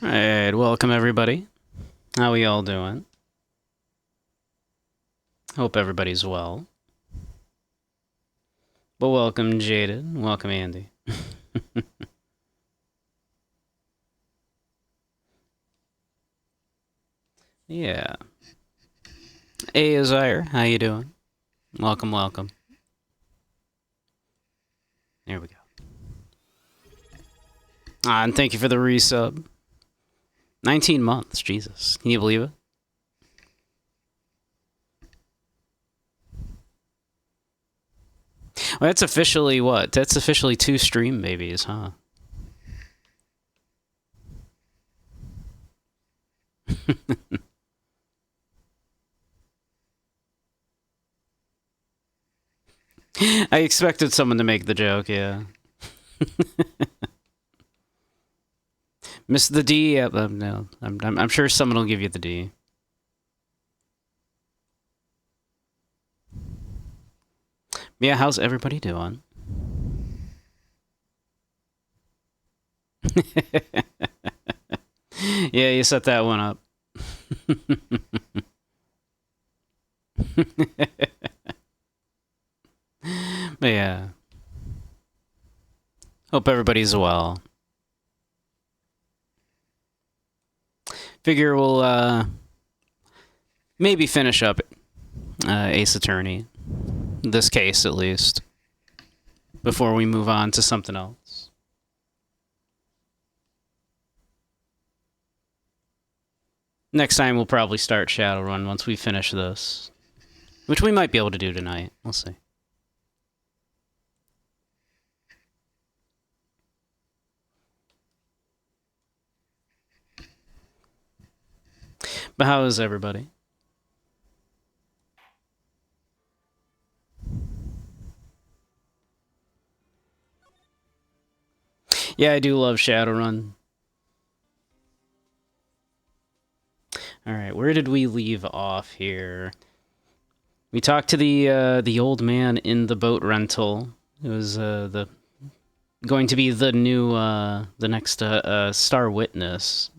Alright, welcome everybody. How we all doing? Hope everybody's well. But welcome Jaded, welcome Andy. Yeah. Hey Azire, how you doing? Welcome, welcome. There we go. And thank you for the resub. 19 months, Jesus. Can you believe it? Well, that's officially what? That's officially 2 stream babies, huh? I expected someone to make the joke, yeah. Miss the D? Yeah, no. I'm sure someone will give you the D. Yeah, how's everybody doing? Yeah, you set that one up. But yeah. Hope everybody's well. Figure we'll maybe finish up Ace Attorney. This case at least. Before we move on to something else. Next time we'll probably start Shadowrun once we finish this. Which we might be able to do tonight. We'll see. But how is everybody? Yeah, I do love Shadowrun. Alright, where did we leave off here? We talked to the old man in the boat rental. It was the going to be the new the next Star Witness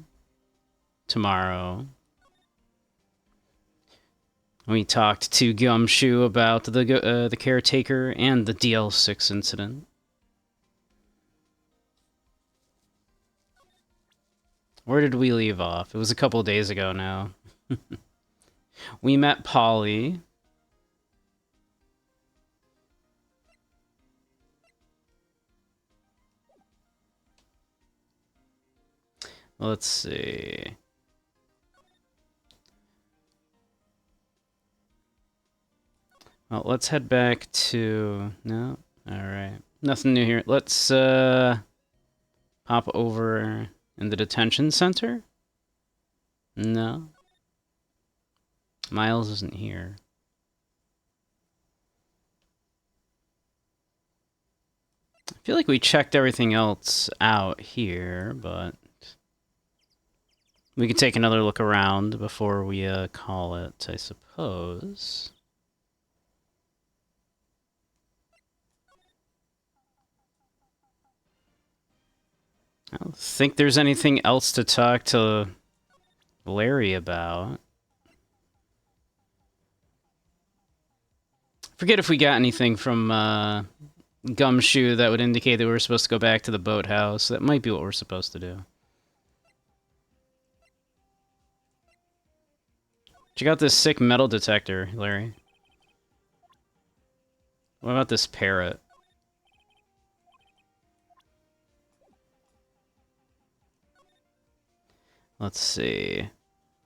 tomorrow. We talked to Gumshoe about the caretaker and the DL6 incident. Where did we leave off? It was a couple days ago now. We met Polly. Let's see. Well, let's head back to... No? Alright. Nothing new here. Let's pop over in the detention center? No. Miles isn't here. I feel like we checked everything else out here, but... we could take another look around before we call it, I suppose. I don't think there's anything else to talk to Larry about. Forget if we got anything from Gumshoe that would indicate that we were supposed to go back to the boathouse. That might be what we're supposed to do. Check out this sick metal detector, Larry. What about this parrot? Let's see.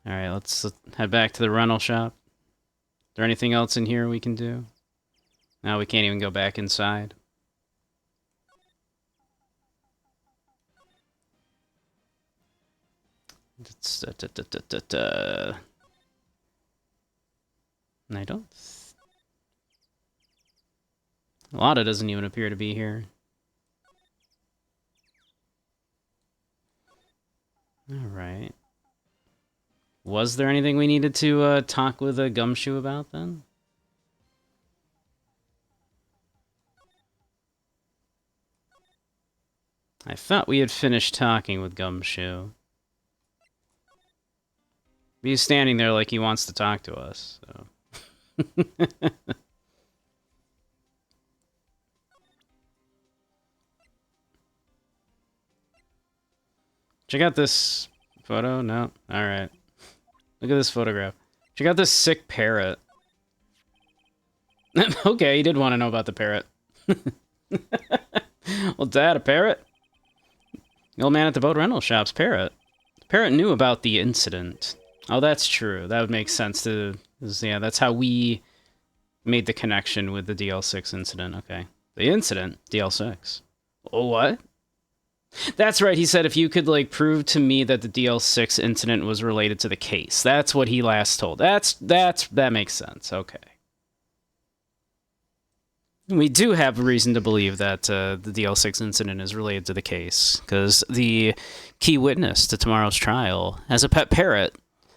Alright, let's head back to the rental shop. Is there anything else in here we can do? No, we can't even go back inside. I don't... Lada doesn't even appear to be here. Alright. Was there anything we needed to talk with a Gumshoe about then? I thought we had finished talking with Gumshoe. He's standing there like he wants to talk to us. So. Check out this photo. No? Alright. Look at this photograph. Check out this sick parrot. Okay, he did want to know about the parrot. Well, Dad, a parrot? The old man at the boat rental shop's parrot. The parrot knew about the incident. Oh, that's true. That would make sense to... Yeah, that's how we made the connection with the DL6 incident. Okay. The incident? DL6. Oh, what? That's right, he said if you could, like, prove to me that the DL6 incident was related to the case. That's what he last told. That makes sense. Okay. We do have reason to believe that the DL6 incident is related to the case, because the key witness to tomorrow's trial has a pet parrot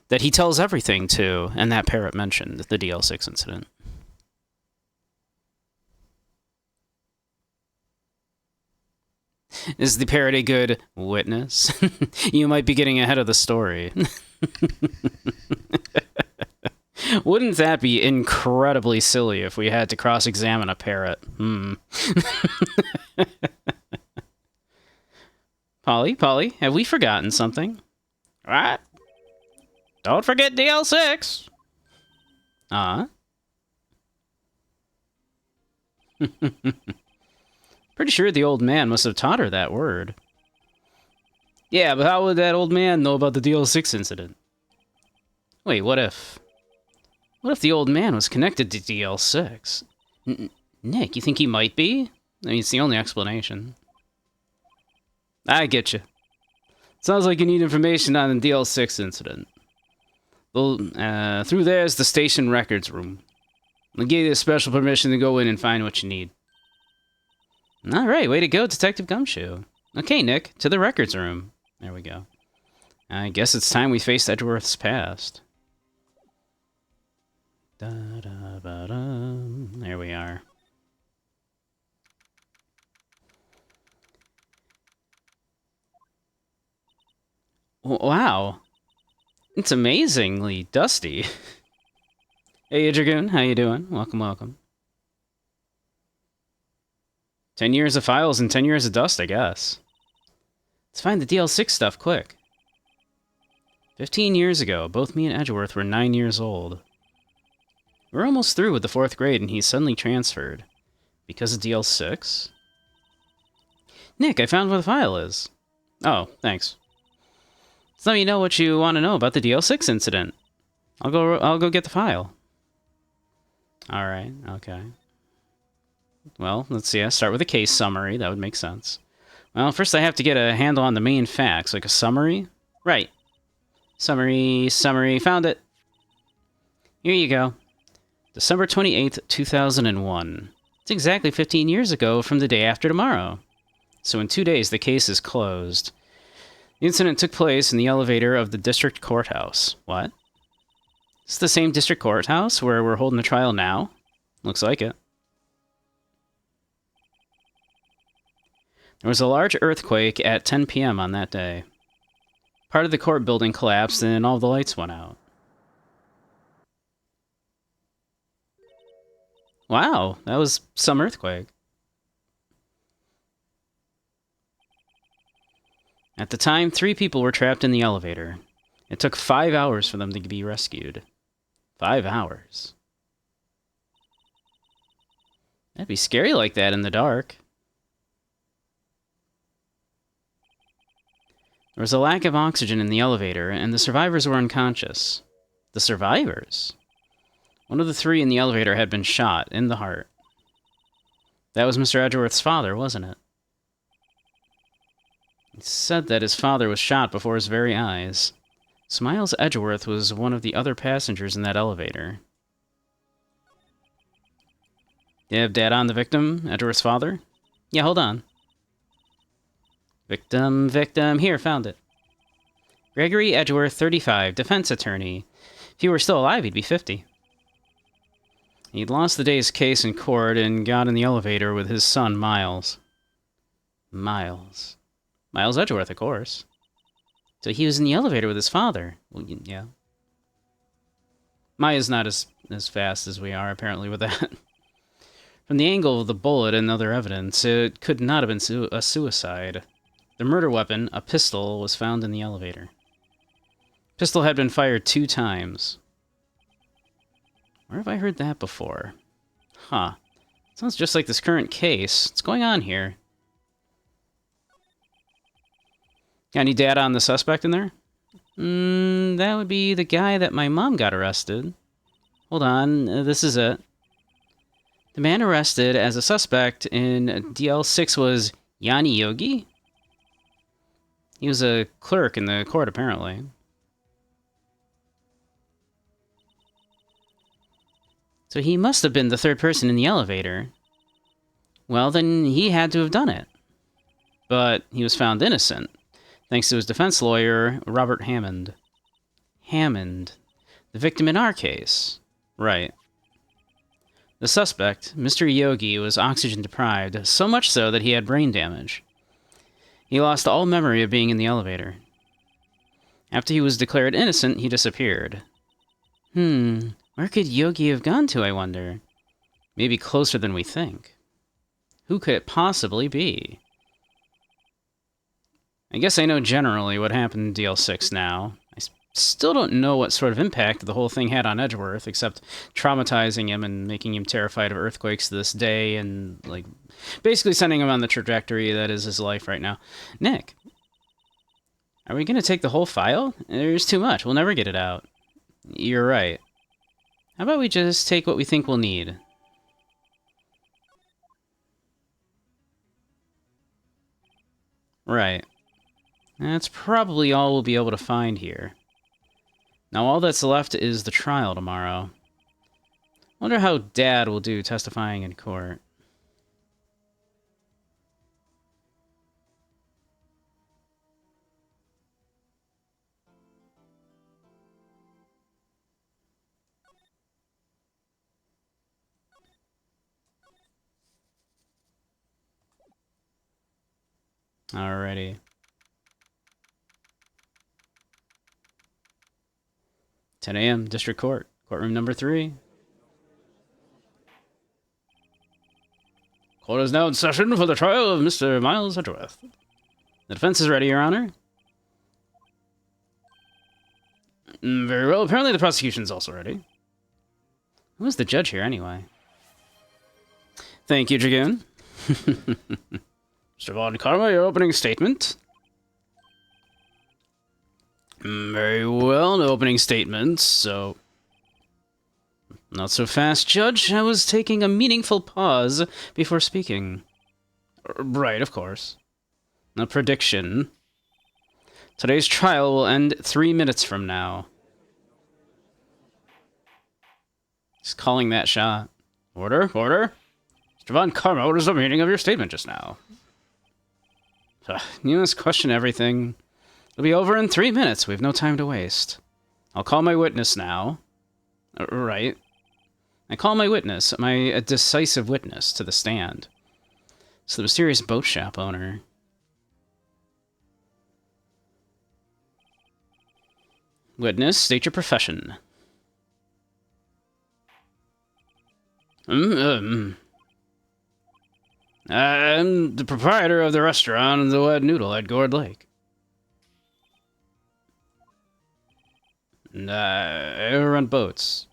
that he tells everything to, and that parrot mentioned the DL6 incident. Is the parrot a good witness? You might be getting ahead of the story. Wouldn't that be incredibly silly if we had to cross-examine a parrot? Polly, have we forgotten something? What? Don't forget DL6! Pretty sure the old man must have taught her that word. Yeah, but how would that old man know about the DL6 incident? Wait, what if... What if the old man was connected to DL6? Nick, you think he might be? I mean, it's the only explanation. I get you. Sounds like you need information on the DL6 incident. Well, through there's the station records room. I'll give you a special permission to go in and find what you need. All right, way to go, Detective Gumshoe. Okay, Nick, to the records room. There we go. I guess it's time we faced Edgeworth's past. There we are. Wow. It's amazingly dusty. Hey, Dragoon, how you doing? Welcome, welcome. 10 years of files and 10 years of dust, I guess. Let's find the DL6 stuff quick. 15 years ago, both me and Edgeworth were 9 years old. We're almost through with the 4th grade and he's suddenly transferred. Because of DL6? Nick, I found where the file is. Oh, thanks. So let me know what you want to know about the DL6 incident. I'll go get the file. Alright, okay. Well, let's see. I'll start with a case summary. That would make sense. Well, first I have to get a handle on the main facts, like a summary. Right. Summary. Found it. Here you go. December 28th, 2001. It's exactly 15 years ago from the day after tomorrow. So in 2 days, the case is closed. The incident took place in the elevator of the district courthouse. What? It's the same district courthouse where we're holding the trial now? Looks like it. There was a large earthquake at 10 p.m. on that day. Part of the court building collapsed and all the lights went out. Wow, that was some earthquake. At the time, 3 people were trapped in the elevator. It took 5 hours for them to be rescued. 5 hours. That'd be scary like that in the dark. There was a lack of oxygen in the elevator, and the survivors were unconscious. The survivors? One of the 3 in the elevator had been shot in the heart. That was Mr. Edgeworth's father, wasn't it? He said that his father was shot before his very eyes. Smiles Edgeworth was one of the other passengers in that elevator. You have data on the victim, Edgeworth's father? Yeah, hold on. Victim. Here, found it. Gregory Edgeworth, 35, defense attorney. If he were still alive, he'd be 50. He'd lost the day's case in court and got in the elevator with his son, Miles. Miles Edgeworth, of course. So he was in the elevator with his father. Well, yeah. Maya's not as fast as we are, apparently, with that. From the angle of the bullet and other evidence, it could not have been a suicide. The murder weapon, a pistol, was found in the elevator. Pistol had been fired 2 times. Where have I heard that before? Huh. Sounds just like this current case. What's going on here? Got any data on the suspect in there? That would be the guy that my mom got arrested. Hold on, this is it. The man arrested as a suspect in DL6 was Yanni Yogi? He was a clerk in the court, apparently. So he must have been the 3rd person in the elevator. Well, then he had to have done it. But he was found innocent, thanks to his defense lawyer, Robert Hammond. Hammond. The victim in our case. Right. The suspect, Mr. Yogi, was oxygen deprived, so much so that he had brain damage. He lost all memory of being in the elevator. After he was declared innocent, he disappeared. Where could Yogi have gone to, I wonder? Maybe closer than we think. Who could it possibly be? I guess I know generally what happened in DL6 now. I still don't know what sort of impact the whole thing had on Edgeworth, except traumatizing him and making him terrified of earthquakes to this day, and, like, basically sending him on the trajectory that is his life right now. Nick, are we going to take the whole file? There's too much. We'll never get it out. You're right. How about we just take what we think we'll need? Right. That's probably all we'll be able to find here. Now all that's left is the trial tomorrow. Wonder how Dad will do testifying in court. Alrighty. 10 a.m. District Court. Courtroom number 3. Court is now in session for the trial of Mr. Miles Edgeworth. The defense is ready, Your Honor. Very well. Apparently the prosecution's also ready. Who is the judge here, anyway? Thank you, Dragoon. Mr. Von Karma, your opening statement. Very well, no opening statements, so... Not so fast, Judge. I was taking a meaningful pause before speaking. Right, of course. A prediction. Today's trial will end 3 minutes from now. Just calling that shot. Order, order. Mr. Von Karma, what is the meaning of your statement just now? You must question everything. It'll be over in 3 minutes. We have no time to waste. I'll call my witness now. Right. I call my witness, my decisive witness, to the stand. It's the mysterious boat shop owner. Witness, state your profession. I'm the proprietor of the restaurant, the Wet Noodle at Gourd Lake. And I run boats.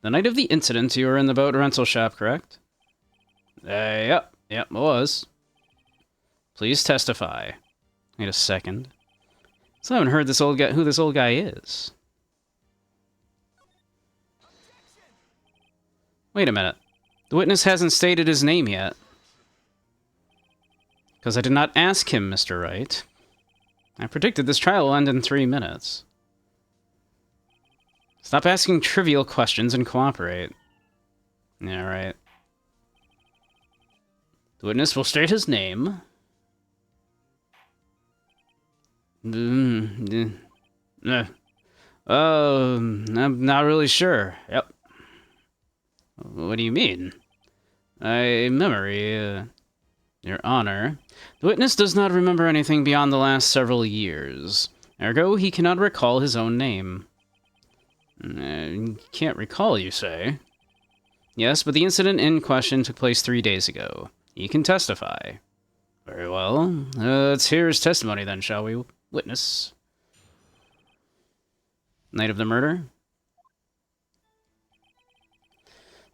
The night of the incident, you were in the boat rental shop, correct? Yep, I was. Please testify. Wait a second. So I haven't heard this old guy, who this old guy is. Wait a minute. The witness hasn't stated his name yet. Because I did not ask him, Mr. Wright. I predicted this trial will end in 3 minutes. Stop asking trivial questions and cooperate. Yeah, right. The witness will state his name. I'm not really sure. Yep. What do you mean? Memory, Your Honor. The witness does not remember anything beyond the last several years. Ergo, he cannot recall his own name. Can't recall, you say? Yes, but the incident in question took place 3 days ago. He can testify. Very well. Let's hear his testimony then, shall we? Witness. Night of the murder?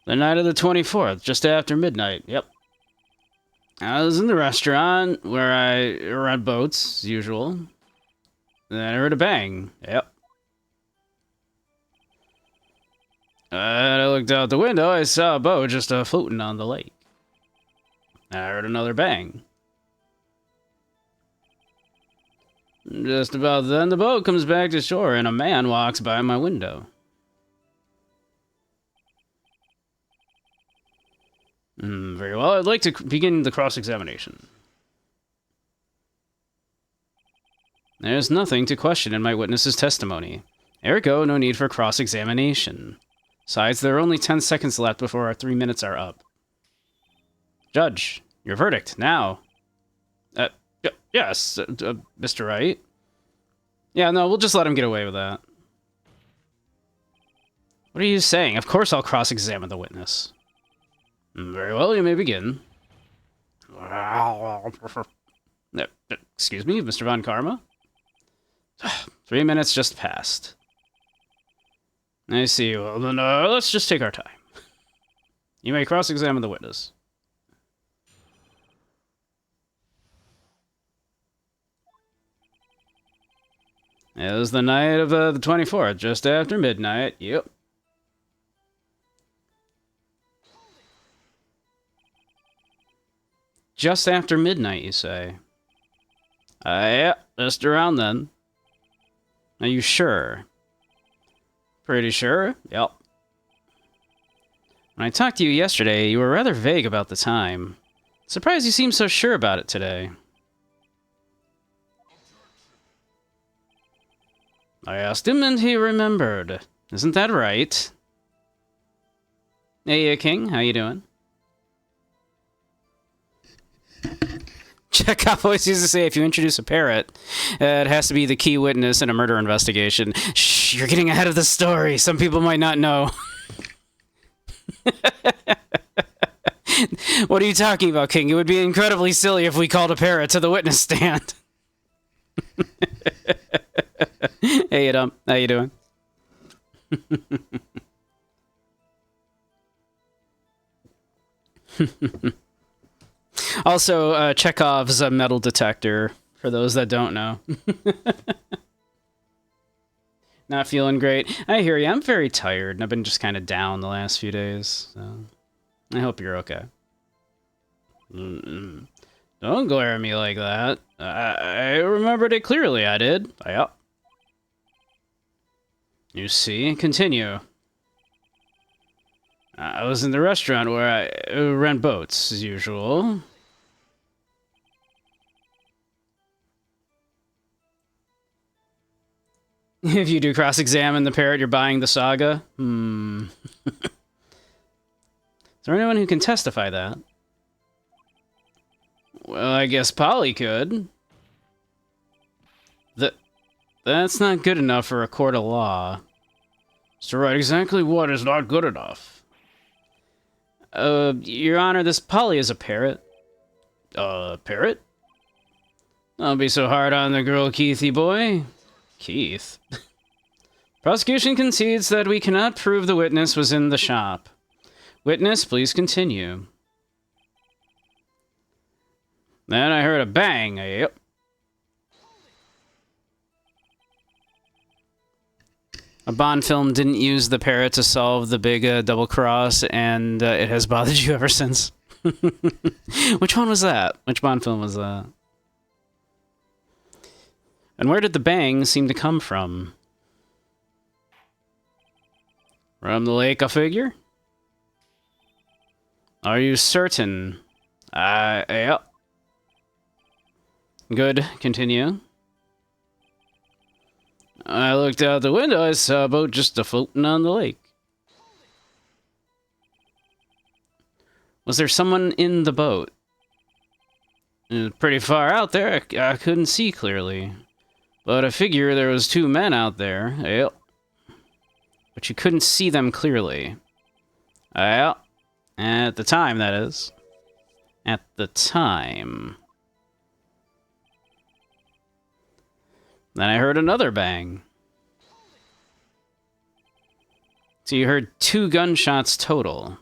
The night of the 24th, just after midnight. Yep. I was in the restaurant where I rent boats, as usual. Then I heard a bang. Yep. I looked out the window, I saw a boat just floating on the lake. I heard another bang. Just about then, the boat comes back to shore and a man walks by my window. Very well, I'd like to begin the cross-examination. There's nothing to question in my witness's testimony. Ergo, no need for cross-examination. Besides, there are only 10 seconds left before our 3 minutes are up. Judge, your verdict, now. Yes, Mr. Wright. Yeah, no, we'll just let him get away with that. What are you saying? Of course I'll cross-examine the witness. Very well, you may begin. Excuse me, Mr. Von Karma? 3 minutes just passed. I see. Well, then, let's just take our time. You may cross-examine the witness. It was the night of the 24th, just after midnight. Yep. Just after midnight, you say? Yeah, just around then. Are you sure? Pretty sure? Yep. When I talked to you yesterday, you were rather vague about the time. Surprised you seem so sure about it today. I asked him and he remembered. Isn't that right? Hey, King, how you doing? Chekhov always used to say, if you introduce a parrot, it has to be the key witness in a murder investigation. Shh, you're getting ahead of the story. Some people might not know. What are you talking about, King? It would be incredibly silly if we called a parrot to the witness stand. Hey, Adam. How you doing? Also, Chekhov's a metal detector, for those that don't know. Not feeling great. I hear you. I'm very tired, and I've been just kind of down the last few days. So I hope you're okay. Don't glare at me like that. I remembered it clearly, I did. Yep. You see? Continue. I was in the restaurant where I rent boats, as usual. If you do cross-examine the parrot, you're buying the saga? Is there anyone who can testify that? Well, I guess Polly could. That's not good enough for a court of law. So right, exactly what is not good enough? Your Honor, this Polly is a parrot. Parrot? Don't be so hard on the girl, Keithy boy. Keith? Prosecution concedes that we cannot prove the witness was in the shop. Witness, please continue. Then I heard a bang. Yep. A Bond film didn't use the parrot to solve the big double cross, and it has bothered you ever since. Which one was that? Which Bond film was that? And where did the bang seem to come from? From the lake, I figure? Are you certain? Yep. Good, continue. I looked out the window, I saw a boat just floating on the lake. Was there someone in the boat? Pretty far out there, I couldn't see clearly. But I figure there was 2 men out there. Yep. but you couldn't see them clearly. Well, at the time, that is. At the time. Then I heard another bang. So you heard 2 gunshots total.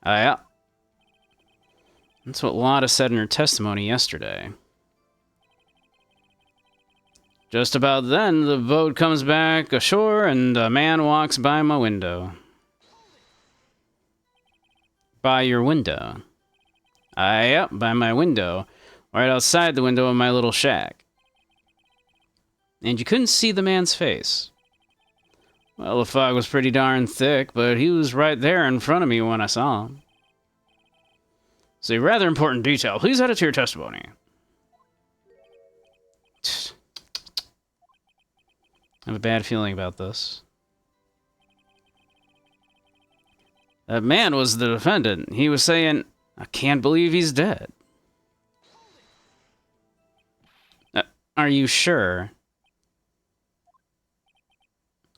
Yeah. That's what Lada said in her testimony yesterday. Just about then, the boat comes back ashore and a man walks by my window. By your window? Yep, by my window. Right outside the window of my little shack. And you couldn't see the man's face. Well, the fog was pretty darn thick, but he was right there in front of me when I saw him. So, a rather important detail. Please add it to your testimony. I have a bad feeling about this. That man was the defendant. He was saying, I can't believe he's dead. Are you sure?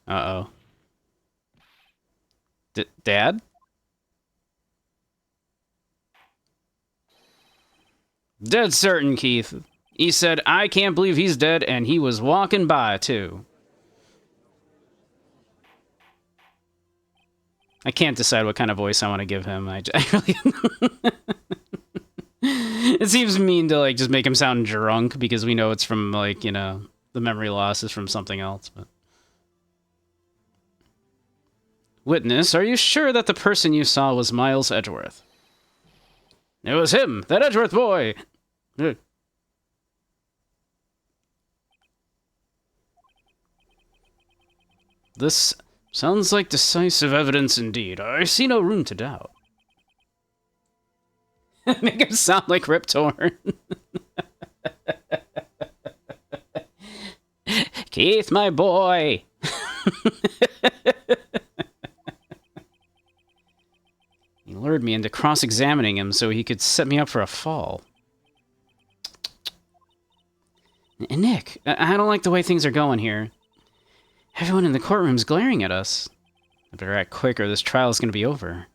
Uh-oh. Dad? Dead certain, Keith. He said, I can't believe he's dead, and he was walking by, too. I can't decide what kind of voice I want to give him. I really... It seems mean to, like, just make him sound drunk, because we know it's from, like, you know, the memory loss is from something else, but... Witness, are you sure that the person you saw was Miles Edgeworth? It was him, that Edgeworth boy! This sounds like decisive evidence indeed. I see no room to doubt. Make him sound like Rip Torn. Keith, my boy! He lured me into cross-examining him so he could set me up for a fall. Nick, I don't like the way things are going here. Everyone in the courtroom's glaring at us. I better act quick or this trial is going to be over.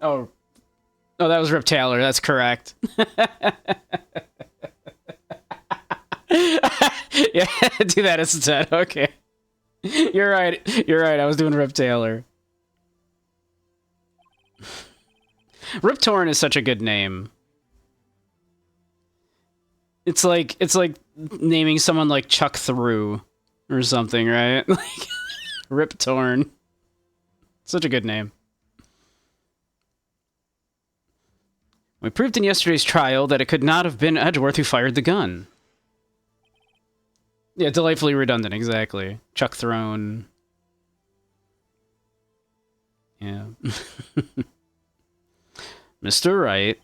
Oh, that was Rip Taylor. That's correct. Yeah, do that instead. Okay. You're right. I was doing Rip Taylor. Rip Torn is such a good name. It's like naming someone like Chuck Through or something, right? Like Rip Torn. Such a good name. We proved in yesterday's trial that it could not have been Edgeworth who fired the gun. Yeah, delightfully redundant, exactly. Chuck Throne. Yeah. Mr. Wright,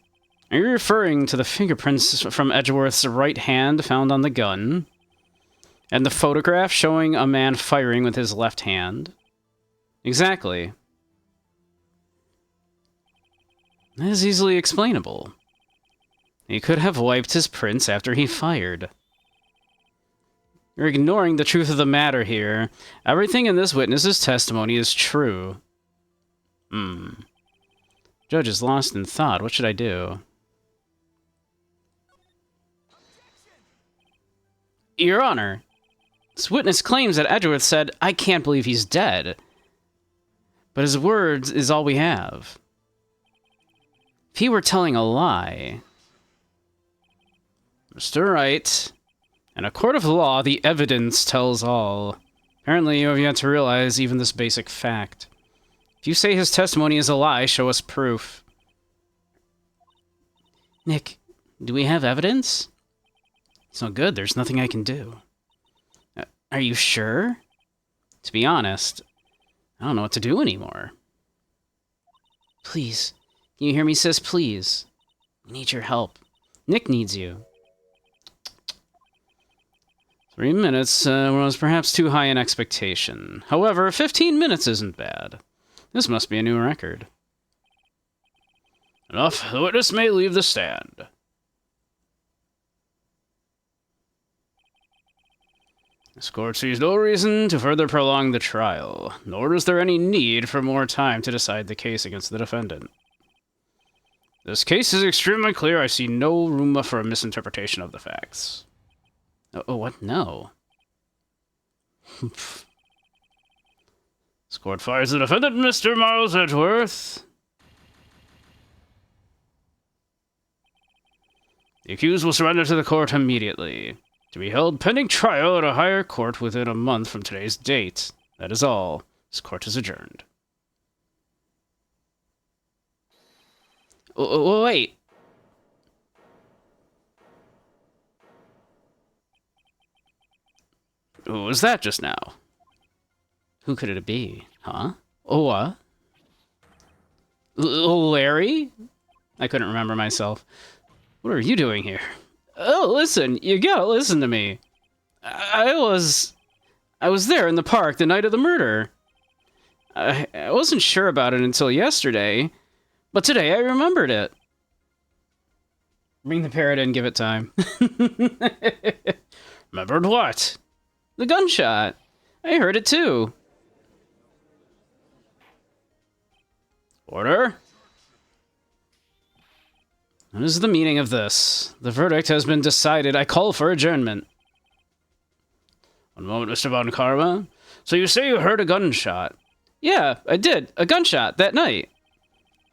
are you referring to the fingerprints from Edgeworth's right hand found on the gun? And the photograph showing a man firing with his left hand? Exactly. That is easily explainable. He could have wiped his prints after he fired. You're ignoring the truth of the matter here. Everything in this witness's testimony is true. Judge is lost in thought. What should I do? Your Honor, this witness claims that Edgeworth said, I can't believe he's dead. But his words is all we have. If he were telling a lie... Mr. Wright, in a court of law, the evidence tells all. Apparently you have yet to realize even this basic fact. If you say his testimony is a lie, show us proof. Nick, do we have evidence? It's no good. There's nothing I can do. Are you sure? To be honest, I don't know what to do anymore. Please. Can you hear me, sis? Please. We need your help. Nick needs you. 3 minutes was perhaps too high an expectation. However, 15 minutes isn't bad. This must be a new record. Enough. The witness may leave the stand. This court sees no reason to further prolong the trial, nor is there any need for more time to decide the case against the defendant. This case is extremely clear. I see no room for a misinterpretation of the facts. Oh, what? No. This court finds the defendant, Mr. Miles Edgeworth. The accused will surrender to the court immediately, to be held pending trial at a higher court within a month from today's date. That is all. This court is adjourned. Wait. Who was that just now? Who could it be? Huh? Oh, what? Larry? I couldn't remember myself. What are you doing here? Oh, listen, you gotta listen to me. I was there in the park the night of the murder. I wasn't sure about it until yesterday, but today I remembered it. Bring the parrot in, give it time. Remembered what? The gunshot. I heard it too. Order? What is the meaning of this? The verdict has been decided. I call for adjournment. One moment, Mr. Von Karma. So you say you heard a gunshot? Yeah, I did. A gunshot that night.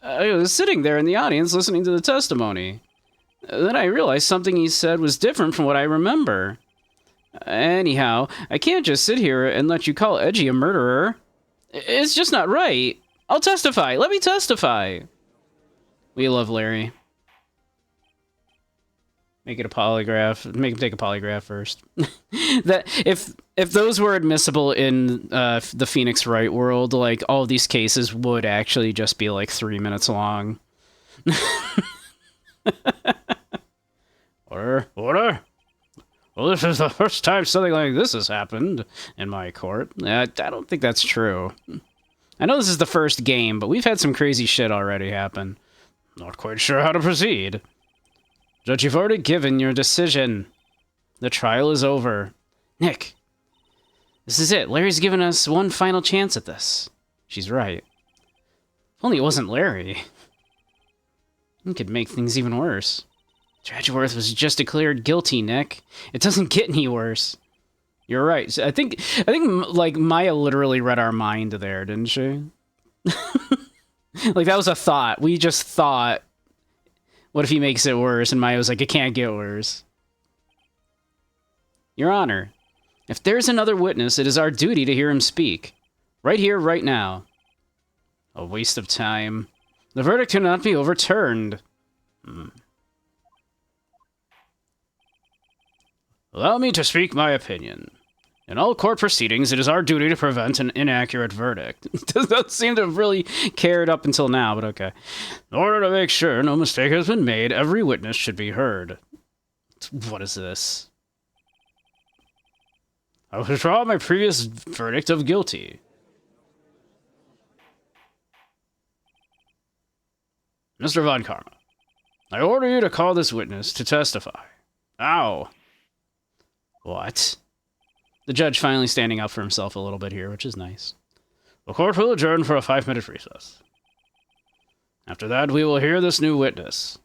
I was sitting there in the audience listening to the testimony. Then I realized something he said was different from what I remember. Anyhow, I can't just sit here and let you call Edgy a murderer. It's just not right. I'll testify. Let me testify. We love Larry. Make it a polygraph. Make him take a polygraph first. That if those were admissible in the Phoenix Wright world, like all of these cases would actually just be like 3 minutes long. Order. Well, this is the first time something like this has happened in my court. I don't think that's true. I know this is the first game, but we've had some crazy shit already happen. Not quite sure how to proceed. Judge, you've already given your decision. The trial is over. Nick, this is it. Larry's given us one final chance at this. She's right. If only it wasn't Larry. He could make things even worse. Edgeworth was just declared guilty, Nick. It doesn't get any worse. You're right. I think like Maya literally read our mind there, didn't she? Like that was a thought. We just thought, what if he makes it worse? And Maya was like, it can't get worse. Your Honor, if there's another witness, it is our duty to hear him speak. Right here, right now. A waste of time. The verdict cannot be overturned. Allow me to speak my opinion. In all court proceedings, it is our duty to prevent an inaccurate verdict. Does not seem to have really cared up until now, but okay. In order to make sure no mistake has been made, every witness should be heard. What is this? I withdraw my previous verdict of guilty. Mr. Von Karma, I order you to call this witness to testify. Now. What? The judge finally standing up for himself a little bit here, which is nice. The court will adjourn for a 5-minute recess. After that, we will hear this new witness.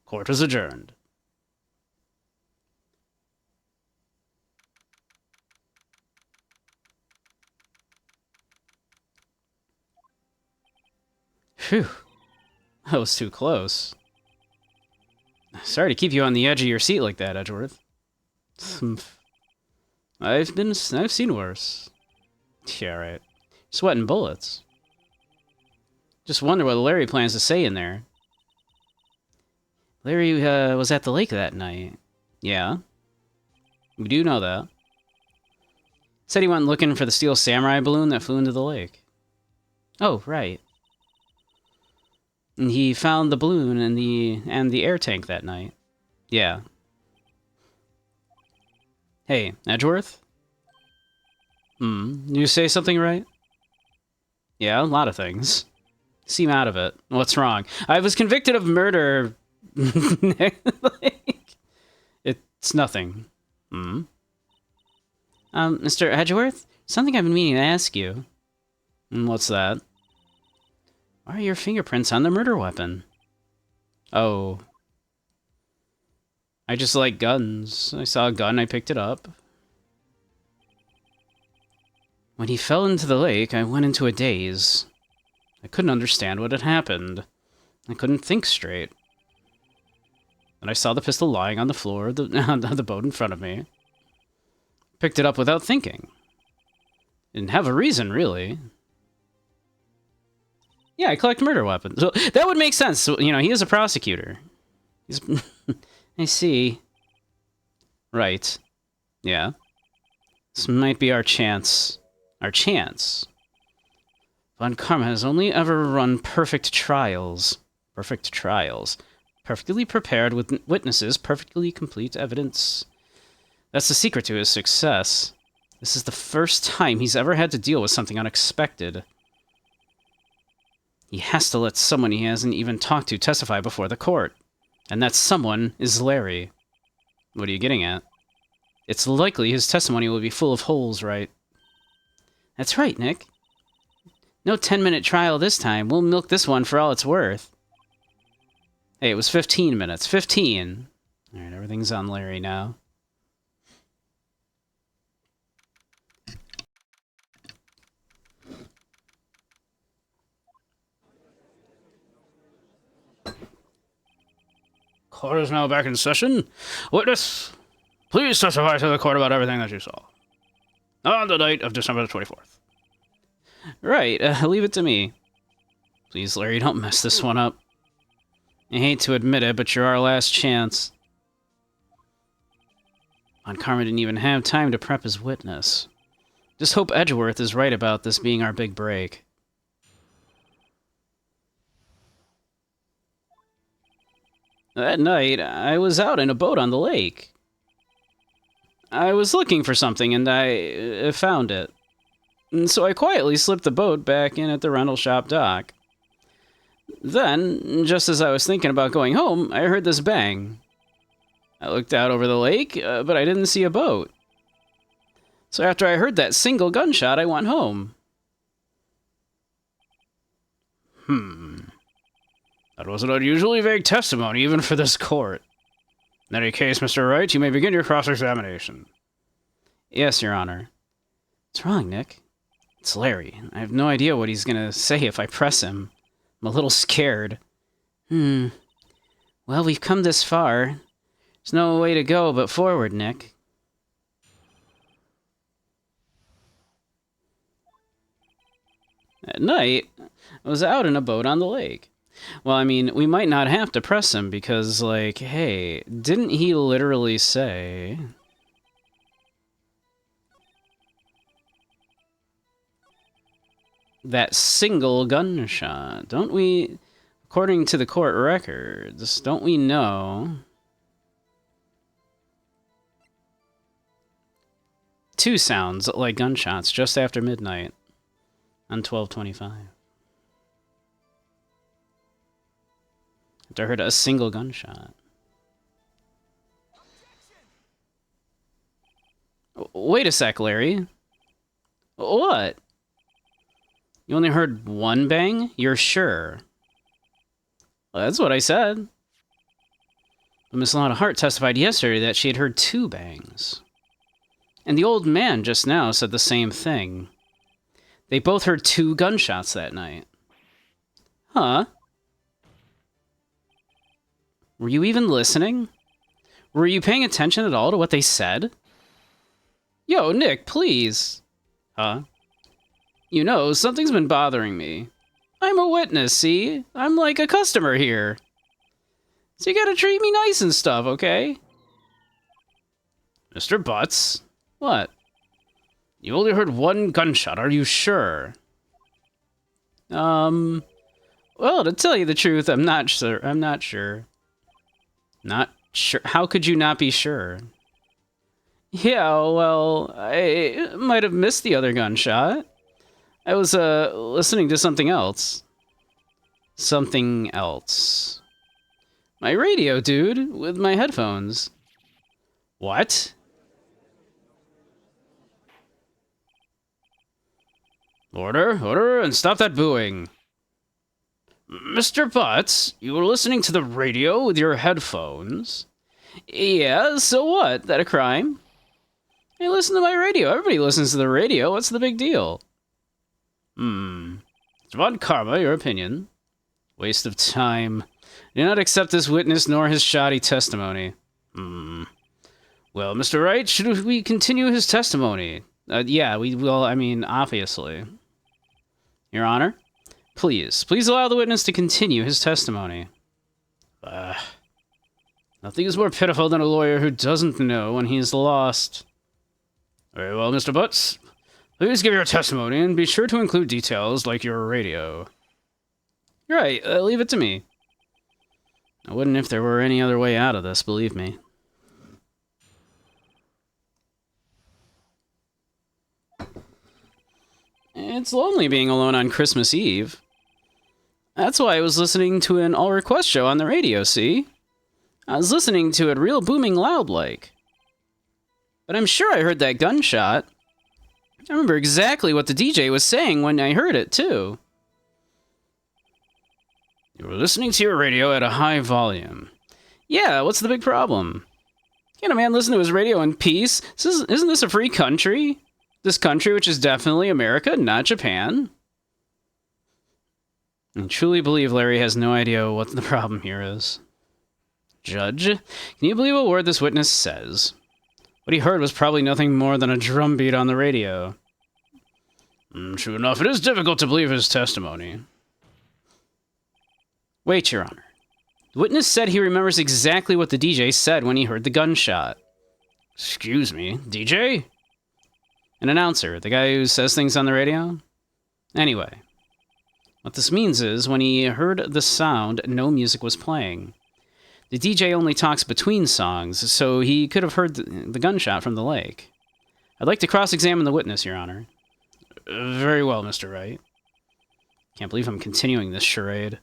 Court is adjourned. Phew. That was too close. Sorry to keep you on the edge of your seat like that, Edgeworth. I've seen worse. Yeah, right. Sweating bullets. Just wonder what Larry plans to say in there. Larry was at the lake that night. Yeah. We do know that. Said he went looking for the Steel Samurai balloon that flew into the lake. Oh, right. And he found the balloon and the air tank that night. Yeah. Hey, Edgeworth? You say something right? Yeah, a lot of things. Seem out of it. What's wrong? I was convicted of murder. Like, it's nothing. Mr. Edgeworth? Something I've been meaning to ask you. What's that? Why are your fingerprints on the murder weapon? Oh. I just like guns. I saw a gun, I picked it up. When he fell into the lake, I went into a daze. I couldn't understand what had happened. I couldn't think straight. Then I saw the pistol lying on the floor of the boat in front of me. Picked it up without thinking. Didn't have a reason, really. Yeah, I collect murder weapons. So that would make sense. So, you know, he is a prosecutor. He's... I see. Right. Yeah. This might be our chance. Our chance. Von Karma has only ever run perfect trials. Perfect trials. Perfectly prepared with witnesses, perfectly complete evidence. That's the secret to his success. This is the first time he's ever had to deal with something unexpected. He has to let someone he hasn't even talked to testify before the court. And that someone is Larry. What are you getting at? It's likely his testimony will be full of holes, right? That's right, Nick. No 10-minute trial this time. We'll milk this one for all it's worth. Hey, it was 15 minutes. 15! Alright, everything's on Larry now. Court is now back in session. Witness, please testify to the court about everything that you saw. On the night of December the 24th. Right, leave it to me. Please, Larry, don't mess this one up. I hate to admit it, but you're our last chance. Von Karma didn't even have time to prep his witness. Just hope Edgeworth is right about this being our big break. That night, I was out in a boat on the lake. I was looking for something, and I found it. And so I quietly slipped the boat back in at the rental shop dock. Then, just as I was thinking about going home, I heard this bang. I looked out over the lake, but I didn't see a boat. So after I heard that single gunshot, I went home. That was an unusually vague testimony, even for this court. In any case, Mr. Wright, you may begin your cross-examination. Yes, Your Honor. What's wrong, Nick? It's Larry. I have no idea what he's gonna say if I press him. I'm a little scared. Well, we've come this far. There's no way to go but forward, Nick. At night, I was out in a boat on the lake. Well, I mean, we might not have to press him because, like, hey, didn't he literally say... that single gunshot? Don't we, according to the court records, don't we know... two sounds like gunshots just after midnight on 12/25. I heard a single gunshot. Wait a sec, Larry. What? You only heard one bang? You're sure? Well, that's what I said. But Miss Lotta Hart testified yesterday that she had heard two bangs. And the old man just now said the same thing. They both heard two gunshots that night. Huh? Were you even listening? Were you paying attention at all to what they said? Yo, Nick, please. Huh? You know, something's been bothering me. I'm a witness, see? I'm like a customer here. So you gotta treat me nice and stuff, okay? Mr. Butts? What? You only heard one gunshot, are you sure? Well, to tell you the truth, I'm not sure. Not sure. How could you not be sure? Yeah, well, I might have missed the other gunshot. I was, listening to something else. Something else. My radio, dude, with my headphones. What? Order, order, and stop that booing. Mr. Butts, you were listening to the radio with your headphones? Yeah, so what? That a crime? Hey, listen to my radio. Everybody listens to the radio. What's the big deal? It's Von Karma, your opinion. Waste of time. Do not accept this witness nor his shoddy testimony. Well, Mr. Wright, should we continue his testimony? Yeah, we will, obviously. Your Honor? Please allow the witness to continue his testimony. Nothing is more pitiful than a lawyer who doesn't know when he is lost. Very well, Mr. Butts. Please give your testimony and be sure to include details like your radio. Right, leave it to me. I wouldn't if there were any other way out of this, believe me. It's lonely being alone on Christmas Eve. That's why I was listening to an all-request show on the radio, see? I was listening to it real booming loud like. But I'm sure I heard that gunshot. I remember exactly what the DJ was saying when I heard it, too. You were listening to your radio at a high volume. Yeah, what's the big problem? Can't a man listen to his radio in peace? Isn't this a free country? This country, which is definitely America, not Japan. I truly believe Larry has no idea what the problem here is. Judge, can you believe a word this witness says? What he heard was probably nothing more than a drumbeat on the radio. True enough, it is difficult to believe his testimony. Wait, Your Honor. The witness said he remembers exactly what the DJ said when he heard the gunshot. Excuse me, DJ? An announcer, the guy who says things on the radio? Anyway, what this means is, when he heard the sound, no music was playing. The DJ only talks between songs, so he could have heard the gunshot from the lake. I'd like to cross-examine the witness, Your Honor. Very well, Mr. Wright. Can't believe I'm continuing this charade.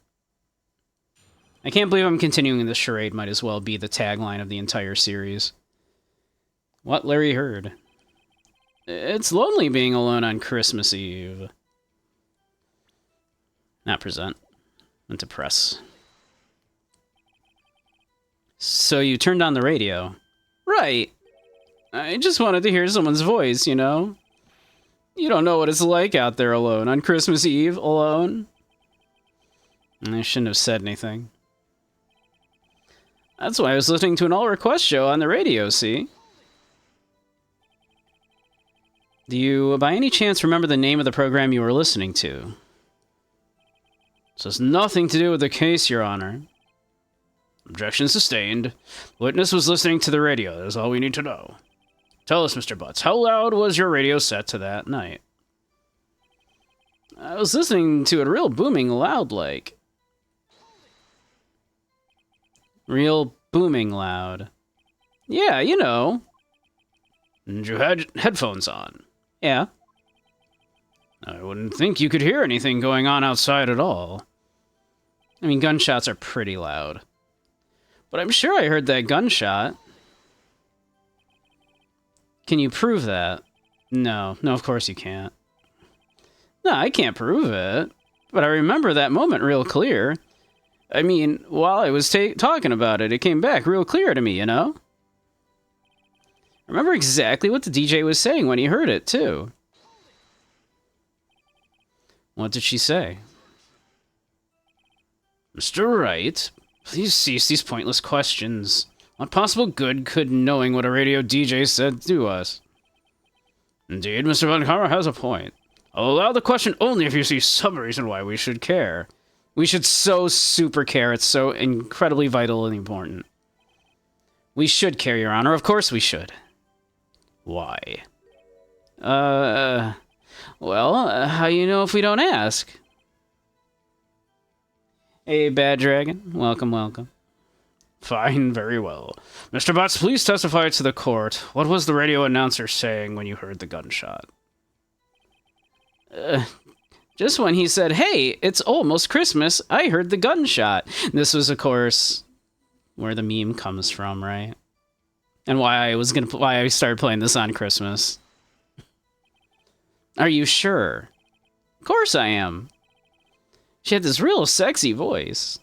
I can't believe I'm continuing this charade might as well be the tagline of the entire series. What Larry heard. It's lonely being alone on Christmas Eve. Not present. Into press. So you turned on the radio. Right. I just wanted to hear someone's voice, you know? You don't know what it's like out there alone on Christmas Eve, alone. I shouldn't have said anything. That's why I was listening to an all-request show on the radio, see? Do you, by any chance, remember the name of the program you were listening to? This has nothing to do with the case, Your Honor. Objection sustained. The witness was listening to the radio. That is all we need to know. Tell us, Mr. Butts, how loud was your radio set to that night? I was listening to it real booming loud like. Real booming loud. Yeah, you know. And you had headphones on. Yeah. I wouldn't think you could hear anything going on outside at all. I mean, gunshots are pretty loud. But I'm sure I heard that gunshot. Can you prove that? No, of course you can't. No, I can't prove it. But I remember that moment real clear. I mean, while I was talking about it, it came back real clear to me, you know? I remember exactly what the DJ was saying when he heard it, too. What did she say? Mr. Wright, please cease these pointless questions. What possible good could knowing what a radio DJ said do us? Indeed, Mr. Von Karma has a point. I'll allow the question only if you see some reason why we should care. We should so super care. It's so incredibly vital and important. We should care, Your Honor. Of course we should. Why? Well, how you know if we don't ask? Hey, Bad Dragon. Welcome, welcome. Fine, very well. Mr. Butts, please testify to the court. What was the radio announcer saying when you heard the gunshot? Just when he said, hey, it's almost Christmas, I heard the gunshot. This was, of course, where the meme comes from, right? And why I started playing this on Christmas. Are you sure? course I am. She had this real sexy voice.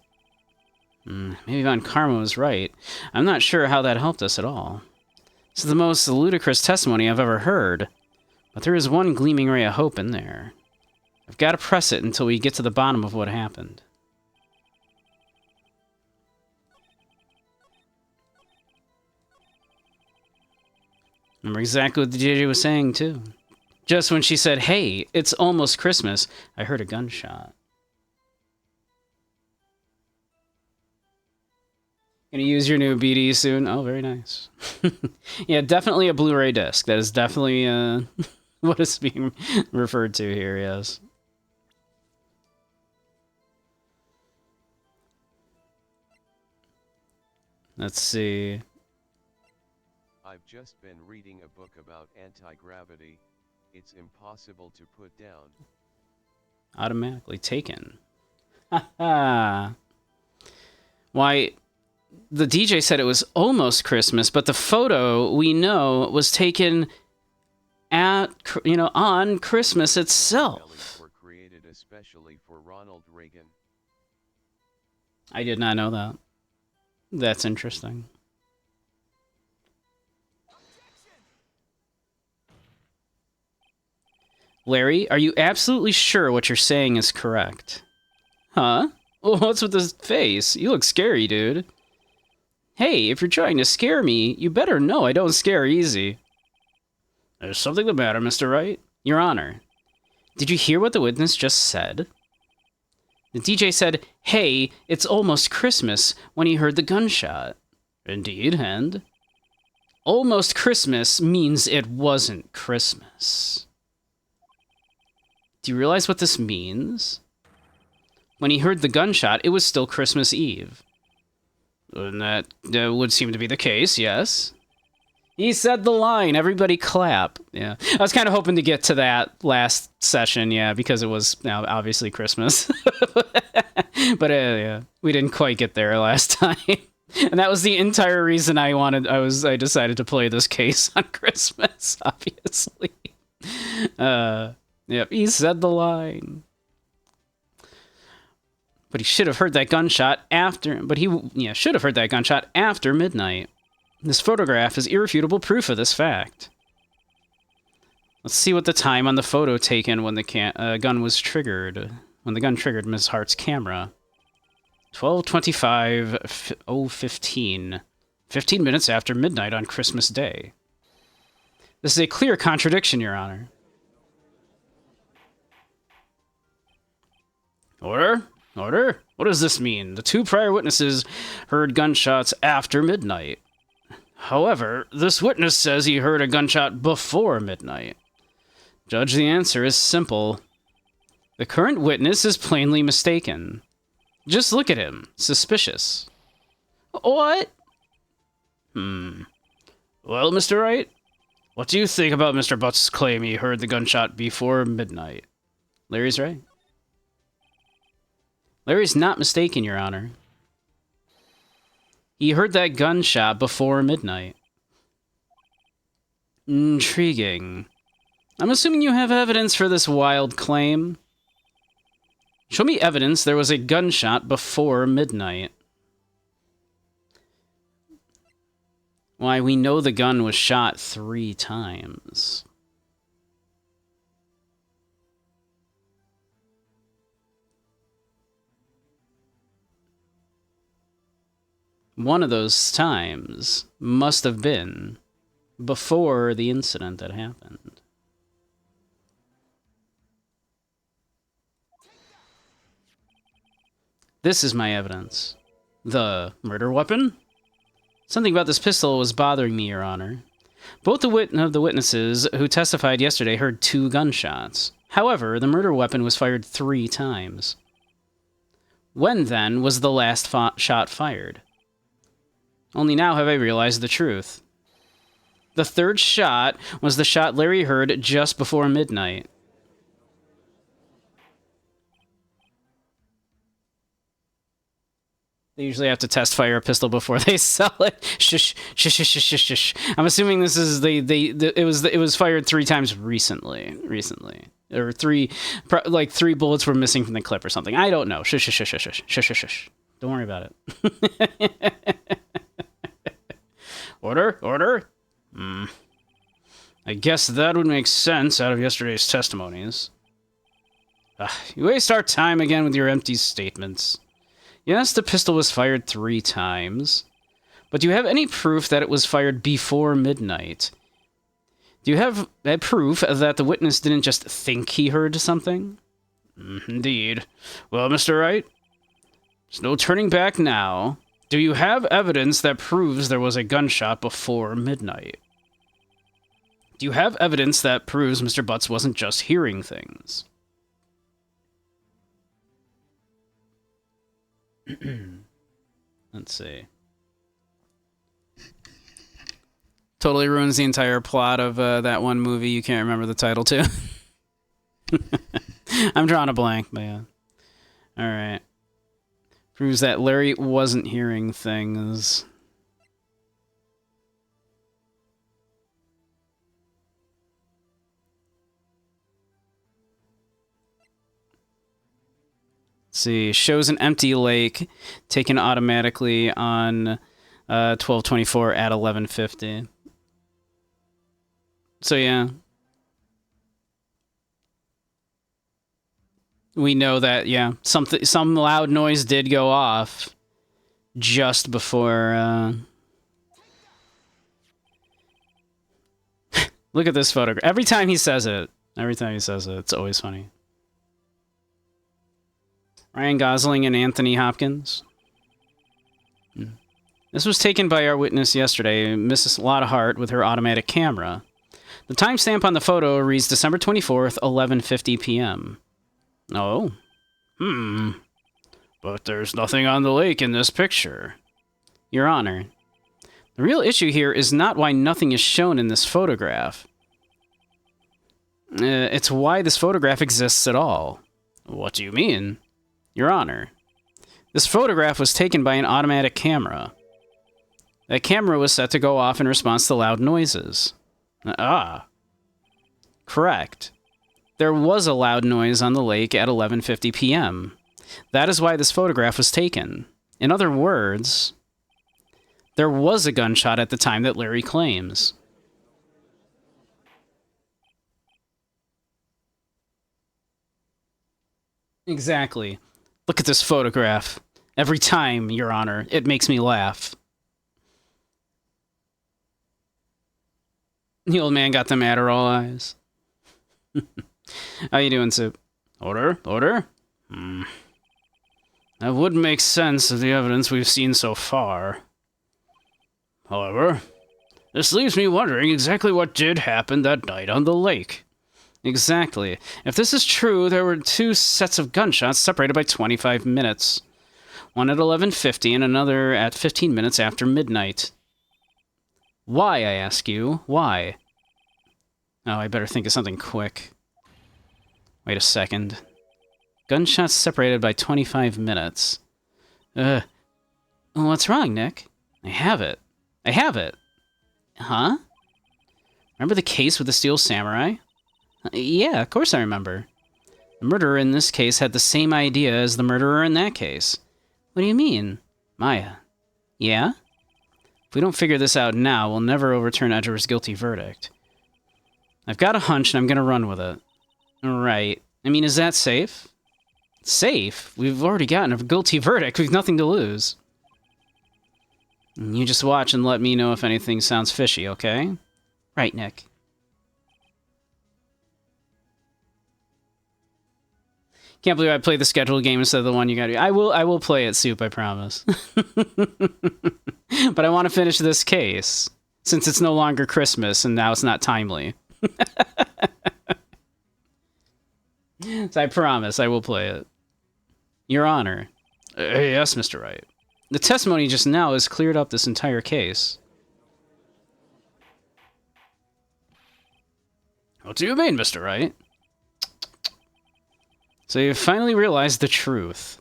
Maybe Von Karma was right. I'm not sure how that helped us at all. This is the most ludicrous testimony I've ever heard. But there is one gleaming ray of hope in there. I've got to press it until we get to the bottom of what happened. Remember exactly what the JJ was saying, too. Just when she said, hey, it's almost Christmas, I heard a gunshot. Gonna use your new BD soon? Oh, very nice. Yeah, definitely a Blu-ray disc. That is definitely what is being referred to here, yes. Let's see. I've just been reading a book about anti-gravity. It's impossible to put down. Automatically taken. Haha. Why, the DJ said it was almost Christmas, but the photo we know was taken at, on Christmas itself. Were created especially for Ronald Reagan. I did not know that. That's interesting. Larry, are you absolutely sure what you're saying is correct? Huh? Well, what's with this face? You look scary, dude. Hey, if you're trying to scare me, you better know I don't scare easy. There's something the matter, Mr. Wright. Your Honor, did you hear what the witness just said? The DJ said, hey, it's almost Christmas, when he heard the gunshot. Indeed, and? Almost Christmas means it wasn't Christmas. Do you realize what this means? When he heard the gunshot, it was still Christmas Eve. And that would seem to be the case, yes. He said the line, everybody clap. Yeah, I was kind of hoping to get to that last session, yeah, because it was now obviously Christmas. But yeah, we didn't quite get there last time. And that was the entire reason I decided to play this case on Christmas, obviously. Yep, he said the line. But he should have heard that gunshot after midnight. This photograph is irrefutable proof of this fact. Let's see what the time on the photo taken when the gun was triggered. When the gun triggered Ms. Hart's camera. 12:25:015. 15 minutes after midnight on Christmas Day. This is a clear contradiction, Your Honor. Order? Order? What does this mean? The two prior witnesses heard gunshots after midnight. However, this witness says he heard a gunshot before midnight. Judge, the answer is simple. The current witness is plainly mistaken. Just look at him. Suspicious. What? Well, Mr. Wright, what do you think about Mr. Butts' claim he heard the gunshot before midnight? Larry's right. Larry's not mistaken, Your Honor. He heard that gunshot before midnight. Intriguing. I'm assuming you have evidence for this wild claim. Show me evidence there was a gunshot before midnight. Why, we know the gun was shot 3 times. One of those times must have been before the incident that happened. This is my evidence. The murder weapon? Something about this pistol was bothering me, Your Honor. Both the witnesses who testified yesterday heard 2 gunshots. However, the murder weapon was fired 3 times. When, then, was the last shot fired? Only now have I realized the truth. The 3rd shot was the shot Larry heard just before midnight. They usually have to test fire a pistol before they sell it. Shush, shush, shush, shush, shush. I'm assuming this is it was fired 3 times recently. or like three bullets were missing from the clip or something. I don't know. Shush, shush, shush, shush, shush, shush, shush. Don't worry about it. Order. I guess that would make sense out of yesterday's testimonies. You waste our time again with your empty statements. Yes, the pistol was fired 3 times. But do you have any proof that it was fired before midnight? Do you have proof that the witness didn't just think he heard something? Indeed. Well, Mr. Wright, there's no turning back now. Do you have evidence that proves there was a gunshot before midnight? Do you have evidence that proves Mr. Butts wasn't just hearing things? Let's see. Totally ruins the entire plot of that one movie you can't remember the title to. I'm drawing a blank, but yeah. Alright. Proves that Larry wasn't hearing things. Let's see. Shows an empty lake taken automatically on 12/24 at 11:50. So yeah. We know that, yeah, some loud noise did go off just before. Look at this photograph. Every time he says it, it's always funny. Ryan Gosling and Anthony Hopkins. This was taken by our witness yesterday, Mrs. Lotta Hart, with her automatic camera. The timestamp on the photo reads December 24th, 11:50 p.m. Oh. But there's nothing on the lake in this picture. Your Honor, the real issue here is not why nothing is shown in this photograph. It's why this photograph exists at all. What do you mean? Your Honor, this photograph was taken by an automatic camera. That camera was set to go off in response to loud noises. Correct. There was a loud noise on the lake at 11:50 p.m. That is why this photograph was taken. In other words, there was a gunshot at the time that Larry claims. Exactly. Look at this photograph. Every time, Your Honor, it makes me laugh. The old man got them Adderall eyes. How you doing, Soup? Order? That would make sense of the evidence we've seen so far. However, this leaves me wondering exactly what did happen that night on the lake. Exactly. If this is true, there were 2 sets of gunshots separated by 25 minutes. One at 11:50 and another at 15 minutes after midnight. Why, I ask you? Why? Oh, I better think of something quick. Wait a second. Gunshots separated by 25 minutes. What's wrong, Nick? I have it. Huh? Remember the case with the Steel Samurai? Yeah, of course I remember. The murderer in this case had the same idea as the murderer in that case. What do you mean? Maya. Yeah? If we don't figure this out now, we'll never overturn Edgeworth's guilty verdict. I've got a hunch and I'm gonna run with it. Right. I mean, is that safe? Safe? We've already gotten a guilty verdict. We've nothing to lose. You just watch and let me know if anything sounds fishy, okay? Right, Nick. Can't believe I played the scheduled game instead of the one you got to do. I will play it, Soup, I promise. But I want to finish this case, since it's no longer Christmas and now it's not timely. So I promise I will play it. Your Honor. Yes, Mr. Wright. The testimony just now has cleared up this entire case. What do you mean, Mr. Wright? So you finally realized the truth.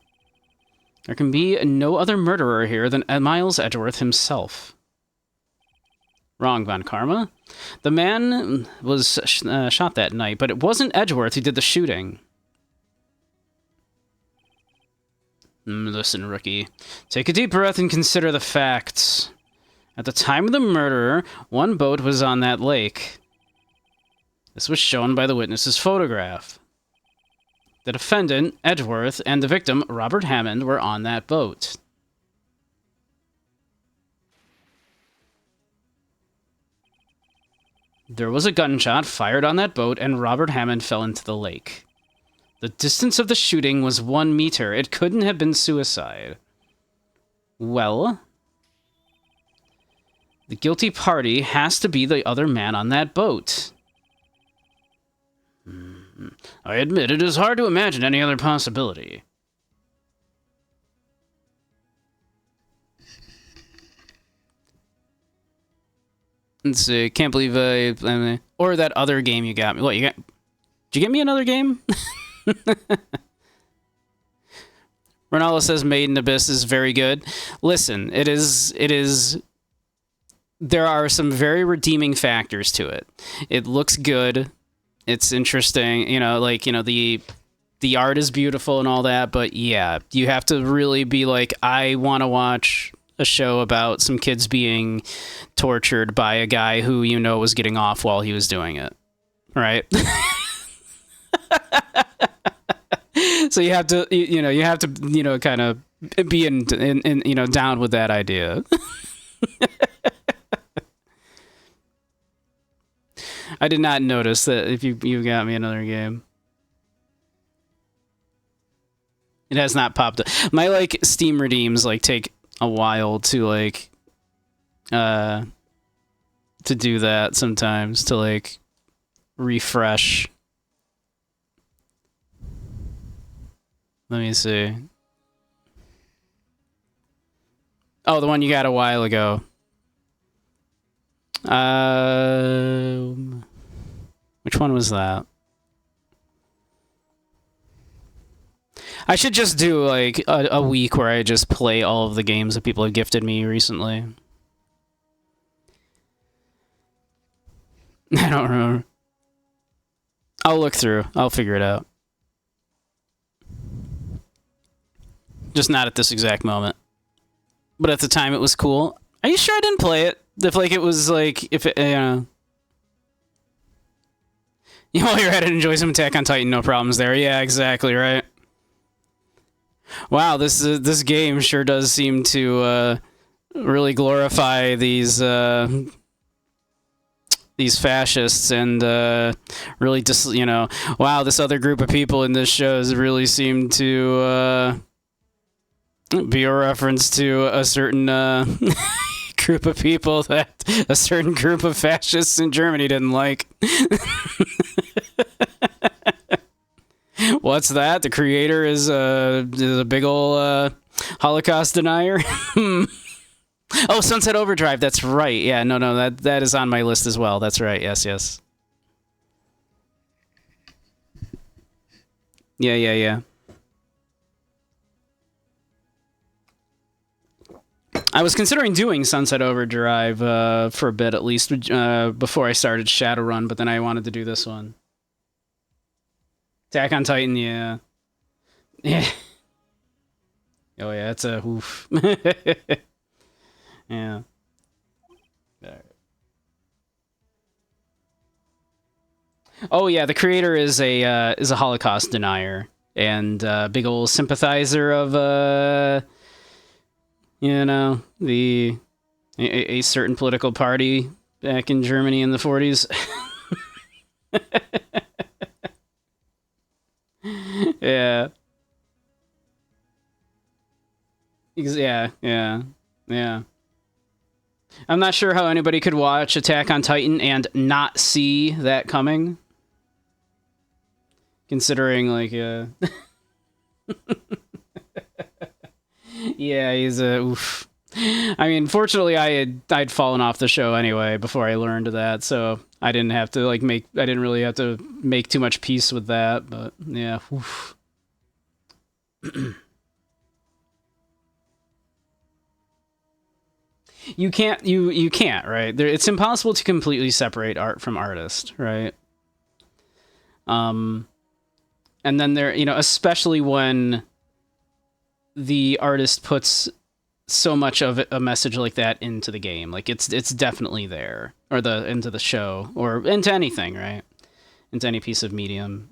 There can be no other murderer here than Miles Edgeworth himself. Wrong, Von Karma. The man was shot that night, but it wasn't Edgeworth who did the shooting. Listen, rookie. Take a deep breath and consider the facts. At the time of the murder, one boat was on that lake. This was shown by the witness's photograph. The defendant, Edgeworth, and the victim, Robert Hammond, were on that boat. There was a gunshot fired on that boat, and Robert Hammond fell into the lake. The distance of the shooting was 1 meter. It couldn't have been suicide. Well, the guilty party has to be the other man on that boat. I admit it is hard to imagine any other possibility. Let's see. Can't believe I or that other game you got me. What you got? Did you get me another game? Ronaldo says Made in Abyss is very good. Listen, it is. There are some very redeeming factors to it. It looks good. It's interesting. You know, like, you know, the art is beautiful and all that. But yeah, you have to really be like, I want to watch a show about some kids being tortured by a guy who, you know, was getting off while he was doing it. Right? So you have to, you know, kind of be in you know, down with that idea. I did not notice that if you got me another game. It has not popped up. My, like, Steam redeems, like, take a while to, like, to do that sometimes, to, like, refresh. Let me see. Oh, the one you got a while ago. Which one was that? I should just do, like, a week where I just play all of the games that people have gifted me recently. I don't remember. I'll look through. I'll figure it out. Just not at this exact moment. But at the time, it was cool. Are you sure I didn't play it? If, like, it was, like, if it, you know... While you're at it, enjoy some Attack on Titan, no problems there. Yeah, exactly, right? Wow, this game sure does seem to really glorify these fascists and really just, you know, wow, this other group of people in this show really seem to be a reference to a certain group of people that a certain group of fascists in Germany didn't like. What's that? The creator is a big ol' Holocaust denier? Oh, Sunset Overdrive, that's right. Yeah, no, that is on my list as well. That's right, yes. Yeah. I was considering doing Sunset Overdrive for a bit, at least, before I started Shadowrun, but then I wanted to do this one. Attack on Titan, yeah. Yeah. Oh, yeah, it's a oof. Yeah. Oh, yeah, the creator is a Holocaust denier and big old sympathizer of you know, a certain political party back in Germany in the 40s. Yeah. Yeah. I'm not sure how anybody could watch Attack on Titan and not see that coming. Considering, like, yeah, he's a oof. I mean, fortunately, I'd fallen off the show anyway before I learned that, so I didn't have to I didn't really have to make too much peace with that. But yeah, oof. you can't, right? It's impossible to completely separate art from artist, right? And then there, especially when the artist puts so much of a message like that into the game, like it's definitely there, or into the show, or into anything, right? Into any piece of medium,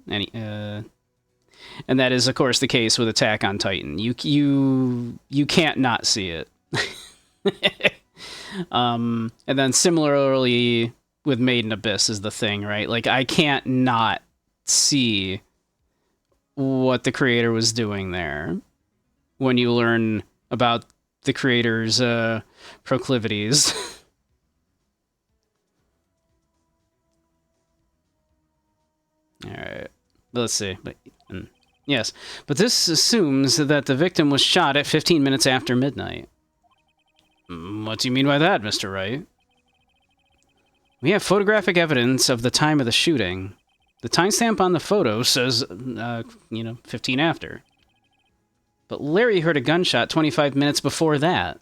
and that is, of course, the case with Attack on Titan. You can't not see it. And then similarly with Made in Abyss is the thing, right? Like, I can't not see what the creator was doing there when you learn about the creator's proclivities. All right, let's see. Yes, but this assumes that the victim was shot at 15 minutes after midnight. What do you mean by that, Mr. Wright? We have photographic evidence of the time of the shooting. The timestamp on the photo says, 15 after. But Larry heard a gunshot 25 minutes before that.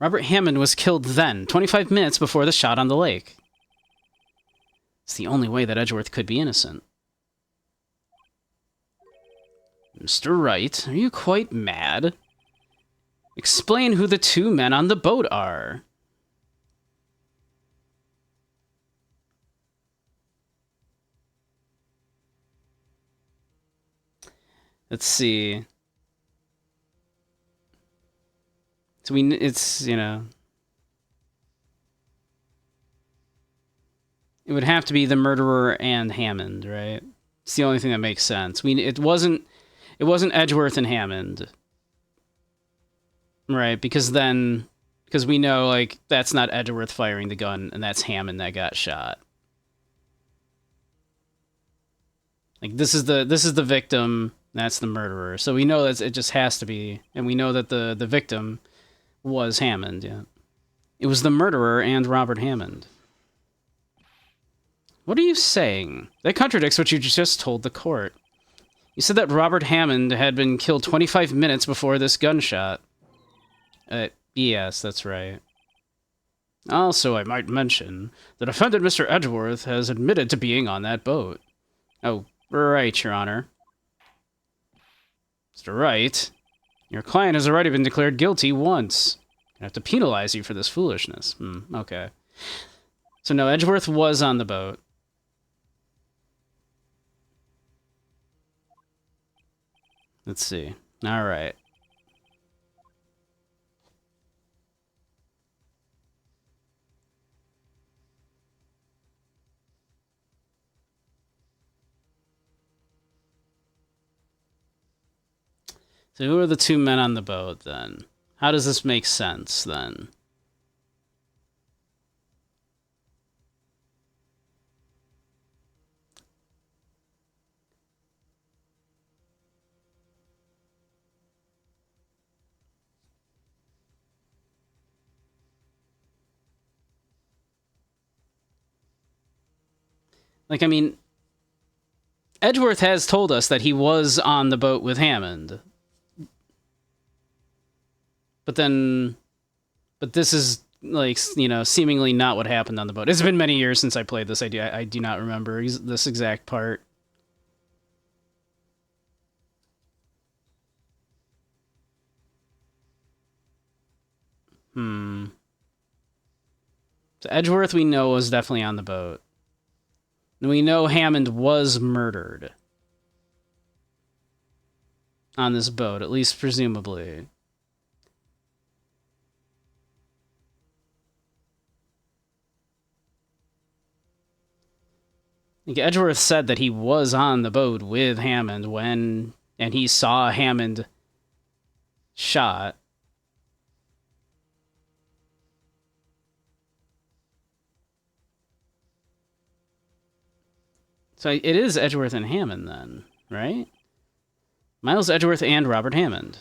Robert Hammond was killed then, 25 minutes before the shot on the lake. It's the only way that Edgeworth could be innocent. Mr. Wright, are you quite mad? Explain who the two men on the boat are. Let's see. So it's, it would have to be the murderer and Hammond, right? It's the only thing that makes sense. It wasn't Edgeworth and Hammond. Right, because we know, like, that's not Edgeworth firing the gun, and that's Hammond that got shot. Like, this is the victim, that's the murderer. So we know that it just has to be, and we know that the victim was Hammond, yeah. It was the murderer and Robert Hammond. What are you saying? That contradicts what you just told the court. You said that Robert Hammond had been killed 25 minutes before this gunshot. Yes, that's right. Also, I might mention, the defendant, Mr. Edgeworth, has admitted to being on that boat. Oh, right, Your Honor. Mr. Wright, your client has already been declared guilty once. I have to penalize you for this foolishness. Okay. So no, Edgeworth was on the boat. Let's see. All right. So who are the two men on the boat, then? How does this make sense, then? Like, I mean, Edgeworth has told us that he was on the boat with Hammond. But this is, like, seemingly not what happened on the boat. It's been many years since I played this. I do not remember this exact part. So Edgeworth, we know, was definitely on the boat. And we know Hammond was murdered on this boat, at least presumably. Like, Edgeworth said that he was on the boat with Hammond and he saw Hammond shot. So it is Edgeworth and Hammond then, right? Miles Edgeworth and Robert Hammond.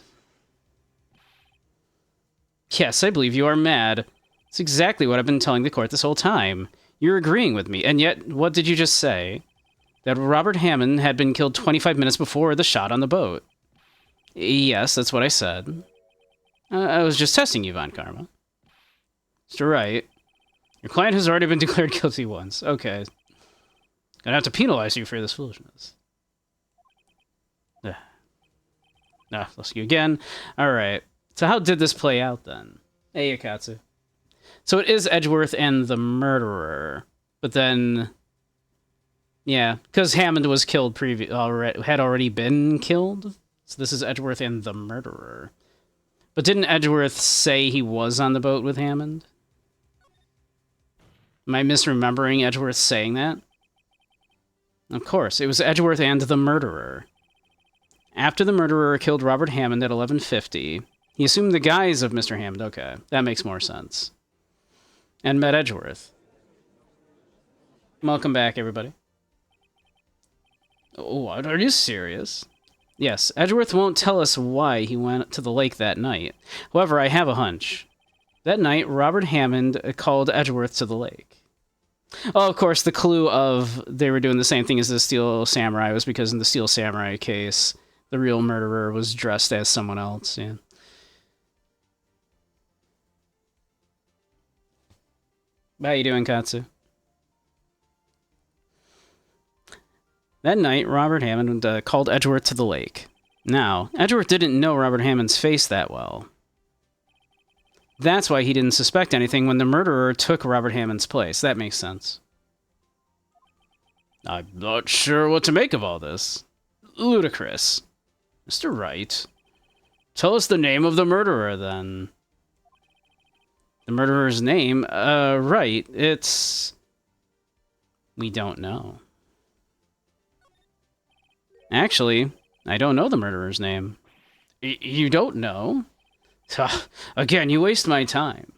Yes, I believe you are mad. It's exactly what I've been telling the court this whole time. You're agreeing with me, and yet, what did you just say? That Robert Hammond had been killed 25 minutes before the shot on the boat. Yes, that's what I said. I was just testing you, Von Karma. Mr. Wright, your client has already been declared guilty once. Okay. Gonna have to penalize you for this foolishness. Let's you again. Alright. So how did this play out, then? Hey, Akatsu. So it is Edgeworth and the murderer. But then... Yeah, because Hammond was killed had already been killed. So this is Edgeworth and the murderer. But didn't Edgeworth say he was on the boat with Hammond? Am I misremembering Edgeworth saying that? Of course, it was Edgeworth and the murderer. After the murderer killed Robert Hammond at 11:50, he assumed the guise of Mr. Hammond. Okay, that makes more sense. And met Edgeworth. Welcome back, everybody. What? Are you serious? Yes, Edgeworth won't tell us why he went to the lake that night. However, I have a hunch. That night, Robert Hammond called Edgeworth to the lake. Oh, of course, the clue of they were doing the same thing as the Steel Samurai was because in the Steel Samurai case, the real murderer was dressed as someone else, yeah. How you doing, Katsu? That night, Robert Hammond called Edgeworth to the lake. Now, Edgeworth didn't know Robert Hammond's face that well. That's why he didn't suspect anything when the murderer took Robert Hammond's place. That makes sense. I'm not sure what to make of all this. Ludicrous. Mr. Wright, tell us the name of the murderer, then. The murderer's name? Right, it's... We don't know. Actually, I don't know the murderer's name. You don't know? Again, you waste my time.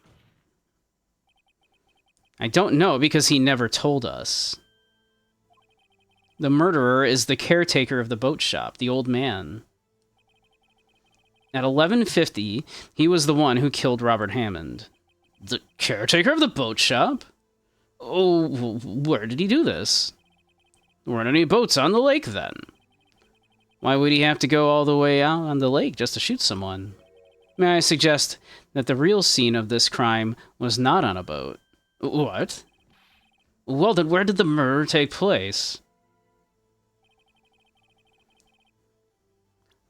I don't know because he never told us. The murderer is the caretaker of the boat shop, the old man. At 11:50, he was the one who killed Robert Hammond. The caretaker of the boat shop? Oh, where did he do this? There weren't any boats on the lake then. Why would he have to go all the way out on the lake just to shoot someone? May I suggest that the real scene of this crime was not on a boat? What? Well, then where did the murder take place?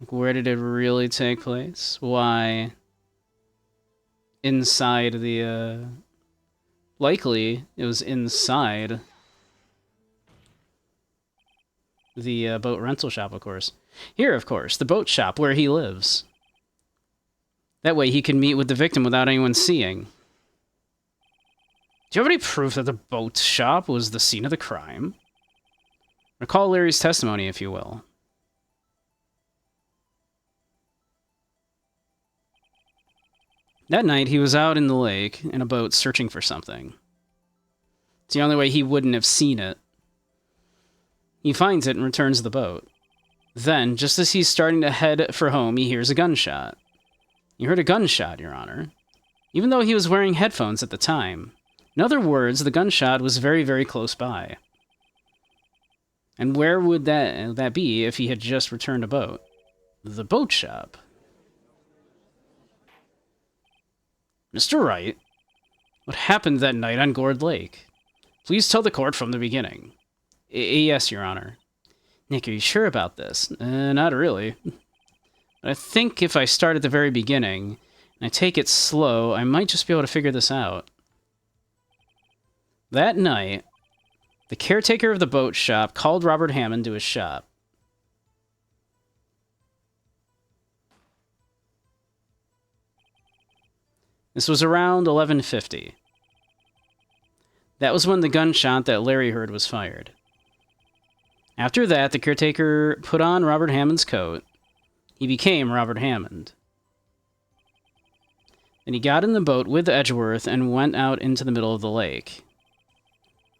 Where did it really take place? Why, inside the, likely, it was inside the boat rental shop, of course. Here, of course, the boat shop where he lives. That way he can meet with the victim without anyone seeing. Do you have any proof that the boat shop was the scene of the crime? Recall Larry's testimony, if you will. That night, he was out in the lake in a boat searching for something. It's the only way he wouldn't have seen it. He finds it and returns the boat. Then, just as he's starting to head for home, he hears a gunshot. You heard a gunshot, Your Honor. Even though he was wearing headphones at the time. In other words, the gunshot was very, very close by. And where would that be if he had just returned a boat? The boat shop. Mr. Wright, what happened that night on Gourd Lake? Please tell the court from the beginning. Yes, Your Honor. Nick, are you sure about this? Not really. But I think if I start at the very beginning, and I take it slow, I might just be able to figure this out. That night, the caretaker of the boat shop called Robert Hammond to his shop. This was around 11:50. That was when the gunshot that Larry heard was fired. After that, the caretaker put on Robert Hammond's coat. He became Robert Hammond. Then he got in the boat with Edgeworth and went out into the middle of the lake.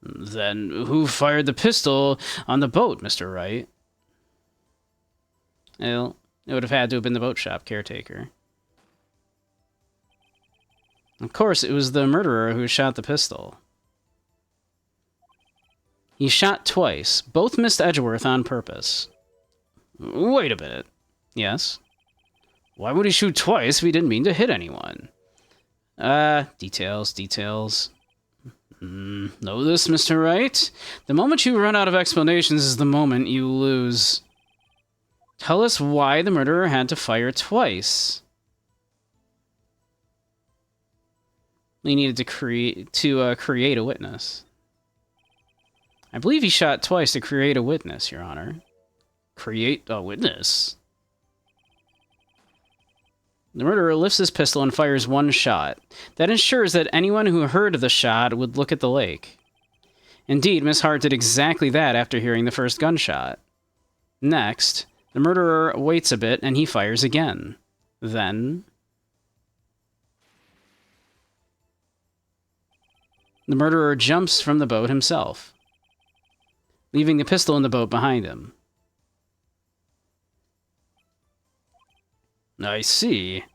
Then who fired the pistol on the boat, Mr. Wright? Well, it would have had to have been the boat shop caretaker. Of course, it was the murderer who shot the pistol. He shot twice. Both missed Edgeworth on purpose. Wait a minute. Yes? Why would he shoot twice if he didn't mean to hit anyone? Details. Know this, Mr. Wright? The moment you run out of explanations is the moment you lose. Tell us why the murderer had to fire twice. He needed to create a witness. I believe he shot twice to create a witness, Your Honor. Create a witness? The murderer lifts his pistol and fires one shot. That ensures that anyone who heard the shot would look at the lake. Indeed, Miss Hart did exactly that after hearing the first gunshot. Next, the murderer waits a bit and he fires again. Then the murderer jumps from the boat himself, leaving the pistol in the boat behind him. I see.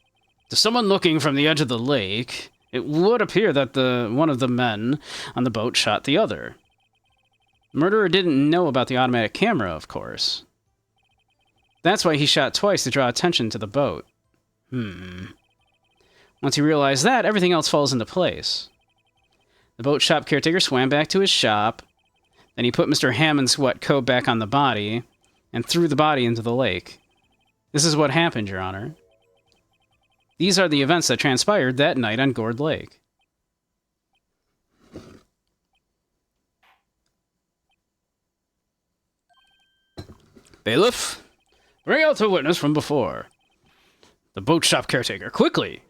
To someone looking from the edge of the lake, it would appear that one of the men on the boat shot the other. The murderer didn't know about the automatic camera, of course. That's why he shot twice to draw attention to the boat. Once he realized that, everything else falls into place. The boat shop caretaker swam back to his shop, then he put Mr. Hammond's wet coat back on the body, and threw the body into the lake. This is what happened, Your Honor. These are the events that transpired that night on Gourd Lake. Bailiff, bring out the witness from before. The boat shop caretaker, quickly!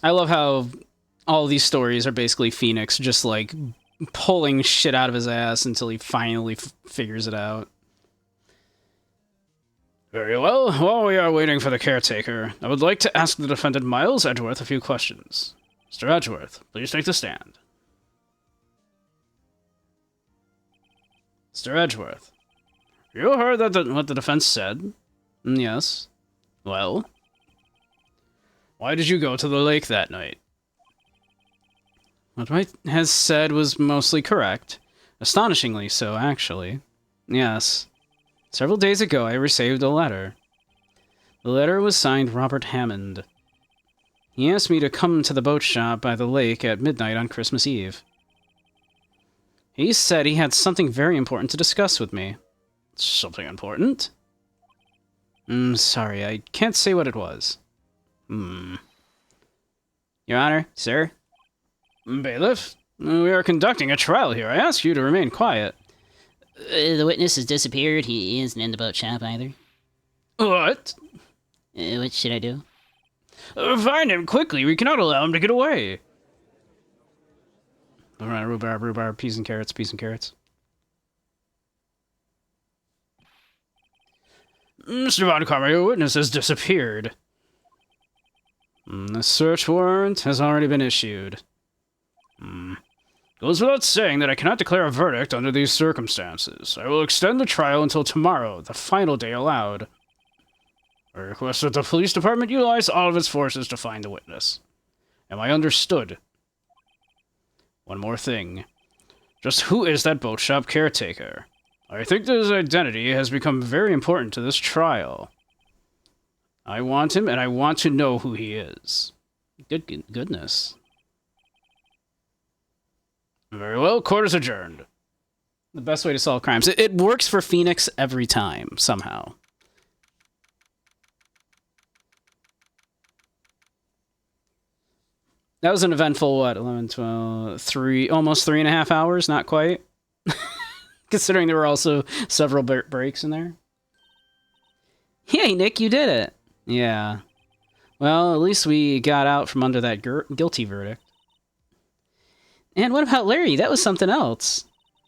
I love how all these stories are basically Phoenix just, like, pulling shit out of his ass until he finally figures it out. Very well. While we are waiting for the caretaker, I would like to ask the defendant Miles Edgeworth a few questions. Mr. Edgeworth, please take the stand. Mr. Edgeworth, you heard what the defense said? Yes. Well, why did you go to the lake that night? What Wright has said was mostly correct. Astonishingly so, actually. Yes. Several days ago, I received a letter. The letter was signed Robert Hammond. He asked me to come to the boat shop by the lake at midnight on Christmas Eve. He said he had something very important to discuss with me. Something important? Sorry, I can't say what it was. Your Honor, sir? Bailiff, we are conducting a trial here. I ask you to remain quiet. The witness has disappeared. He isn't in the boat shop either. What? What should I do? Find him quickly. We cannot allow him to get away. Rhubarb, peas and carrots, peas and carrots. Mr. Von Karma, your witness has disappeared. The search warrant has already been issued. Goes without saying that I cannot declare a verdict under these circumstances. I will extend the trial until tomorrow, the final day allowed. I request that the police department utilize all of its forces to find the witness. Am I understood? One more thing. Just who is that boat shop caretaker? I think that his identity has become very important to this trial. I want him, and I want to know who he is. Goodness. Very well, court is adjourned. The best way to solve crimes. It works for Phoenix every time, somehow. That was an eventful, what, 11, 12, 3, almost 3.5 hours? Not quite. Considering there were also several breaks in there. Hey, Nick, you did it. Yeah. Well, at least we got out from under that guilty verdict. And what about Larry? That was something else.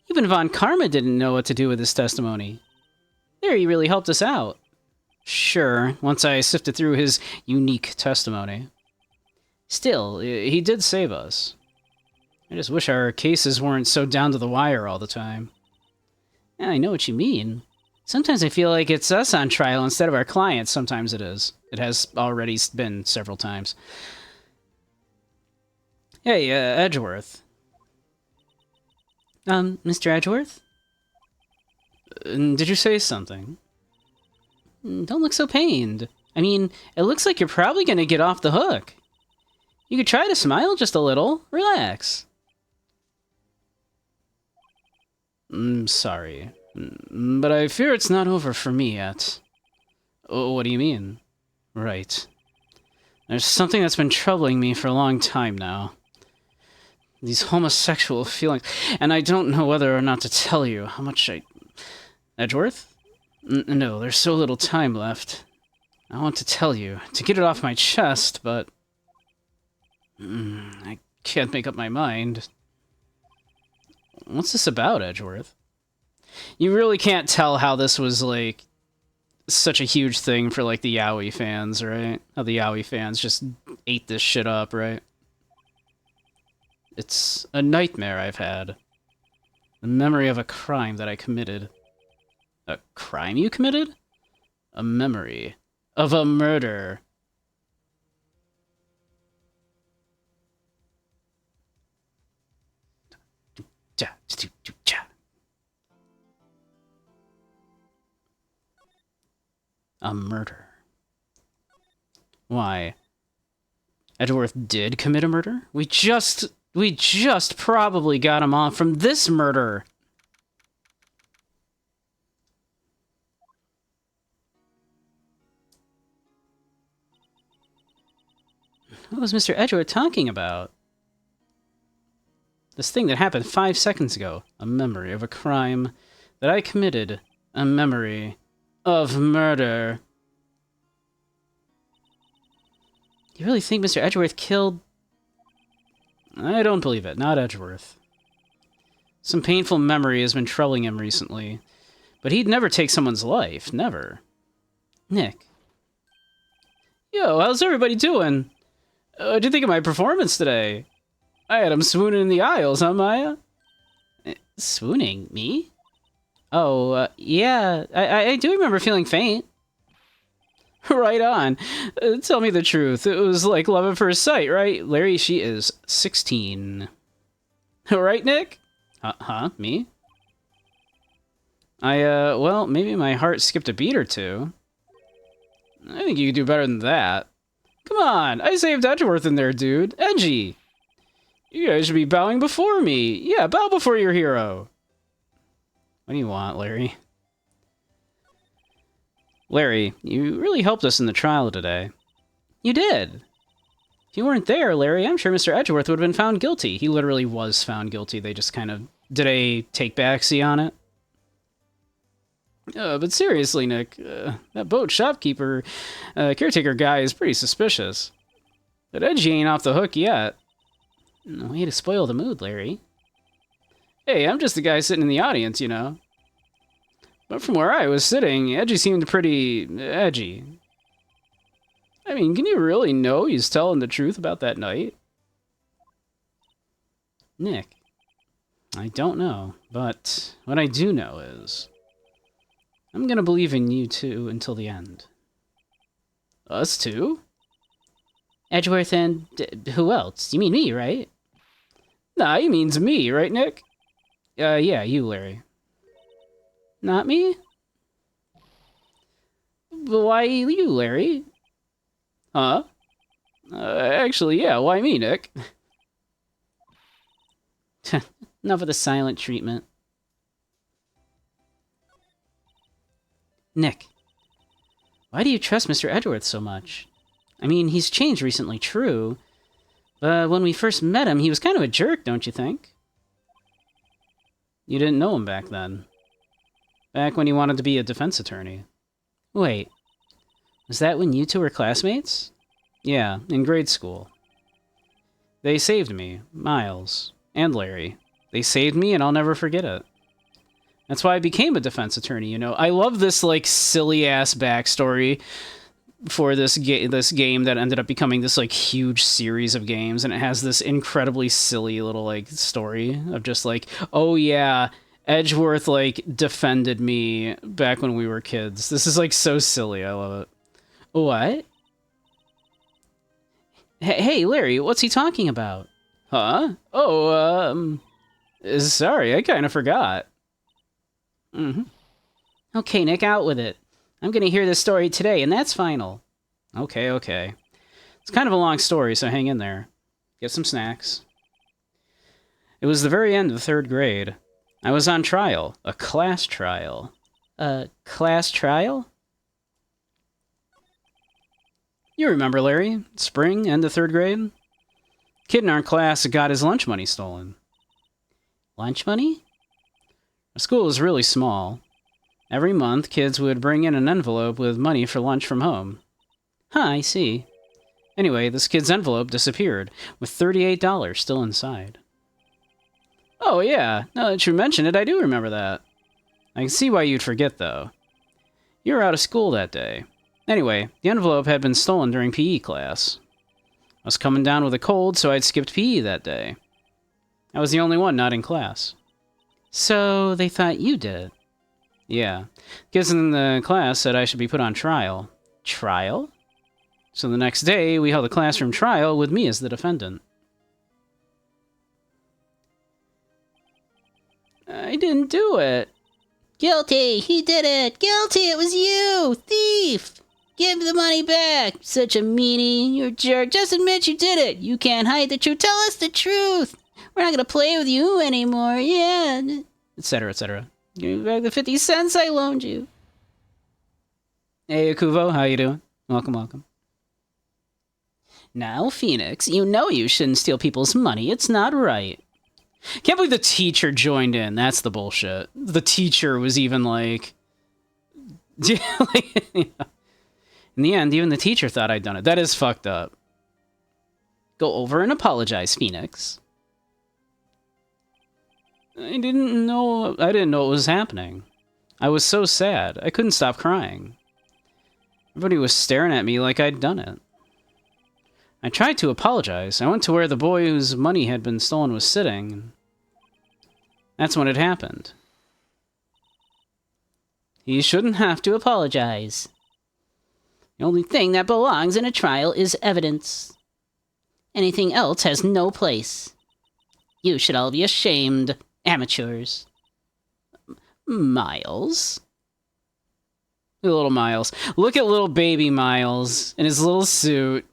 Even Von Karma didn't know what to do with his testimony. Larry really helped us out. Sure, once I sifted through his unique testimony. Still, he did save us. I just wish our cases weren't so down to the wire all the time. Yeah, I know what you mean. Sometimes I feel like it's us on trial instead of our clients. Sometimes it is. It has already been several times. Hey, Edgeworth. Mr. Edgeworth? Did you say something? Don't look so pained. I mean, it looks like you're probably gonna get off the hook. You could try to smile just a little. Relax. Sorry. But I fear it's not over for me yet. Oh, what do you mean? Right. There's something that's been troubling me for a long time now. These homosexual feelings. And I don't know whether or not to tell you how much I... Edgeworth? No, there's so little time left. I want to tell you, to get it off my chest, but... I can't make up my mind. What's this about, Edgeworth? You really can't tell how this was, like, such a huge thing for, like, the Yaoi fans, right? How the Yaoi fans just ate this shit up, right? It's a nightmare I've had. The memory of a crime that I committed. A crime you committed? A memory of a murder. A murder. Why? Edgeworth did commit a murder? We just probably got him off from this murder. What was Mr. Edgeworth talking about? This thing that happened 5 seconds ago. A memory of a crime that I committed. A memory of murder. You really think Mr. Edgeworth killed... I don't believe it. Not Edgeworth. Some painful memory has been troubling him recently. But he'd never take someone's life. Never. Nick. Yo, how's everybody doing? What'd you think of my performance today? I had him swooning in the aisles, huh, Maya? Swooning? Me? Oh, yeah. I do remember feeling faint. Right on. Tell me the truth. It was like love at first sight, right? Larry, she is 16. Right, Nick? Huh? Me? Well, maybe my heart skipped a beat or two. I think you could do better than that. Come on, I saved Edgeworth in there, dude. Edgy! You guys should be bowing before me. Yeah, bow before your hero. What do you want, Larry? Larry, you really helped us in the trial today. You did. If you weren't there, Larry, I'm sure Mr. Edgeworth would have been found guilty. He literally was found guilty. They just kind of did a take-backseat on it. But seriously, Nick, that boat shopkeeper, caretaker guy is pretty suspicious. But Edgy ain't off the hook yet. No way to spoil the mood, Larry. Hey, I'm just the guy sitting in the audience, you know. But from where I was sitting, Edgy seemed pretty edgy. I mean, can you really know he's telling the truth about that night? Nick. I don't know, but what I do know is... I'm gonna believe in you two until the end. Us two? Edgeworth and... who else? You mean me, right? Nah, he means me, right, Nick? Yeah, you, Larry. Not me? But why you, Larry? Huh? Actually, yeah, why me, Nick? Enough of the silent treatment. Nick, why do you trust Mr. Edgeworth so much? I mean, he's changed recently, true. But when we first met him, he was kind of a jerk, don't you think? You didn't know him back then. Back when he wanted to be a defense attorney. Wait, was that when you two were classmates? Yeah, in grade school. They saved me, Miles, and Larry. They saved me, and I'll never forget it. That's why I became a defense attorney, you know. I love this, like, silly-ass backstory for this game that ended up becoming this, like, huge series of games, and it has this incredibly silly little, like, story of just, like, oh, yeah, Edgeworth, like, defended me back when we were kids. This is, like, so silly. I love it. What? Hey, Larry, what's he talking about? Huh? Oh, sorry, I kind of forgot. Okay, Nick, out with it. I'm going to hear this story today, and that's final. Okay. It's kind of a long story, so hang in there. Get some snacks. It was the very end of the 3rd grade. I was on trial. A class trial. A class trial? You remember, Larry. Spring, end of 3rd grade? Kid in our class got his lunch money stolen. Lunch money? Our school is really small. Every month, kids would bring in an envelope with money for lunch from home. Huh, I see. Anyway, this kid's envelope disappeared, with $38 still inside. Oh, yeah. Now that you mention it, I do remember that. I can see why you'd forget, though. You were out of school that day. Anyway, the envelope had been stolen during PE class. I was coming down with a cold, so I'd skipped PE that day. I was the only one not in class. So they thought you did? Yeah. Kids in the class said I should be put on trial. Trial? So the next day, we held a classroom trial with me as the defendant. I didn't do it. Guilty! He did it! Guilty! It was you! Thief! Give the money back! Such a meanie! You're a jerk! Just admit you did it! You can't hide the truth! Tell us the truth! We're not gonna play with you anymore! Yeah! Etc., etc. Give me back the 50 cents I loaned you! Hey, Akuvo, how you doing? Welcome. Now, Phoenix, you know you shouldn't steal people's money. It's not right. Can't believe the teacher joined in. That's the bullshit. The teacher was even like... In the end, even the teacher thought I'd done it. That is fucked up. Go over and apologize, Phoenix. I didn't know what was happening. I was so sad. I couldn't stop crying. Everybody was staring at me like I'd done it. I tried to apologize. I went to where the boy whose money had been stolen was sitting. That's when it happened. You shouldn't have to apologize. The only thing that belongs in a trial is evidence. Anything else has no place. You should all be ashamed, amateurs. Miles? Little Miles. Look at little baby Miles in his little suit.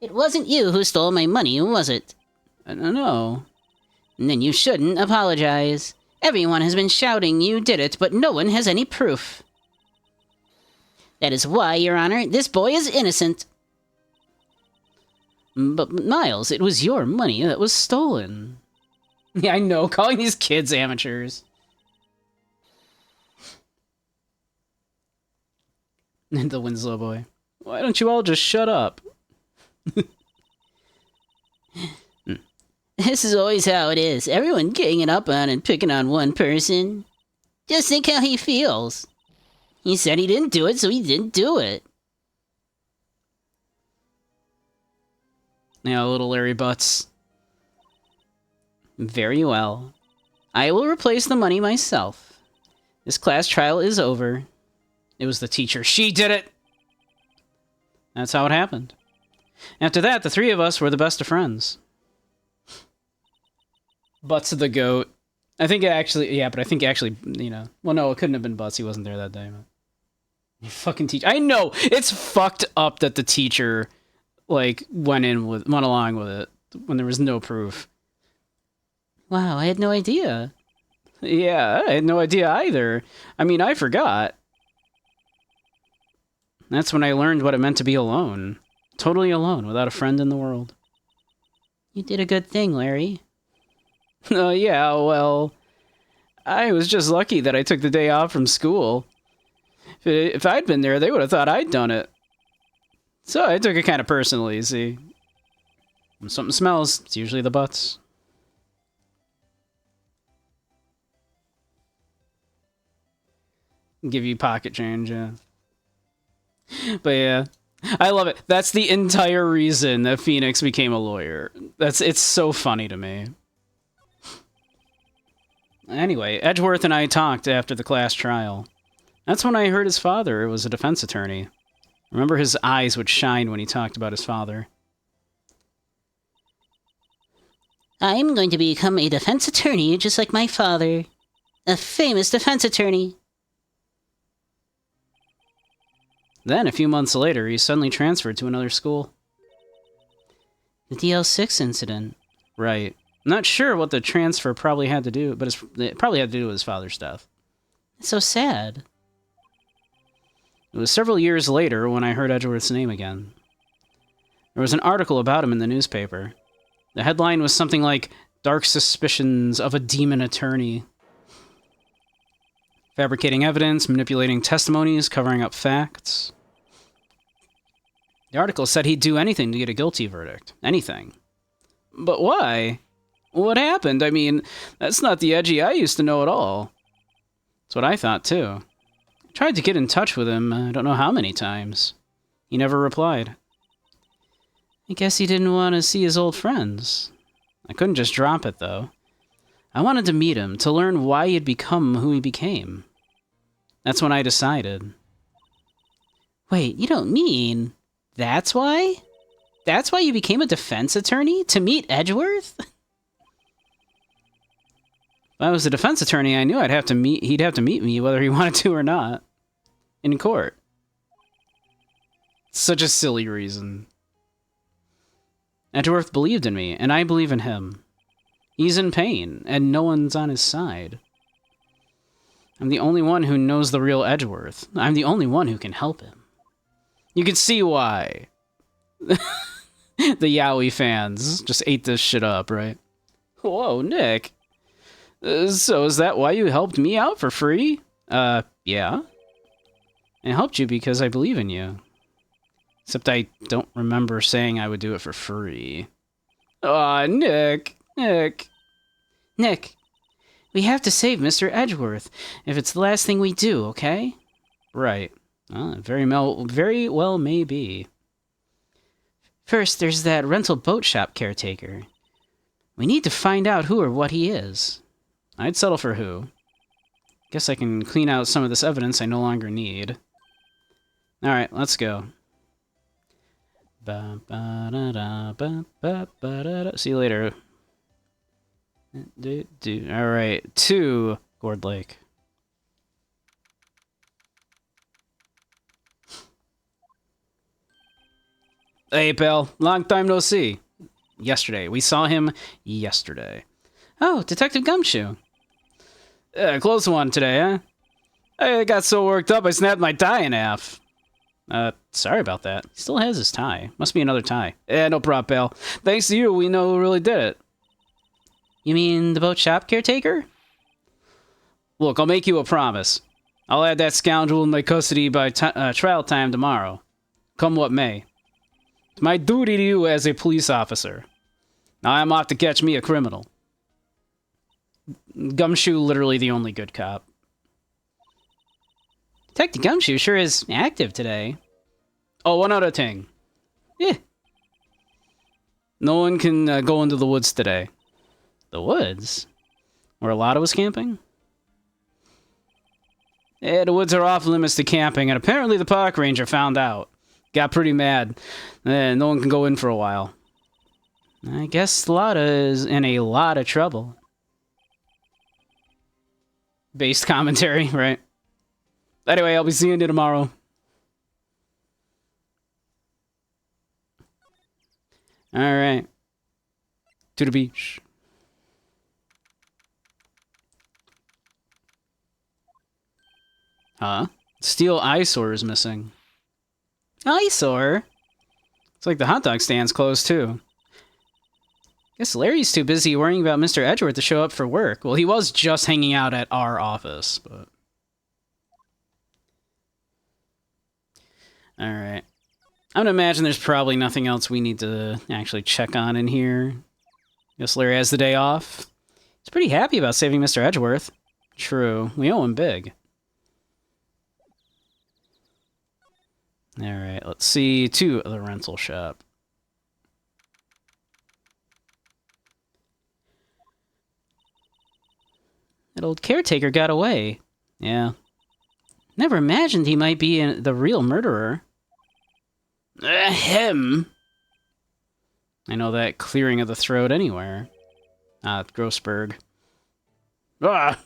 It wasn't you who stole my money, was it? I don't know. Then you shouldn't apologize. Everyone has been shouting you did it, but no one has any proof. That is why, Your Honor, this boy is innocent. But, Miles, it was your money that was stolen. Yeah, I know, calling these kids amateurs. And the Winslow boy. Why don't you all just shut up? This is always how it is. Everyone ganging up on and picking on one person. Just think how he feels. He said he didn't do it, so he didn't do it. Now, little Larry Butts. Very well. I will replace the money myself. This class trial is over. It was the teacher. She did it! That's how it happened. After that, the three of us were the best of friends. Butts of the goat. I think actually, well, no, it couldn't have been Butts. He wasn't there that day. But... You fucking teacher. I know! It's fucked up that the teacher, went along with it when there was no proof. Wow, I had no idea. Yeah, I had no idea either. I mean, I forgot. That's when I learned what it meant to be alone. Totally alone, without a friend in the world. You did a good thing, Larry. Oh, yeah, well... I was just lucky that I took the day off from school. If I'd been there, they would have thought I'd done it. So I took it kind of personally, you see. When something smells, it's usually the butts. Give you pocket change, yeah. But yeah, I love it. That's the entire reason that Phoenix became a lawyer. It's so funny to me. Anyway, Edgeworth and I talked after the class trial. That's when I heard his father was a defense attorney. Remember, his eyes would shine when he talked about his father. I'm going to become a defense attorney just like my father. A famous defense attorney. Then, a few months later, he suddenly transferred to another school. The DL6 incident. Right. Not sure what the transfer probably had to do, but it probably had to do with his father's death. It's so sad. It was several years later when I heard Edgeworth's name again. There was an article about him in the newspaper. The headline was something like, "Dark Suspicions of a Demon Attorney." Fabricating evidence, manipulating testimonies, covering up facts. The article said he'd do anything to get a guilty verdict. Anything. But why? What happened? I mean, that's not the Edgy I used to know at all. That's what I thought, too. I tried to get in touch with him, I don't know how many times. He never replied. I guess he didn't want to see his old friends. I couldn't just drop it, though. I wanted to meet him, to learn why he had become who he became. That's when I decided. Wait, you don't mean... That's why? That's why you became a defense attorney? To meet Edgeworth? If I was a defense attorney, I knew he'd have to meet me whether he wanted to or not. In court. Such a silly reason. Edgeworth believed in me, and I believe in him. He's in pain, and no one's on his side. I'm the only one who knows the real Edgeworth. I'm the only one who can help him. You can see why. The Yowie fans just ate this shit up, right? Whoa, Nick. So is that why you helped me out for free? Yeah. I helped you because I believe in you. Except I don't remember saying I would do it for free. Aw, Nick. Nick, we have to save Mr. Edgeworth, if it's the last thing we do, okay? Right. Very well may be. First, there's that rental boat shop caretaker. We need to find out who or what he is. I'd settle for who. Guess I can clean out some of this evidence I no longer need. Alright, let's go. See you later. Alright, to Gourd Lake. Hey, pal. Long time no see. Yesterday. We saw him yesterday. Oh, Detective Gumshoe. Close one today, huh? I got so worked up I snapped my tie in half. Sorry about that. He still has his tie. Must be another tie. No problem, pal. Thanks to you, we know who really did it. You mean the boat shop caretaker? Look, I'll make you a promise. I'll have that scoundrel in my custody by trial time tomorrow. Come what may. It's my duty to you as a police officer. Now I'm off to catch me a criminal. Gumshoe literally the only good cop. Detective Gumshoe sure is active today. Oh, one other thing. Yeah. No one can go into the woods today. The woods? Where Lotta was camping? Yeah, the woods are off limits to camping, and apparently the park ranger found out. Got pretty mad. No one can go in for a while. I guess Lotta is in a lot of trouble. Based commentary, right? Anyway, I'll be seeing you tomorrow. Alright. To the beach. Huh? Steel eyesore is missing. Eyesore? It's like the hot dog stand's closed, too. Guess Larry's too busy worrying about Mr. Edgeworth to show up for work. Well, he was just hanging out at our office, but... Alright. I'm gonna imagine there's probably nothing else we need to actually check on in here. Guess Larry has the day off. He's pretty happy about saving Mr. Edgeworth. True. We owe him big. Alright, let's see to the rental shop. That old caretaker got away. Yeah. Never imagined he might be the real murderer. Him. I know that clearing of the throat anywhere. Grossberg. Ah!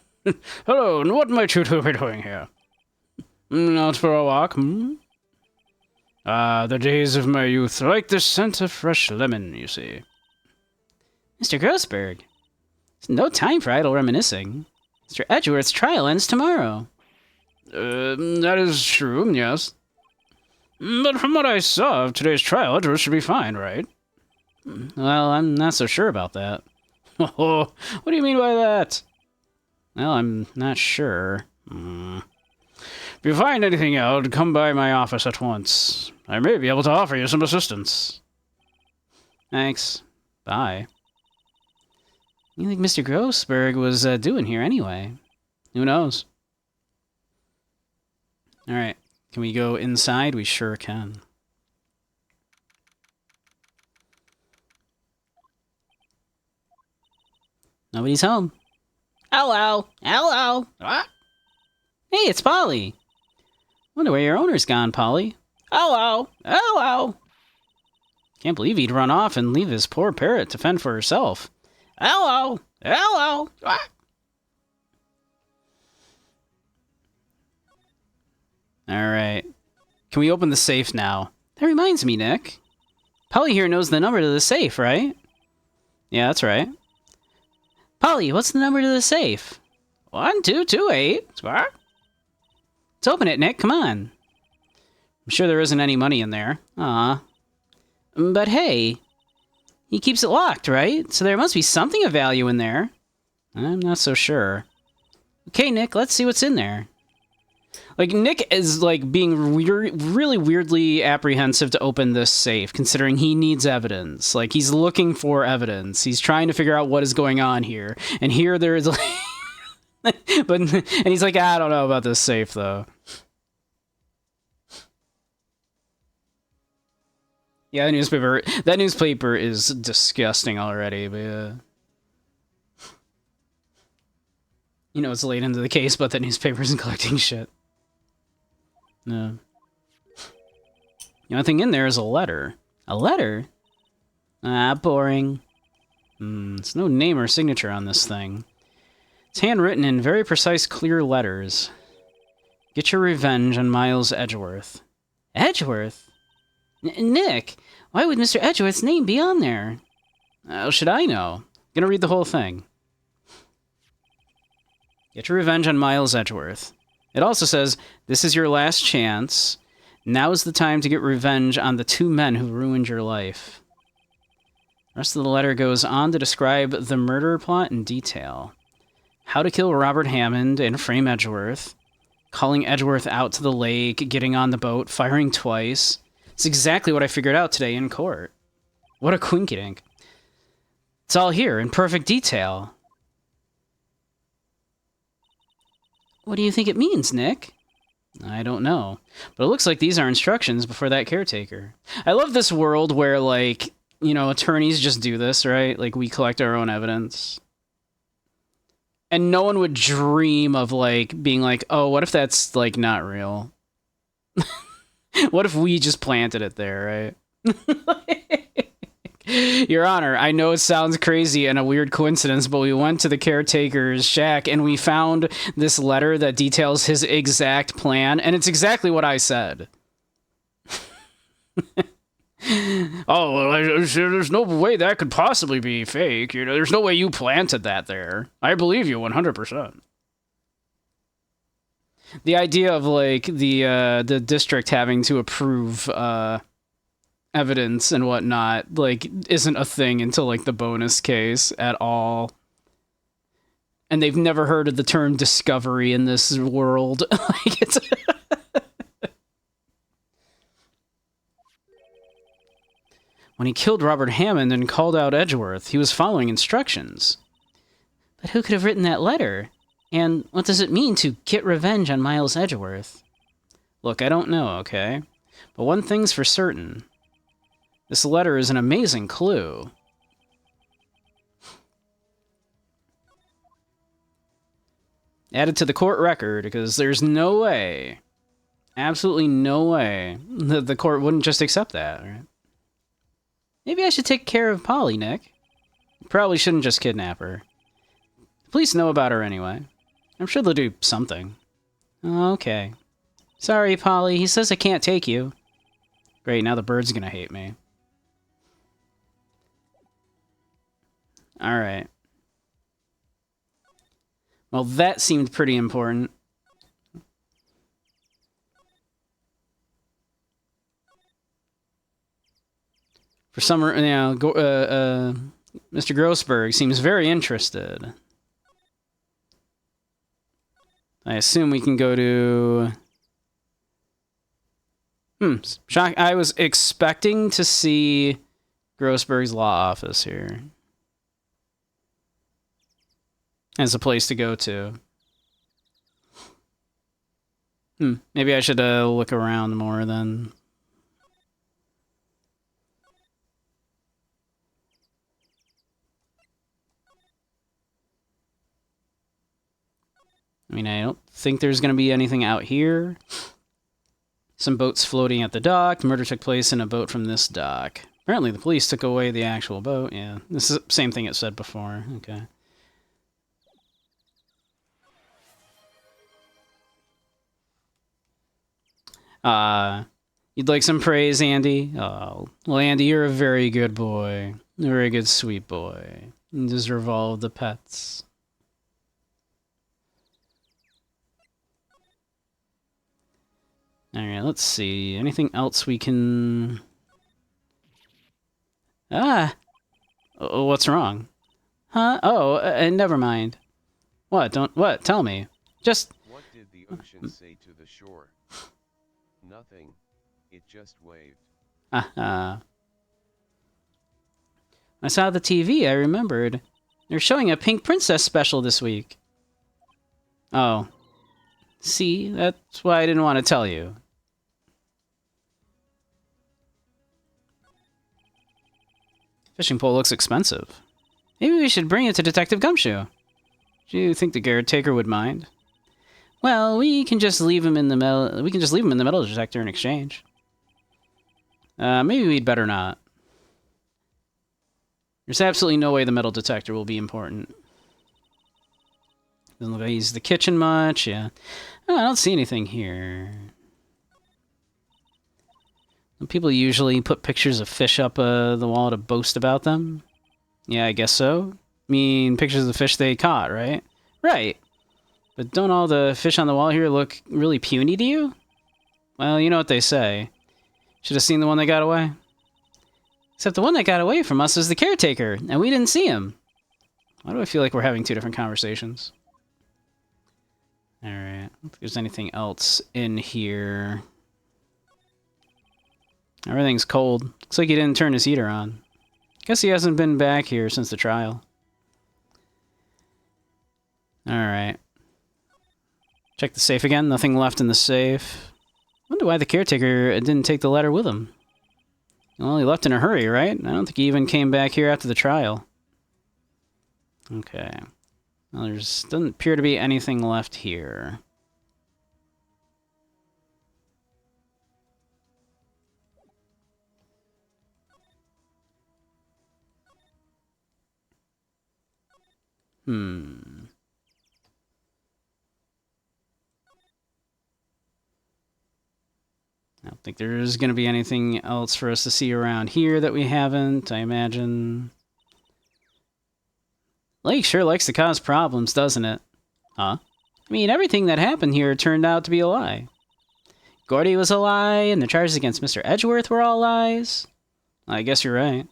Hello, and what might you two be doing here? Out for a walk, hmm? Ah, the days of my youth, like the scent of fresh lemon, you see. Mr. Grossberg, there's no time for idle reminiscing. Mr. Edgeworth's trial ends tomorrow. That is true, yes. But from what I saw of today's trial, Edgeworth should be fine, right? Well, I'm not so sure about that. Oh, what do you mean by that? Well, I'm not sure. If you find anything out, come by my office at once. I may be able to offer you some assistance. Thanks. Bye. What do you think Mr. Grossberg was doing here anyway? Who knows? Alright. Can we go inside? We sure can. Nobody's home. Hello! Hello! What? Hey, it's Polly! Wonder where your owner's gone, Polly. Hello! Hello! Can't believe he'd run off and leave his poor parrot to fend for herself. Hello! Hello! What? Alright. Can we open the safe now? That reminds me, Nick. Polly here knows the number to the safe, right? Yeah, that's right. Polly, what's the number to the safe? 1228. What? Let's open it, Nick. Come on. I'm sure there isn't any money in there. Aw. But hey, he keeps it locked, right? So there must be something of value in there. I'm not so sure. Okay, Nick, let's see what's in there. Like, Nick is, like, being really weirdly apprehensive to open this safe, considering he needs evidence. Like, he's looking for evidence. He's trying to figure out what is going on here. And here there is, like... and he's like, I don't know about this safe, though. Yeah, that newspaper is disgusting already, but yeah. You know, it's late into the case, but that newspaper isn't collecting shit. No. The only thing in there is a letter. A letter? Ah, boring. There's no name or signature on this thing. It's handwritten in very precise, clear letters. Get your revenge on Miles Edgeworth. Edgeworth? Nick, why would Mr. Edgeworth's name be on there? How should I know? I'm gonna read the whole thing. Get your revenge on Miles Edgeworth. It also says, this is your last chance. Now is the time to get revenge on the two men who ruined your life. The rest of the letter goes on to describe the murder plot in detail. How to kill Robert Hammond and frame Edgeworth. Calling Edgeworth out to the lake, getting on the boat, firing twice. It's exactly what I figured out today in court. What a quinkydink. It's all here in perfect detail. What do you think it means, Nick? I don't know. But it looks like these are instructions before that caretaker. I love this world where, like, you know, attorneys just do this, right? Like, we collect our own evidence. And no one would dream of, like, being like, oh, what if that's, like, not real? What if we just planted it there, right? Your Honor, I know it sounds crazy and a weird coincidence, but we went to the caretaker's shack and we found this letter that details his exact plan, and it's exactly what I said. Oh, well, there's no way that could possibly be fake. You know, there's no way you planted that there. I believe you 100%. The idea of, like, the district having to approve evidence and whatnot, like, isn't a thing until, like, the bonus case at all. And they've never heard of the term discovery in this world. Like, it's... When he killed Robert Hammond and called out Edgeworth, he was following instructions. But who could have written that letter? And what does it mean to get revenge on Miles Edgeworth? Look, I don't know, okay? But one thing's for certain. This letter is an amazing clue. Added to the court record, because there's no way, absolutely no way, that the court wouldn't just accept that, right? Maybe I should take care of Polly, Nick. Probably shouldn't just kidnap her. The police know about her anyway. I'm sure they'll do something. Okay. Sorry, Polly. He says I can't take you. Great, now the bird's gonna hate me. Alright. Well, that seemed pretty important. For some reason, Mr. Grossberg seems very interested. I assume we can go to... Shock. I was expecting to see Grossberg's law office here as a place to go to. Maybe I should look around more then. I mean, I don't think there's going to be anything out here. Some boats floating at the dock. The murder took place in a boat from this dock. Apparently the police took away the actual boat. Yeah, this is the same thing it said before. Okay. You'd like some praise, Andy? Oh, well, Andy, you're a very good boy. A very good, sweet boy. You deserve all of the pets. Alright, let's see. Anything else we can... What's wrong? Huh? Oh, never mind. What? What? Tell me. Just... What did the ocean say to the shore? Nothing. It just waved. I saw the TV, I remembered. They're showing a Pink Princess special this week. Oh. See? That's why I didn't want to tell you. Fishing pole looks expensive. Maybe we should bring it to Detective Gumshoe. Do you think the caretaker would mind? Well, we can just leave him in the metal. We can just leave him in the metal detector in exchange. Maybe we'd better not. There's absolutely no way the metal detector will be important. Doesn't look like he's the kitchen much. Yeah. Oh, I don't see anything here. People usually put pictures of fish up the wall to boast about them. Yeah, I guess so. I mean, pictures of the fish they caught, right? Right. But don't all the fish on the wall here look really puny to you? Well, you know what they say. Should have seen the one that got away. Except the one that got away from us is the caretaker, and we didn't see him. Why do I feel like we're having two different conversations? Alright, I don't think there's anything else in here. Everything's cold. Looks like he didn't turn his heater on. Guess he hasn't been back here since the trial. Alright. Check the safe again. Nothing left in the safe. Wonder why the caretaker didn't take the letter with him. Well, he left in a hurry, right? I don't think he even came back here after the trial. Okay. Well, there doesn't appear to be anything left here. I don't think there's going to be anything else for us to see around here that we haven't, I imagine. Lake sure likes to cause problems, doesn't it? Huh? I mean, everything that happened here turned out to be a lie. Gordy was a lie, and the charges against Mr. Edgeworth were all lies. I guess you're right.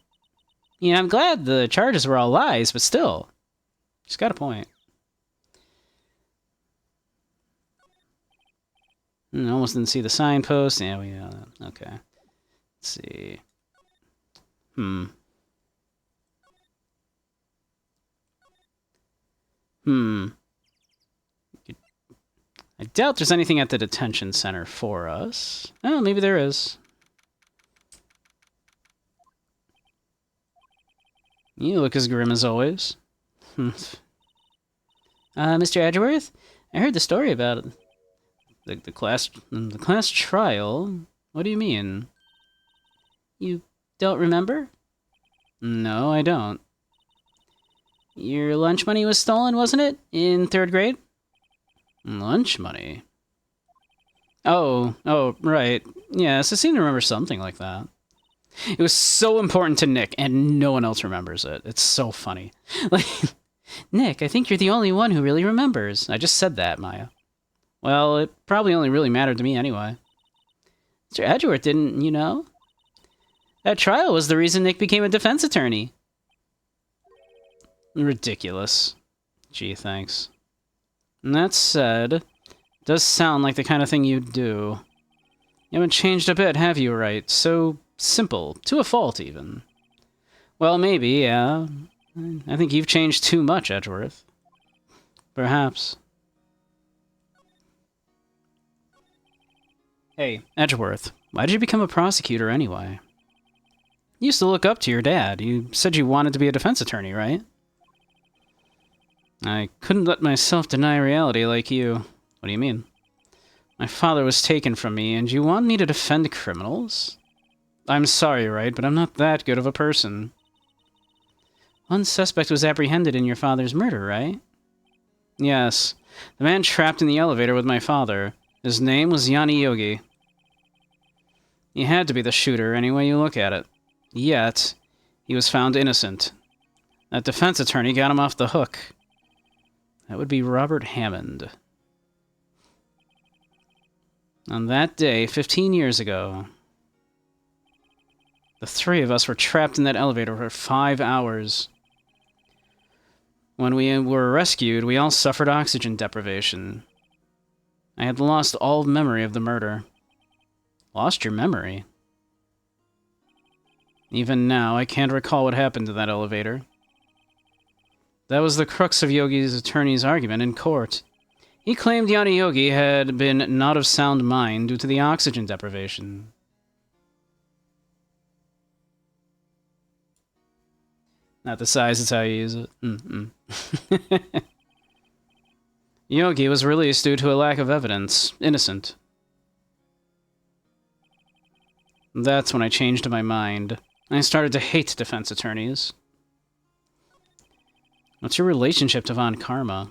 Yeah, I'm glad the charges were all lies, but still. She's got a point. Almost didn't see the signpost. Yeah, we know that. Okay. Let's see. I doubt there's anything at the detention center for us. Oh, maybe there is. You look as grim as always. Mr. Edgeworth? I heard the story about it. The class trial? What do you mean? You don't remember? No, I don't. Your lunch money was stolen, wasn't it? In 3rd grade? Lunch money? Oh, right. Yes, I seem to remember something like that. It was so important to Nick, and no one else remembers it. It's so funny. Like, Nick, I think you're the only one who really remembers. I just said that, Maya. Well, it probably only really mattered to me anyway. Mr. Edgeworth didn't, you know? That trial was the reason Nick became a defense attorney. Ridiculous. Gee, thanks. And that said, it does sound like the kind of thing you'd do. You haven't changed a bit, have you, right? So simple. To a fault, even. Well, maybe, yeah. I think you've changed too much, Edgeworth. Perhaps. Hey, Edgeworth, why did you become a prosecutor anyway? You used to look up to your dad. You said you wanted to be a defense attorney, right? I couldn't let myself deny reality like you. What do you mean? My father was taken from me, and you want me to defend criminals? I'm sorry, right, but I'm not that good of a person. One suspect was apprehended in your father's murder, right? Yes. The man trapped in the elevator with my father. His name was Yanni Yogi. He had to be the shooter, any way you look at it. Yet, he was found innocent. That defense attorney got him off the hook. That would be Robert Hammond. On that day, 15 years ago, the three of us were trapped in that elevator for 5 hours. When we were rescued, we all suffered oxygen deprivation. I had lost all memory of the murder. Lost your memory? Even now, I can't recall what happened to that elevator. That was the crux of Yogi's attorney's argument in court. He claimed Yanni Yogi had been not of sound mind due to the oxygen deprivation. Not the size, it's how you use it. Yogi was released due to a lack of evidence. Innocent. That's when I changed my mind. I started to hate defense attorneys. What's your relationship to Von Karma?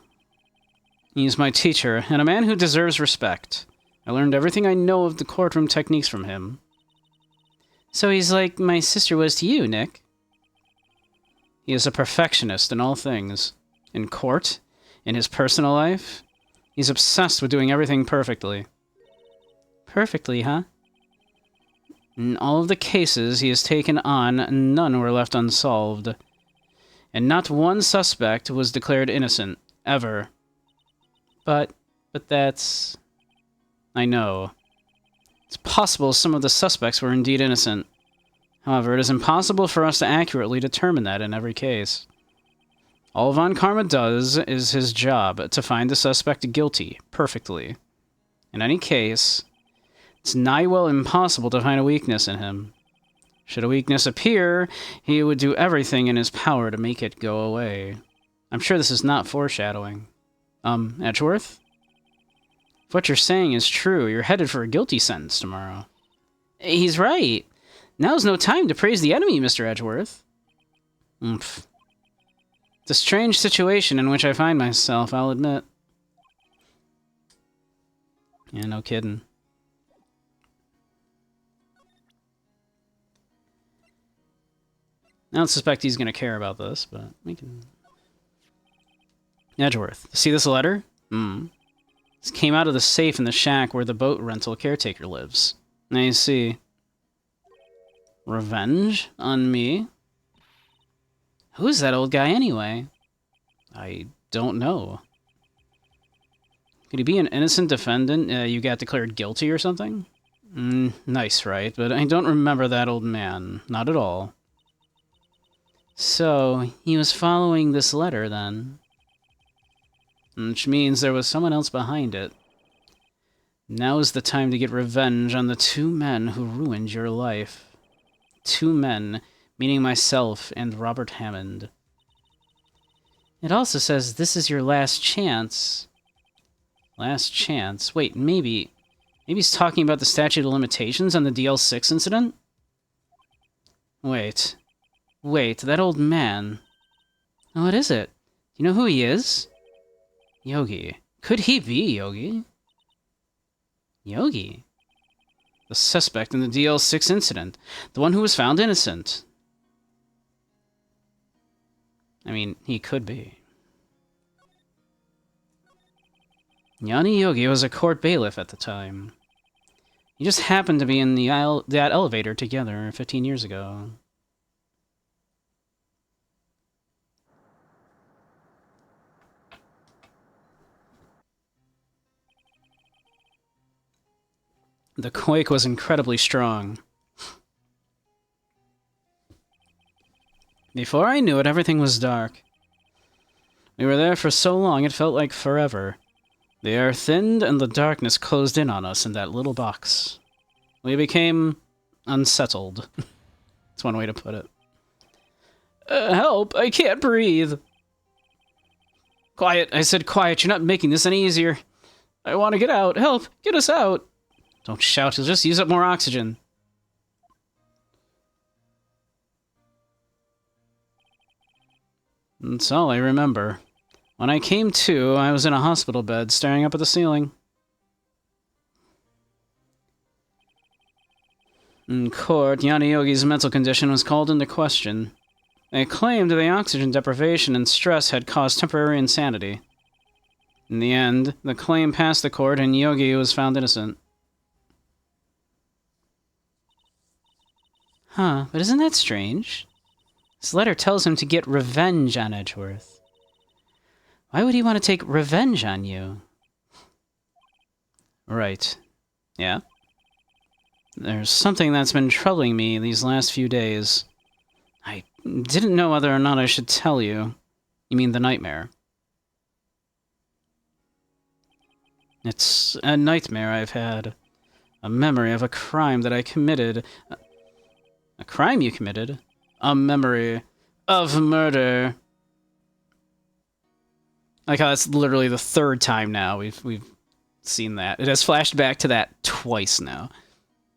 He's my teacher, and a man who deserves respect. I learned everything I know of the courtroom techniques from him. So he's like my sister was to you, Nick? He is a perfectionist in all things. In court, in his personal life, he's obsessed with doing everything perfectly. Perfectly, huh? In all of the cases he has taken on, none were left unsolved. And not one suspect was declared innocent, ever. But that's... I know. It's possible some of the suspects were indeed innocent. However, it is impossible for us to accurately determine that in every case. All Von Karma does is his job to find the suspect guilty, perfectly. In any case, it's nigh well impossible to find a weakness in him. Should a weakness appear, he would do everything in his power to make it go away. I'm sure this is not foreshadowing. Edgeworth? If what you're saying is true, you're headed for a guilty sentence tomorrow. He's right. Now's no time to praise the enemy, Mr. Edgeworth. Oomph. It's a strange situation in which I find myself, I'll admit. Yeah, no kidding. I don't suspect he's going to care about this, but we can... Edgeworth, see this letter? This came out of the safe in the shack where the boat rental caretaker lives. Now you see... Revenge on me? Who's that old guy anyway? I don't know. Could he be an innocent defendant you got declared guilty or something? Nice, right? But I don't remember that old man. Not at all. So, he was following this letter, then. Which means there was someone else behind it. Now is the time to get revenge on the two men who ruined your life. Two men, meaning myself and Robert Hammond. It also says this is your last chance. Last chance? Wait, maybe he's talking about the statute of limitations on the DL6 incident? Wait, that old man. What is it? Do you know who he is? Yogi. Could he be Yogi? Yogi? The suspect in the DL6 incident. The one who was found innocent. I mean, he could be. Yanni Yogi was a court bailiff at the time. He just happened to be in that elevator together 15 years ago. The quake was incredibly strong. Before I knew it, everything was dark. We were there for so long it felt like forever. The air thinned and the darkness closed in on us in that little box. We became unsettled. That's one way to put it. Help! I can't breathe! Quiet! I said quiet, you're not making this any easier. I want to get out! Help! Get us out! Don't shout, you'll just use up more oxygen. That's all I remember. When I came to, I was in a hospital bed, staring up at the ceiling. In court, Yanni Yogi's mental condition was called into question. They claimed the oxygen deprivation and stress had caused temporary insanity. In the end, the claim passed the court and Yogi was found innocent. Huh, but isn't that strange? This letter tells him to get revenge on Edgeworth. Why would he want to take revenge on you? Right. Yeah? There's something that's been troubling me these last few days. I didn't know whether or not I should tell you. You mean the nightmare? It's a nightmare I've had. A memory of a crime that I committed. A crime you committed? A memory of murder. Like how that's literally the third time now we've seen that. It has flashed back to that twice now.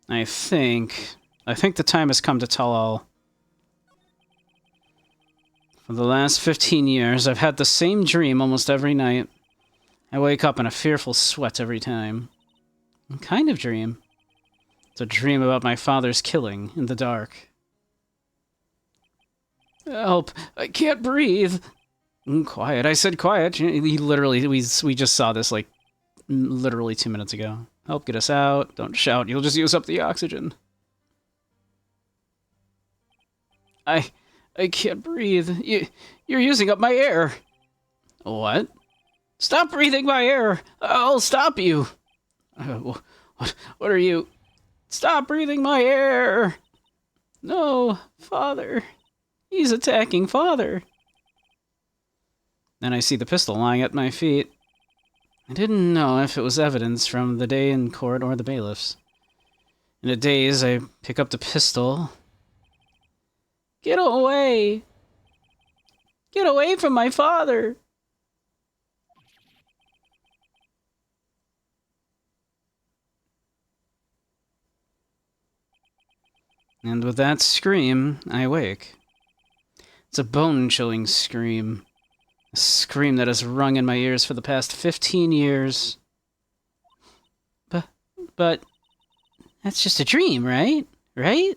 I think the time has come to tell all. For the last 15 years, I've had the same dream almost every night. I wake up in a fearful sweat every time. What kind of dream? It's a dream about my father's killing in the dark. Help! I can't breathe! Quiet. I said quiet. He literally, we just saw this like literally 2 minutes ago. Help, get us out. Don't shout. You'll just use up the oxygen. I can't breathe. You're using up my air. What? Stop breathing my air. I'll stop you. What are you? Stop breathing my air. No, Father. He's attacking Father. Then I see the pistol lying at my feet. I didn't know if it was evidence from the day in court or the bailiffs. In a daze, I pick up the pistol. Get away! Get away from my father! And with that scream, I wake. It's a bone-chilling scream. A scream that has rung in my ears for the past 15 years. But that's just a dream, right? Right?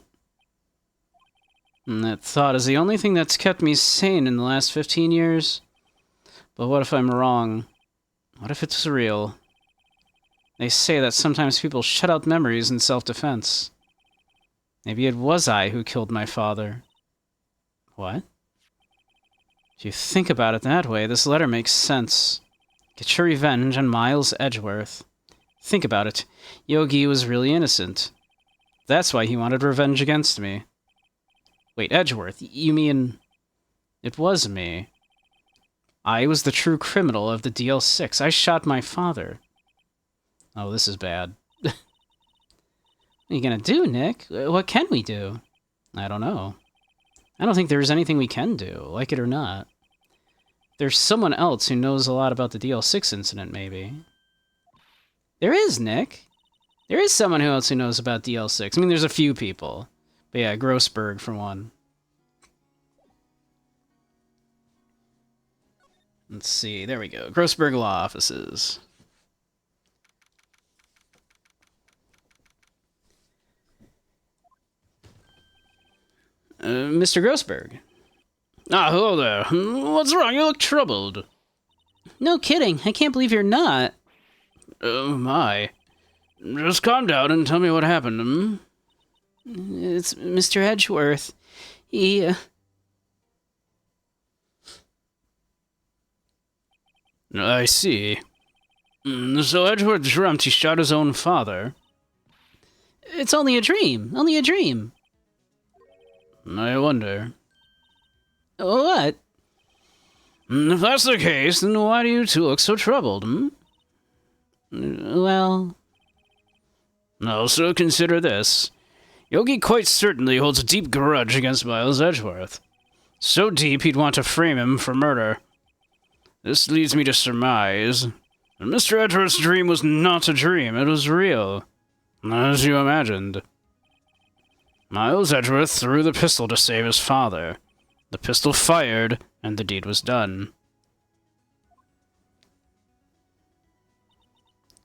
And that thought is the only thing that's kept me sane in the last 15 years. But what if I'm wrong? What if it's real? They say that sometimes people shut out memories in self-defense. Maybe it was I who killed my father. What? If you think about it that way, this letter makes sense. Get your revenge on Miles Edgeworth. Think about it. Yogi was really innocent. That's why he wanted revenge against me. Wait, Edgeworth, you mean... It was me. I was the true criminal of the DL6. I shot my father. Oh, this is bad. What are you gonna do, Nick? What can we do? I don't know. I don't think there's anything we can do, like it or not. There's someone else who knows a lot about the DL6 incident, maybe. There is, Nick. There is someone else who knows about DL6. I mean, there's a few people. But yeah, Grossberg, for one. Let's see. There we go. Grossberg Law Offices. Mr. Grossberg. Ah, hello there. What's wrong? You look troubled. No kidding. I can't believe you're not. Oh, my. Just calm down and tell me what happened, It's Mr. Edgeworth. He, I see. So Edgeworth dreamt he shot his own father. It's only a dream. Only a dream. I wonder. What? If that's the case, then why do you two look so troubled, Well... Also, consider this. Yogi quite certainly holds a deep grudge against Miles Edgeworth. So deep he'd want to frame him for murder. This leads me to surmise that Mr. Edgeworth's dream was not a dream, it was real. As you imagined. Miles Edgeworth threw the pistol to save his father. The pistol fired, and the deed was done.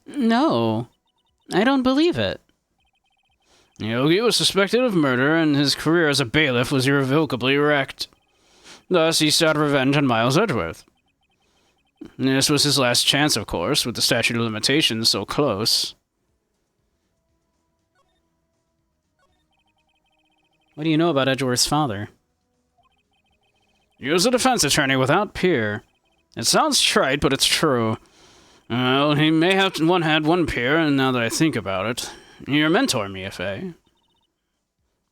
No, I don't believe it. Yogi was suspected of murder, and his career as a bailiff was irrevocably wrecked. Thus, he sought revenge on Miles Edgeworth. This was his last chance, of course, with the statute of limitations so close. What do you know about Edgeworth's father? He was a defense attorney without peer. It sounds trite, but it's true. Well, he may have had one peer, and now that I think about it, your mentor, Mia-Fei.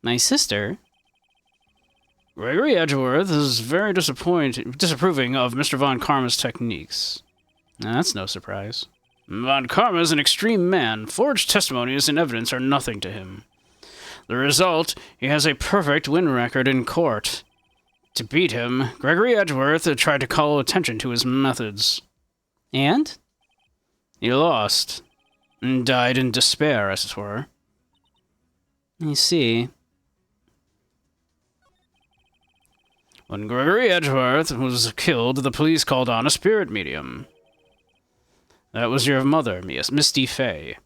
My sister? Gregory Edgeworth is very disapproving of Mr. Von Karma's techniques. Now, that's no surprise. Von Karma is an extreme man. Forged testimonies and evidence are nothing to him. The result, he has a perfect win record in court. To beat him, Gregory Edgeworth tried to call attention to his methods. And? He lost. And died in despair, as it were. I see. When Gregory Edgeworth was killed, the police called on a spirit medium. That was your mother, Misty Fey.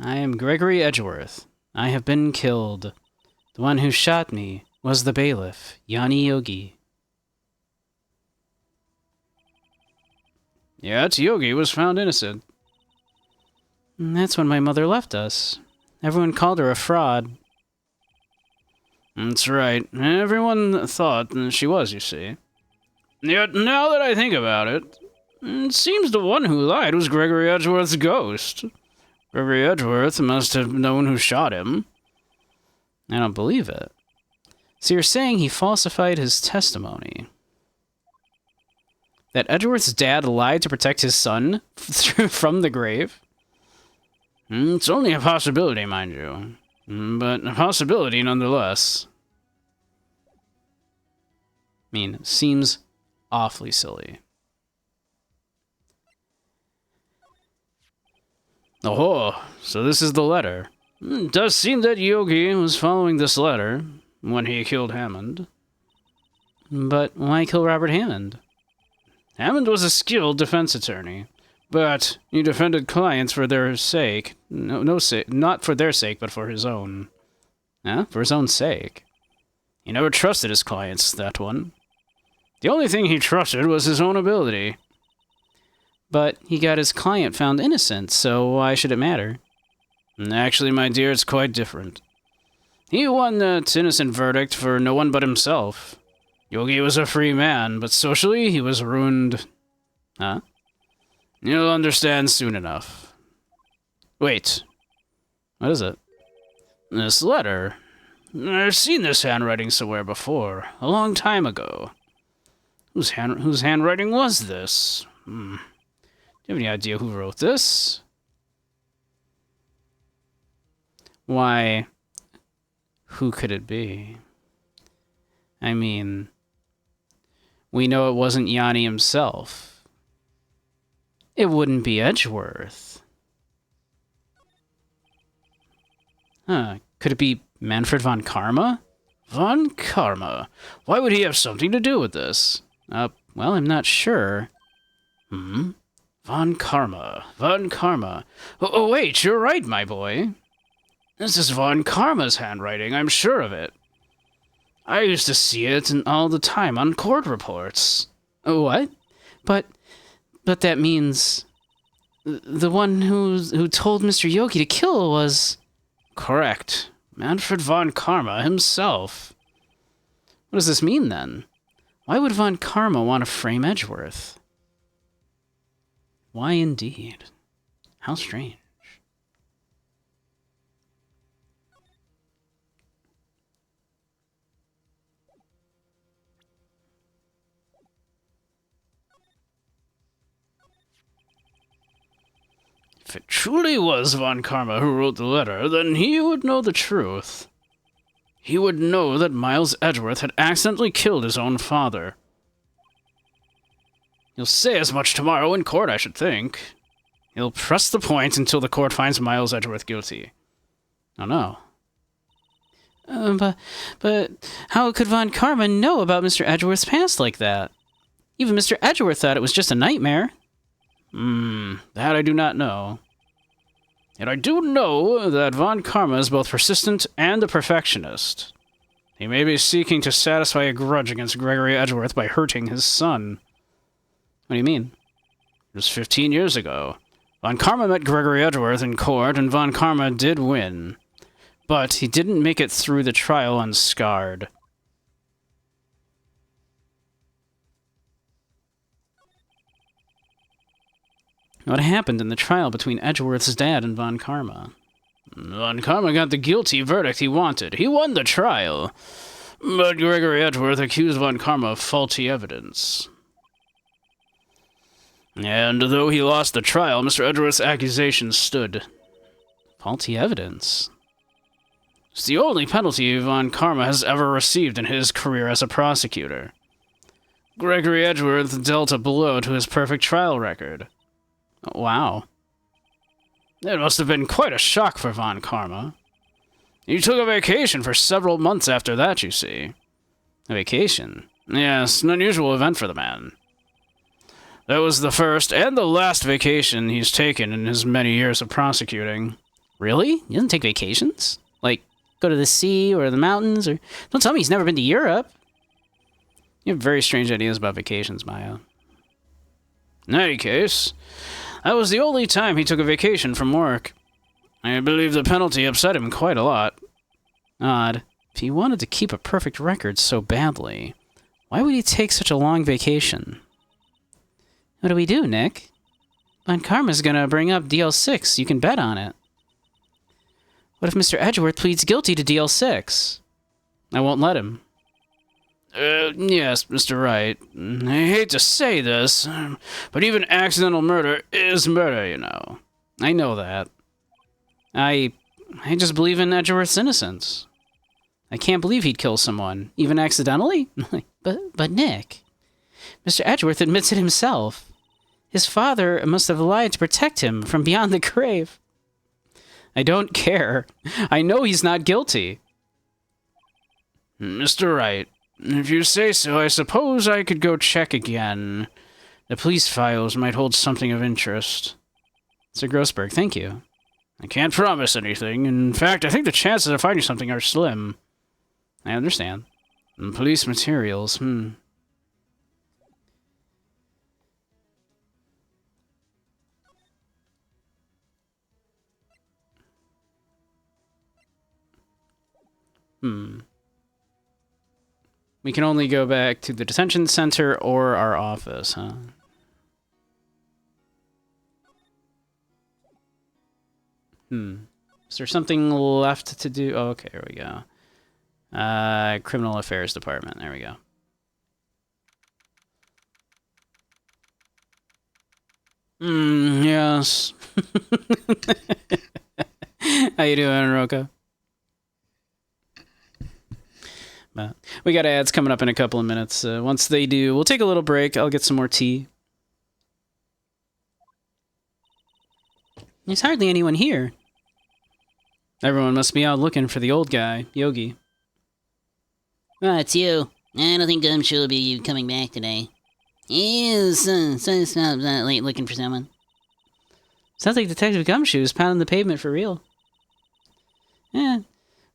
I am Gregory Edgeworth. I have been killed. The one who shot me was the bailiff, Yanni Yogi. Yet Yogi was found innocent. That's when my mother left us. Everyone called her a fraud. That's right. Everyone thought she was, you see. Yet, now that I think about it, it seems the one who lied was Gregory Edgeworth's ghost. Gregory Edgeworth must have known who shot him. I don't believe it. So you're saying he falsified his testimony? That Edgeworth's dad lied to protect his son from the grave? It's only a possibility, mind you. But a possibility nonetheless. I mean, seems awfully silly. Oh, so this is the letter. It does seem that Yogi was following this letter when he killed Hammond. But why kill Robert Hammond? Hammond was a skilled defense attorney, but he defended clients for their sake. Not for their sake, but for his own. For his own sake. He never trusted his clients, that one. The only thing he trusted was his own ability. But he got his client found innocent, so why should it matter? Actually, my dear, it's quite different. He won that innocent verdict for no one but himself. Yogi was a free man, but socially he was ruined. Huh? You'll understand soon enough. Wait. What is it? This letter. I've seen this handwriting somewhere before, a long time ago. Whose handwriting was this? Do you have any idea who wrote this? Why, who could it be? I mean, we know it wasn't Yanni himself. It wouldn't be Edgeworth. Could it be Manfred von Karma? Von Karma. Why would he have something to do with this? Well, I'm not sure. Von Karma. Von Karma. Oh, wait, you're right, my boy. This is Von Karma's handwriting, I'm sure of it. I used to see it all the time on court reports. What? But that means the one who told Mr. Yogi to kill was... Correct. Manfred von Karma himself. What does this mean, then? Why would von Karma want to frame Edgeworth? Why indeed? How strange. If it truly was von Karma who wrote the letter, then he would know the truth. He would know that Miles Edgeworth had accidentally killed his own father. He'll say as much tomorrow in court, I should think. He'll press the point until the court finds Miles Edgeworth guilty. Oh no. But how could von Karma know about Mr. Edgeworth's past like that? Even Mr. Edgeworth thought it was just a nightmare. That I do not know. Yet I do know that von Karma is both persistent and a perfectionist. He may be seeking to satisfy a grudge against Gregory Edgeworth by hurting his son. What do you mean? It was 15 years ago. Von Karma met Gregory Edgeworth in court, and von Karma did win. But he didn't make it through the trial unscarred. What happened in the trial between Edgeworth's dad and von Karma? Von Karma got the guilty verdict he wanted. He won the trial. But Gregory Edgeworth accused von Karma of faulty evidence. And though he lost the trial, Mr. Edgeworth's accusations stood. Faulty evidence? It's the only penalty von Karma has ever received in his career as a prosecutor. Gregory Edgeworth dealt a blow to his perfect trial record. Wow. It must have been quite a shock for von Karma. He took a vacation for several months after that, you see. A vacation? Yes, an unusual event for the man. That was the first and the last vacation he's taken in his many years of prosecuting. Really? He doesn't take vacations? Like, go to the sea or the mountains? Or don't tell me he's never been to Europe. You have very strange ideas about vacations, Maya. In any case, that was the only time he took a vacation from work. I believe the penalty upset him quite a lot. Odd. If he wanted to keep a perfect record so badly, why would he take such a long vacation? What do we do, Nick? Von Karma's gonna bring up DL6. You can bet on it. What if Mr. Edgeworth pleads guilty to DL6? I won't let him. Yes, Mr. Wright. I hate to say this, but even accidental murder is murder, you know. I know that. I just believe in Edgeworth's innocence. I can't believe he'd kill someone, even accidentally. But Nick, Mr. Edgeworth admits it himself. His father must have lied to protect him from beyond the grave. I don't care. I know he's not guilty. Mr. Wright, if you say so, I suppose I could go check again. The police files might hold something of interest. Sir Grossberg, thank you. I can't promise anything. In fact, I think the chances of finding something are slim. I understand. And police materials, We can only go back to the detention center or our office, huh? Is there something left to do? Oh, okay, here we go. Criminal Affairs Department. There we go. Yes. How you doing, Roka? But we got ads coming up in a couple of minutes. Once they do, we'll take a little break. I'll get some more tea. There's hardly anyone here. Everyone must be out looking for the old guy, Yogi. Oh, it's you. I don't think Gumshoe will be coming back today. He's late looking for someone. Sounds like Detective Gumshoe's pounding the pavement for real. Yeah,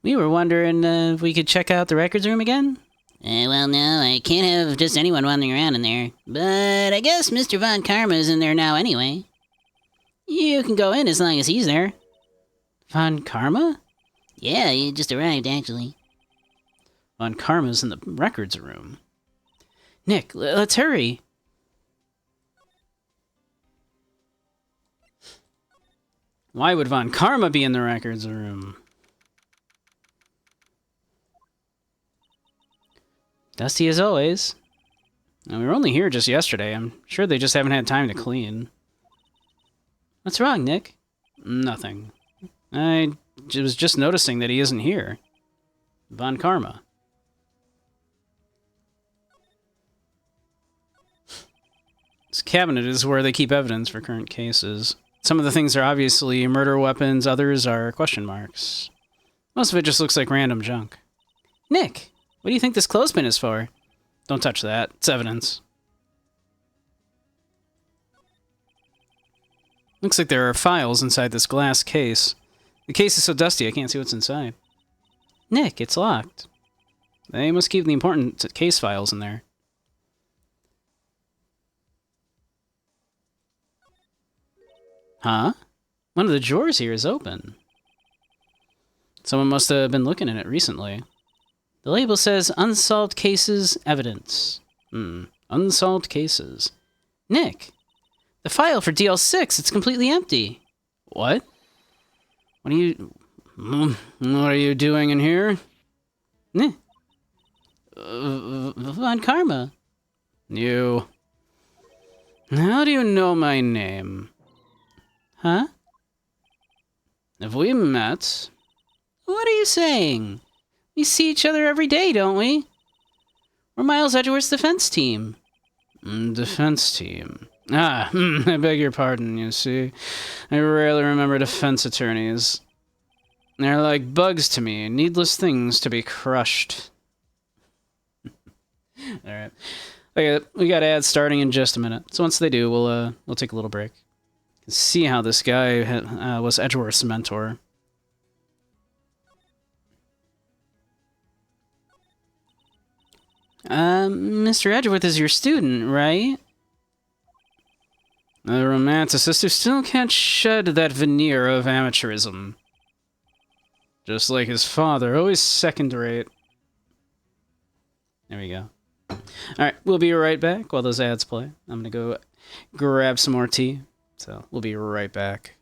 we were wondering if we could check out the records room again. Well, no, I can't have just anyone wandering around in there. But I guess Mr. Von Karma's in there now anyway. You can go in as long as he's there. Von Karma? Yeah, he just arrived, actually. Von Karma's in the records room. Nick, let's hurry. Why would Von Karma be in the records room? Dusty as always. Now, we were only here just yesterday. I'm sure they just haven't had time to clean. What's wrong, Nick? Nothing. I was just noticing that he isn't here. Von Karma. This cabinet is where they keep evidence for current cases. Some of the things are obviously murder weapons, others are question marks. Most of it just looks like random junk. Nick, what do you think this clothespin is for? Don't touch that. It's evidence. Looks like there are files inside this glass case. The case is so dusty I can't see what's inside. Nick, it's locked. They must keep the important case files in there. Huh? One of the drawers here is open. Someone must have been looking in it recently. The label says Unsolved Cases Evidence. Unsolved cases. Nick, the file for DL6, it's completely empty. What? What are you doing in here? Von Karma. You. How do you know my name? Huh? Have we met? What are you saying? We see each other every day, don't we? We're Miles Edgeworth's defense team. Defense team? I beg your pardon, you see. I rarely remember defense attorneys. They're like bugs to me, needless things to be crushed. Alright. Okay, we got ads starting in just a minute. So once they do, we'll take a little break. See how this guy was Edgeworth's mentor. Mr. Edgeworth is your student, right? A romanticist who still can't shed that veneer of amateurism. Just like his father, always second rate. There we go. Alright, we'll be right back while those ads play. I'm gonna go grab some more tea. So, we'll be right back.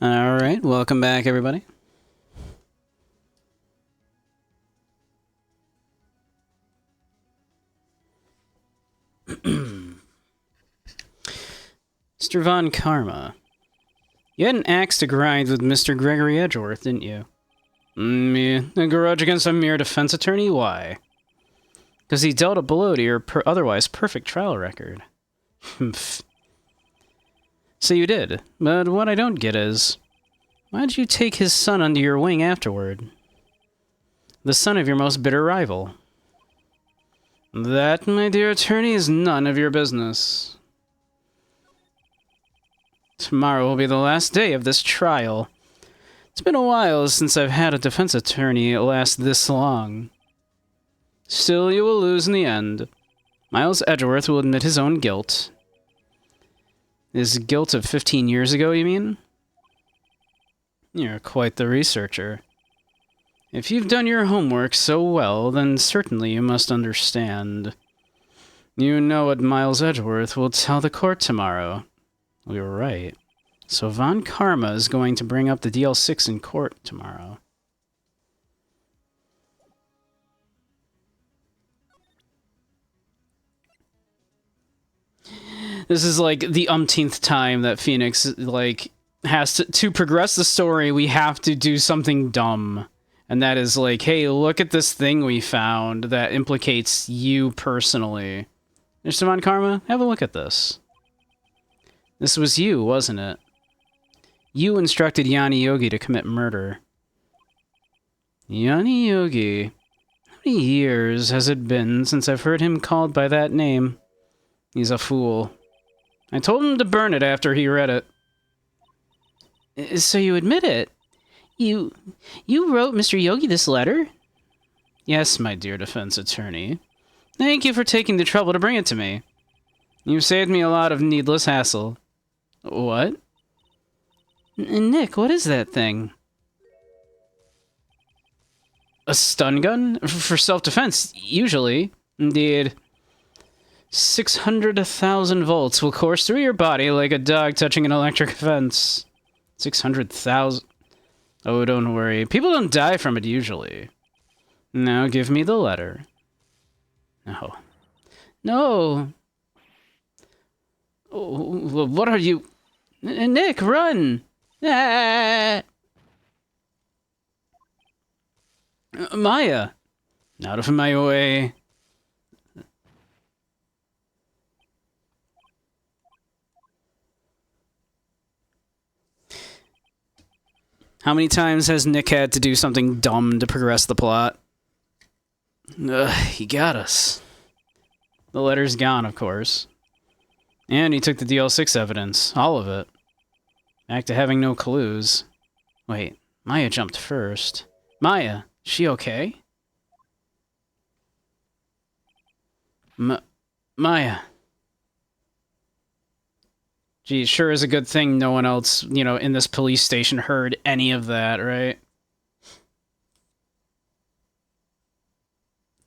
All right, welcome back, everybody. Mr. Von Karma. You had an axe to grind with Mr. Gregory Edgeworth, didn't you? Yeah, a grudge against a mere defense attorney? Why? Because he dealt a blow to your otherwise perfect trial record. So you did, but what I don't get is, why did you take his son under your wing afterward? The son of your most bitter rival. That, my dear attorney, is none of your business. Tomorrow will be the last day of this trial. It's been a while since I've had a defense attorney last this long. Still, you will lose in the end. Miles Edgeworth will admit his own guilt. His guilt of 15 years ago, you mean? You're quite the researcher. If you've done your homework so well, then certainly you must understand. You know what Miles Edgeworth will tell the court tomorrow. We were right. So Von Karma is going to bring up the DL6 in court tomorrow. This is like the umpteenth time that Phoenix like has to progress the story. We have to do something dumb, and that is like, hey, look at this thing we found that implicates you personally. Mr. Von Karma, have a look at this. This was you, wasn't it? You instructed Yanni Yogi to commit murder. Yanni Yogi. How many years has it been since I've heard him called by that name? He's a fool. I told him to burn it after he read it. So you admit it? You wrote Mr. Yogi this letter? Yes, my dear defense attorney. Thank you for taking the trouble to bring it to me. You've saved me a lot of needless hassle. What? Nick, what is that thing? A stun gun? For self-defense, usually. Indeed. 600,000 volts will course through your body like a dog touching an electric fence. 600,000... Oh, don't worry. People don't die from it usually. Now give me the letter. No. No! Oh, what are you... Nick, run! Ah! Maya! Out of my way. How many times has Nick had to do something dumb to progress the plot? He got us. The letter's gone, of course. And he took the DL6 evidence. All of it. Back to having no clues. Wait, Maya jumped first. Maya, she okay? Maya. Gee, sure is a good thing no one else, in this police station heard any of that, right?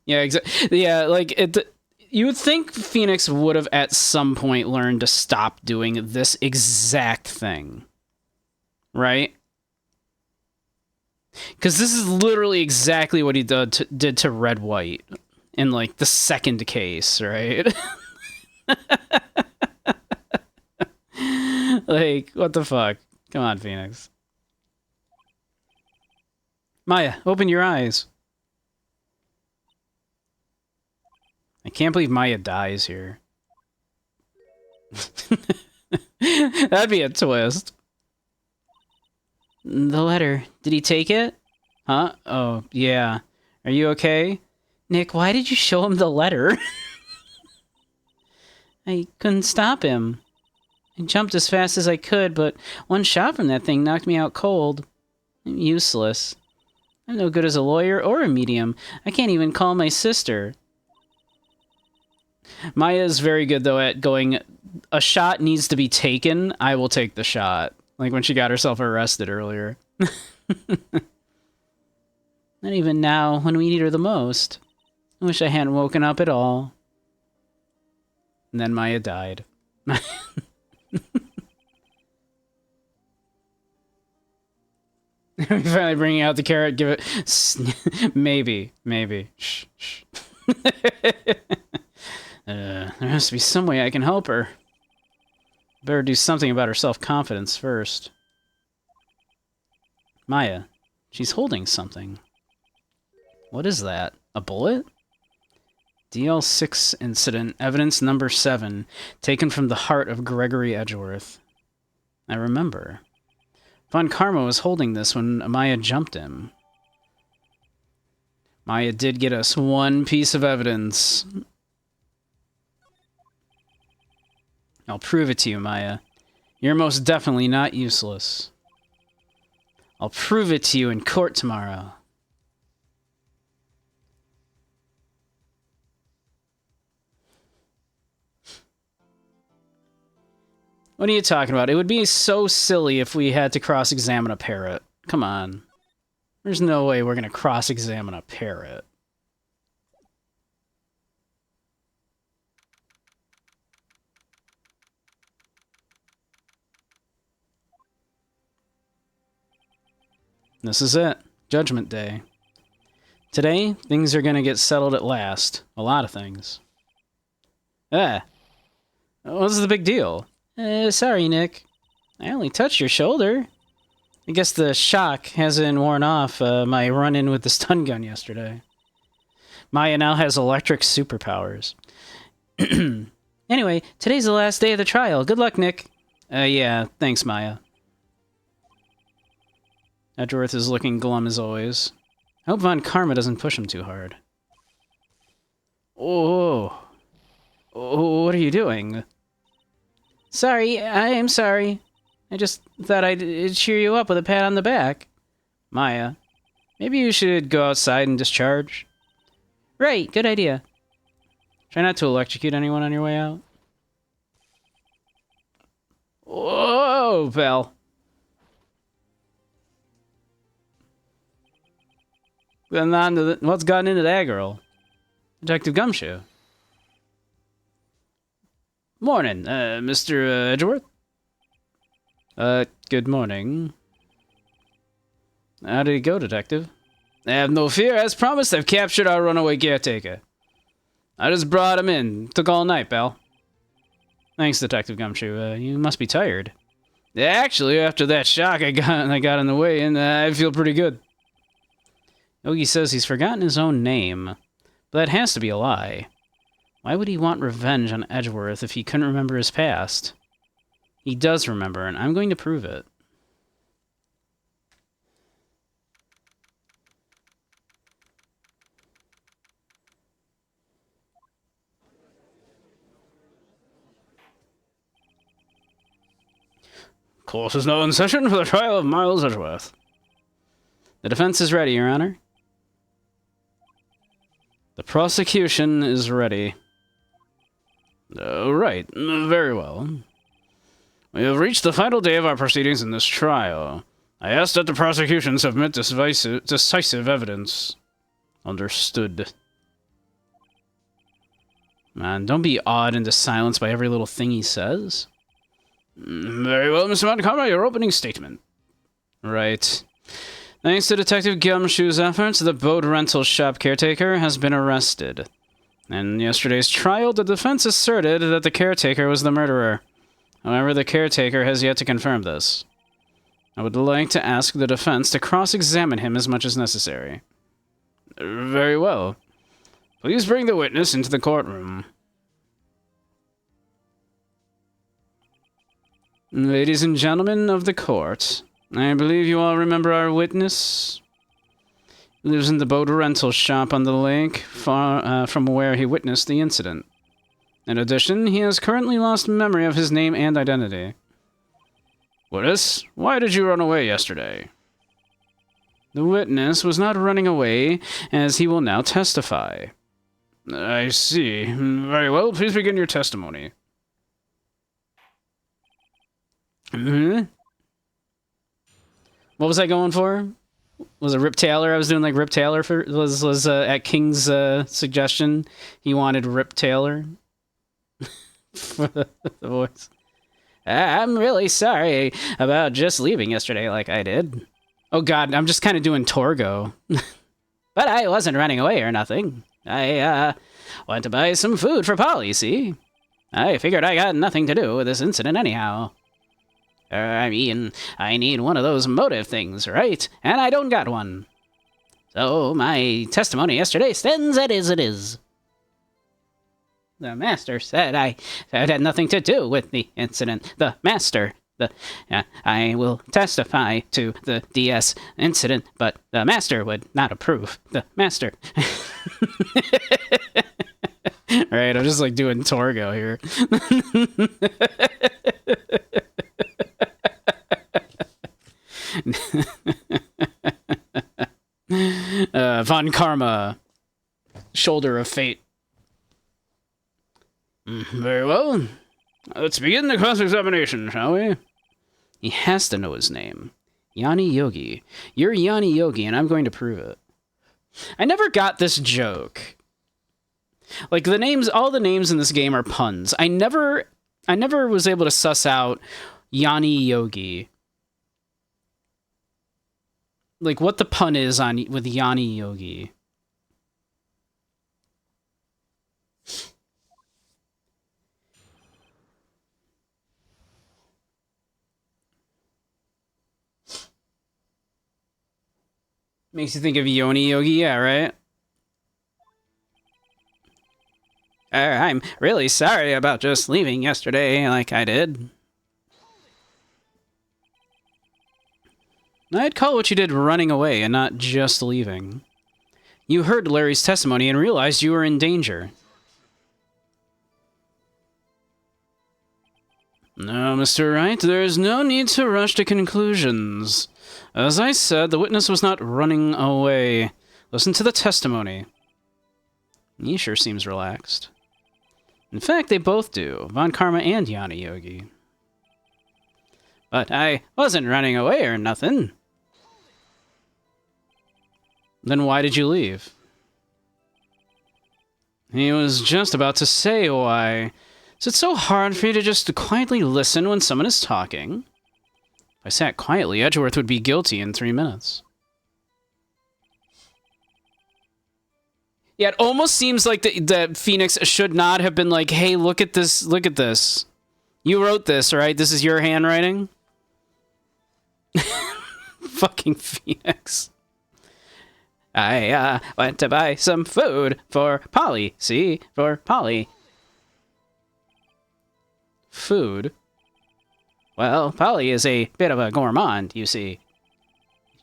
Yeah, exactly. Yeah, like, you would think Phoenix would have at some point learned to stop doing this exact thing. Right? Because this is literally exactly what he did to Red White in, like, the second case, right? Like, what the fuck? Come on, Phoenix. Maya, open your eyes. I can't believe Maya dies here. That'd be a twist. The letter. Did he take it? Huh? Oh, yeah. Are you okay? Nick, why did you show him the letter? I couldn't stop him. I jumped as fast as I could, but one shot from that thing knocked me out cold. I'm useless. I'm no good as a lawyer or a medium. I can't even call my sister. Maya's very good, though, at going, a shot needs to be taken, I will take the shot. Like when she got herself arrested earlier. Not even now, when we need her the most. I wish I hadn't woken up at all. And then Maya died. Finally bringing out the carrot. Give it. Maybe. Shh. There has to be some way I can help her. Better do something about her self-confidence first. Maya, she's holding something. What is that? A bullet? DL6 incident, evidence number 7, taken from the heart of Gregory Edgeworth. I remember. Von Karma was holding this when Maya jumped him. Maya did get us one piece of evidence. I'll prove it to you, Maya. You're most definitely not useless. I'll prove it to you in court tomorrow. What are you talking about? It would be so silly if we had to cross-examine a parrot. Come on. There's no way we're going to cross-examine a parrot. This is it. Judgment Day. Today, things are going to get settled at last. A lot of things. What's the big deal? Sorry, Nick. I only touched your shoulder. I guess the shock hasn't worn off my run-in with the stun gun yesterday. Maya now has electric superpowers. Anyway, today's the last day of the trial. Good luck, Nick. Yeah, thanks, Maya. Edgeworth is looking glum as always. I hope Von Karma doesn't push him too hard. Oh, what are you doing? Sorry, I am sorry. I just thought I'd cheer you up with a pat on the back. Maya, maybe you should go outside and discharge. Right, good idea. Try not to electrocute anyone on your way out. Whoa, pal. What's gotten into that girl? Detective Gumshoe. Morning, Mr. Edgeworth. Good morning. How did it go, Detective? Have no fear. As promised, I've captured our runaway caretaker. I just brought him in. Took all night, pal. Thanks, Detective Gumshoe. You must be tired. Yeah, actually, after that shock I got in the way, and I feel pretty good. Yogi says he's forgotten his own name, but that has to be a lie. Why would he want revenge on Edgeworth if he couldn't remember his past? He does remember, and I'm going to prove it. Court is now in session for the trial of Miles Edgeworth. The defense is ready, Your Honor. The prosecution is ready. Right. Very well. We have reached the final day of our proceedings in this trial. I ask that the prosecution submit decisive evidence. Understood. Man, don't be awed into silence by every little thing he says. Very well, Mr. Montgomery, your opening statement. Right. Thanks to Detective Gumshoe's efforts, the boat rental shop caretaker has been arrested. In yesterday's trial, the defense asserted that the caretaker was the murderer. However, the caretaker has yet to confirm this. I would like to ask the defense to cross-examine him as much as necessary. Very well. Please bring the witness into the courtroom. Ladies and gentlemen of the court, I believe you all remember our witness. He lives in the boat rental shop on the lake, far from where he witnessed the incident. In addition, he has currently lost memory of his name and identity. Witness, why did you run away yesterday? The witness was not running away, as he will now testify. I see. Very well, please begin your testimony. What was I going for? Was it Rip Taylor? I was doing like Rip Taylor was at King's suggestion. He wanted Rip Taylor for the voice. I'm really sorry about just leaving yesterday like I did. Oh god, I'm just kind of doing Torgo. But I wasn't running away or nothing. I went to buy some food for Polly, see? I figured I got nothing to do with this incident anyhow. I mean, I need one of those motive things, right? And I don't got one. So my testimony yesterday stands as it is. The master said I had nothing to do with the incident. The master. I will testify to the DS incident, but the master would not approve. The master. Right, I'm just like doing Torgo here. Von Karma. Shoulder of Fate. Very well. Let's begin the cross-examination, shall we? He has to know his name. Yanni Yogi. You're Yanni Yogi, and I'm going to prove it. I never got this joke. Like, the names, all the names in this game are puns. I never was able to suss out Yanni Yogi. Like, what the pun is with Yanni Yogi. Makes you think of Yoni Yogi, yeah, right? I'm really sorry about just leaving yesterday like I did. I'd call what you did running away and not just leaving. You heard Larry's testimony and realized you were in danger. No, Mr. Wright, there is no need to rush to conclusions. As I said, the witness was not running away. Listen to the testimony. He sure seems relaxed. In fact, they both do, Von Karma and Yanni Yogi. But I wasn't running away or nothing. Then why did you leave? He was just about to say why. Is it so hard for you to just quietly listen when someone is talking? If I sat quietly, Edgeworth would be guilty in 3 minutes. Yeah, it almost seems like that Phoenix should not have been like, hey, look at this, look at this. You wrote this, right? This is your handwriting? Fucking Phoenix. I went to buy some food for Polly. See? For Polly. Food? Well, Polly is a bit of a gourmand, you see.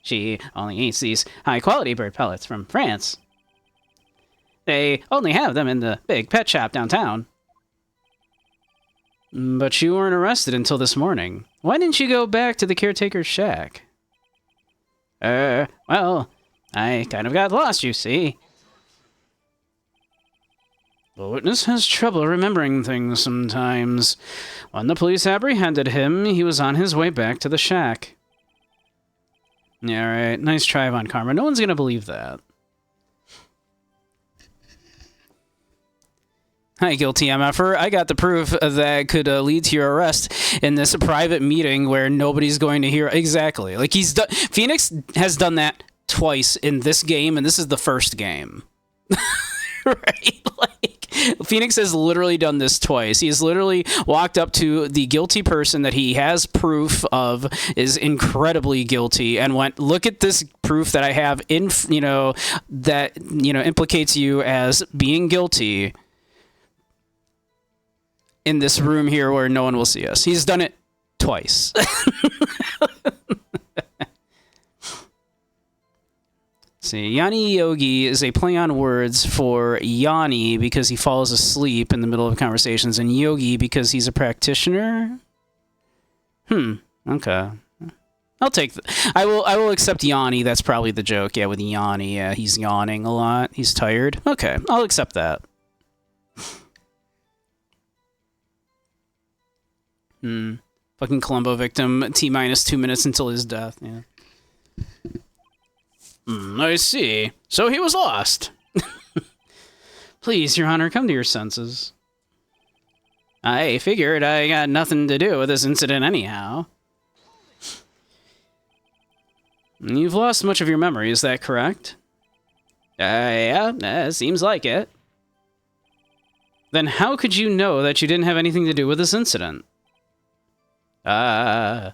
She only eats these high-quality bird pellets from France. They only have them in the big pet shop downtown. But you weren't arrested until this morning. Why didn't you go back to the caretaker's shack? Well, I kind of got lost, you see. The witness has trouble remembering things sometimes. When the police apprehended him, he was on his way back to the shack. Yeah, right. Nice try, Von Karma. No one's gonna believe that. Hi, guilty MFer. I got the proof that could lead to your arrest in this private meeting where nobody's going to hear. Exactly. Like, he's done. Phoenix has done that twice in this game, and this is the first game. Right? Like, Phoenix has literally done this twice. He has literally walked up to the guilty person that he has proof of is incredibly guilty and went, look at this proof that I have in, that, implicates you as being guilty in this room here where no one will see us. He's done it twice. See, Yanni Yogi is a play on words for Yanni because he falls asleep in the middle of conversations, and Yogi because he's a practitioner. Okay. I'll take I will accept Yanni. That's probably the joke. Yeah, with Yanni, yeah, he's yawning a lot. He's tired. Okay, I'll accept that. Fucking Columbo victim, T-minus 2 minutes until his death, yeah. I see. So he was lost. Please, Your Honor, come to your senses. I figured I got nothing to do with this incident anyhow. You've lost much of your memory, is that correct? Yeah, seems like it. Then how could you know that you didn't have anything to do with this incident? Or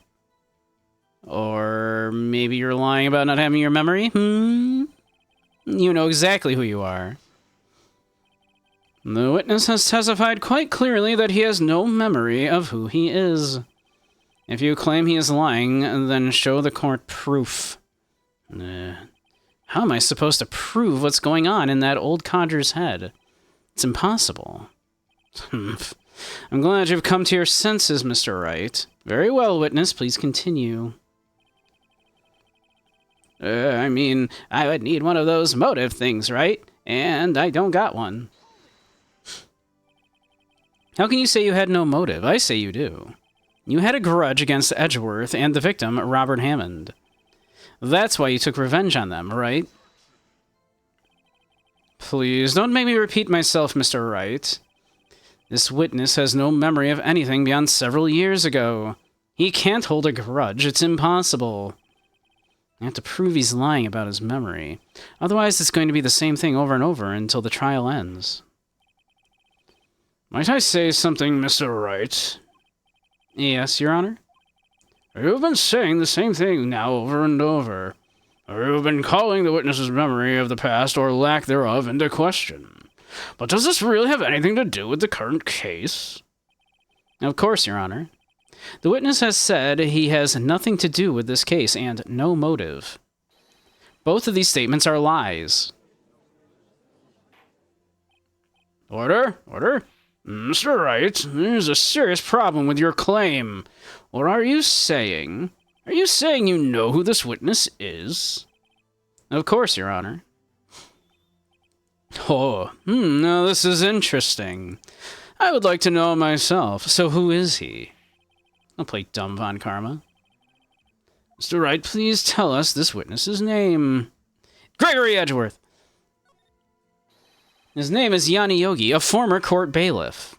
maybe you're lying about not having your memory? You know exactly who you are. The witness has testified quite clearly that he has no memory of who he is. If you claim he is lying, then show the court proof. How am I supposed to prove what's going on in that old codger's head? It's impossible. I'm glad you've come to your senses, Mr. Wright. Very well, witness, please continue. I would need one of those motive things, right? And I don't got one. How can you say you had no motive? I say you do. You had a grudge against Edgeworth and the victim, Robert Hammond. That's why you took revenge on them, right? Please, don't make me repeat myself, Mr. Wright. This witness has no memory of anything beyond several years ago. He can't hold a grudge. It's impossible. I have to prove he's lying about his memory. Otherwise, it's going to be the same thing over and over until the trial ends. Might I say something, Mr. Wright? Yes, Your Honor? You've been saying the same thing now over and over. You've been calling the witness's memory of the past or lack thereof into question. But does this really have anything to do with the current case? Of course, Your Honor. The witness has said he has nothing to do with this case and no motive. Both of these statements are lies. Order! Mr. Wright, there's a serious problem with your claim. What are you saying? Are you saying you know who this witness is? Of course, Your Honor. Now this is interesting. I would like to know myself. So who is he? I'll play dumb, Von Karma. Mr. Wright, please tell us this witness's name. Gregory Edgeworth! His name is Yanni Yogi, a former court bailiff.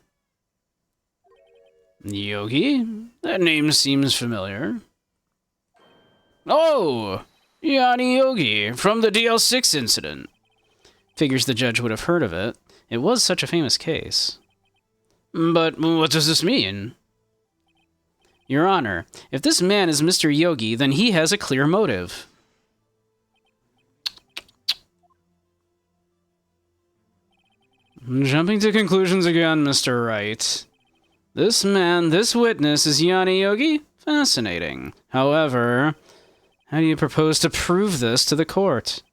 Yogi? That name seems familiar. Oh! Yanni Yogi, from the DL6 incident. Figures the judge would have heard of it. It was such a famous case. But what does this mean? Your Honor, if this man is Mr. Yogi, then he has a clear motive. Jumping to conclusions again, Mr. Wright. This witness is Yanni Yogi? Fascinating. However, how do you propose to prove this to the court?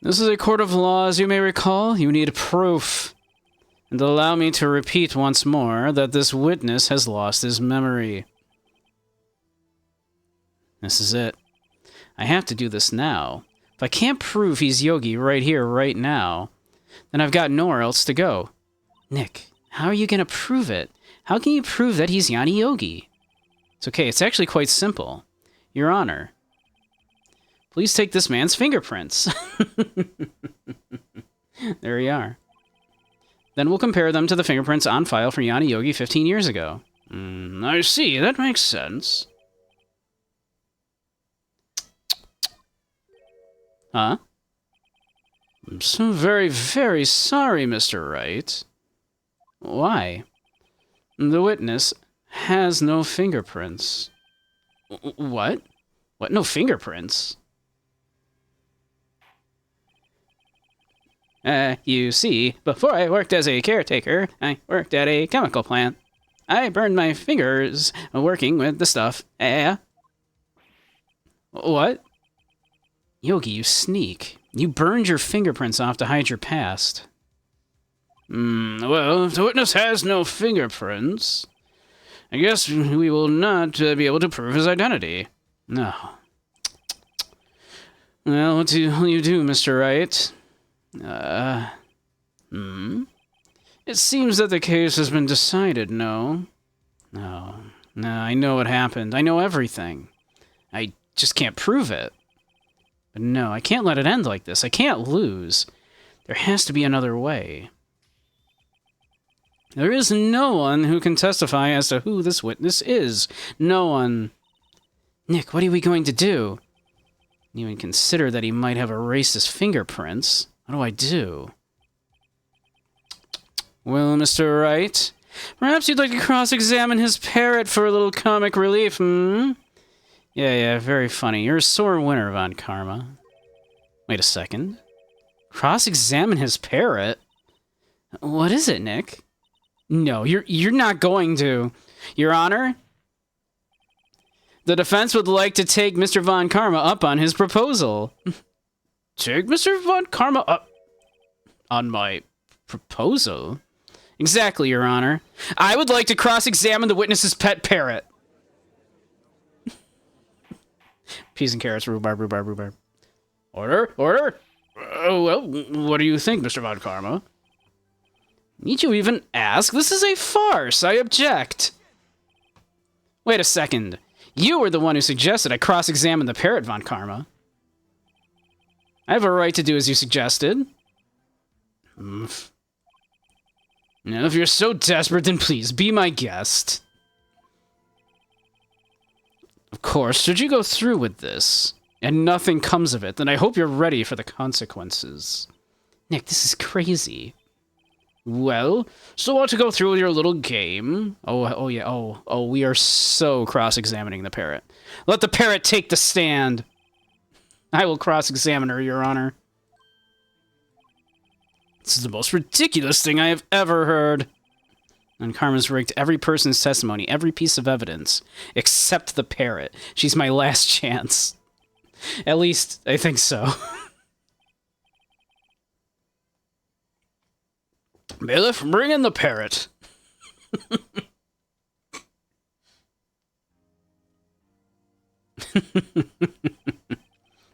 This is a court of law, as you may recall. You need proof. And allow me to repeat once more that this witness has lost his memory. This is it. I have to do this now. If I can't prove he's Yogi right here, right now, then I've got nowhere else to go. Nick, how are you going to prove it? How can you prove that he's Yanni Yogi? It's okay, it's actually quite simple. Your Honor, please take this man's fingerprints. There you are. Then we'll compare them to the fingerprints on file for Yanni Yogi 15 years ago. I see, that makes sense. Huh? I'm so very, very sorry, Mr. Wright. Why? The witness has no fingerprints. What? What? No fingerprints? You see, before I worked as a caretaker, I worked at a chemical plant. I burned my fingers working with the stuff. What? Yogi, you sneak. You burned your fingerprints off to hide your past. Well, if the witness has no fingerprints, I guess we will not be able to prove his identity. No. Well, what will you do, Mr. Wright? It seems that the case has been decided, no? No, I know what happened. I know everything. I just can't prove it. But no, I can't let it end like this. I can't lose. There has to be another way. There is no one who can testify as to who this witness is. No one. Nick, what are we going to do? Didn't even consider that he might have erased his fingerprints. What do I do? Well, Mr. Wright, perhaps you'd like to cross-examine his parrot for a little comic relief, hmm? Yeah, very funny. You're a sore winner, Von Karma. Wait a second. Cross-examine his parrot? What is it, Nick? No, you're not going to. Your Honor, the defense would like to take Mr. Von Karma up on his proposal. Take Mr. Von Karma up on my proposal? Exactly, Your Honor. I would like to cross-examine the witness's pet parrot. Peas and carrots, rhubarb, rhubarb, rhubarb. Order, order. Well, what do you think, Mr. Von Karma? Need you even ask? This is a farce. I object. Wait a second. You were the one who suggested I cross-examine the parrot, Von Karma. I have a right to do as you suggested. Now, if you're so desperate, then please be my guest. Of course, should you go through with this, and nothing comes of it, then I hope you're ready for the consequences. Nick, this is crazy. Well, so want to go through with your little game? Oh yeah, we are so cross-examining the parrot. Let the parrot take the stand. I will cross-examine her, Your Honor. This is the most ridiculous thing I have ever heard. And Karma's rigged every person's testimony, every piece of evidence, except the parrot. She's my last chance. At least, I think so. Bailiff, bring in the parrot.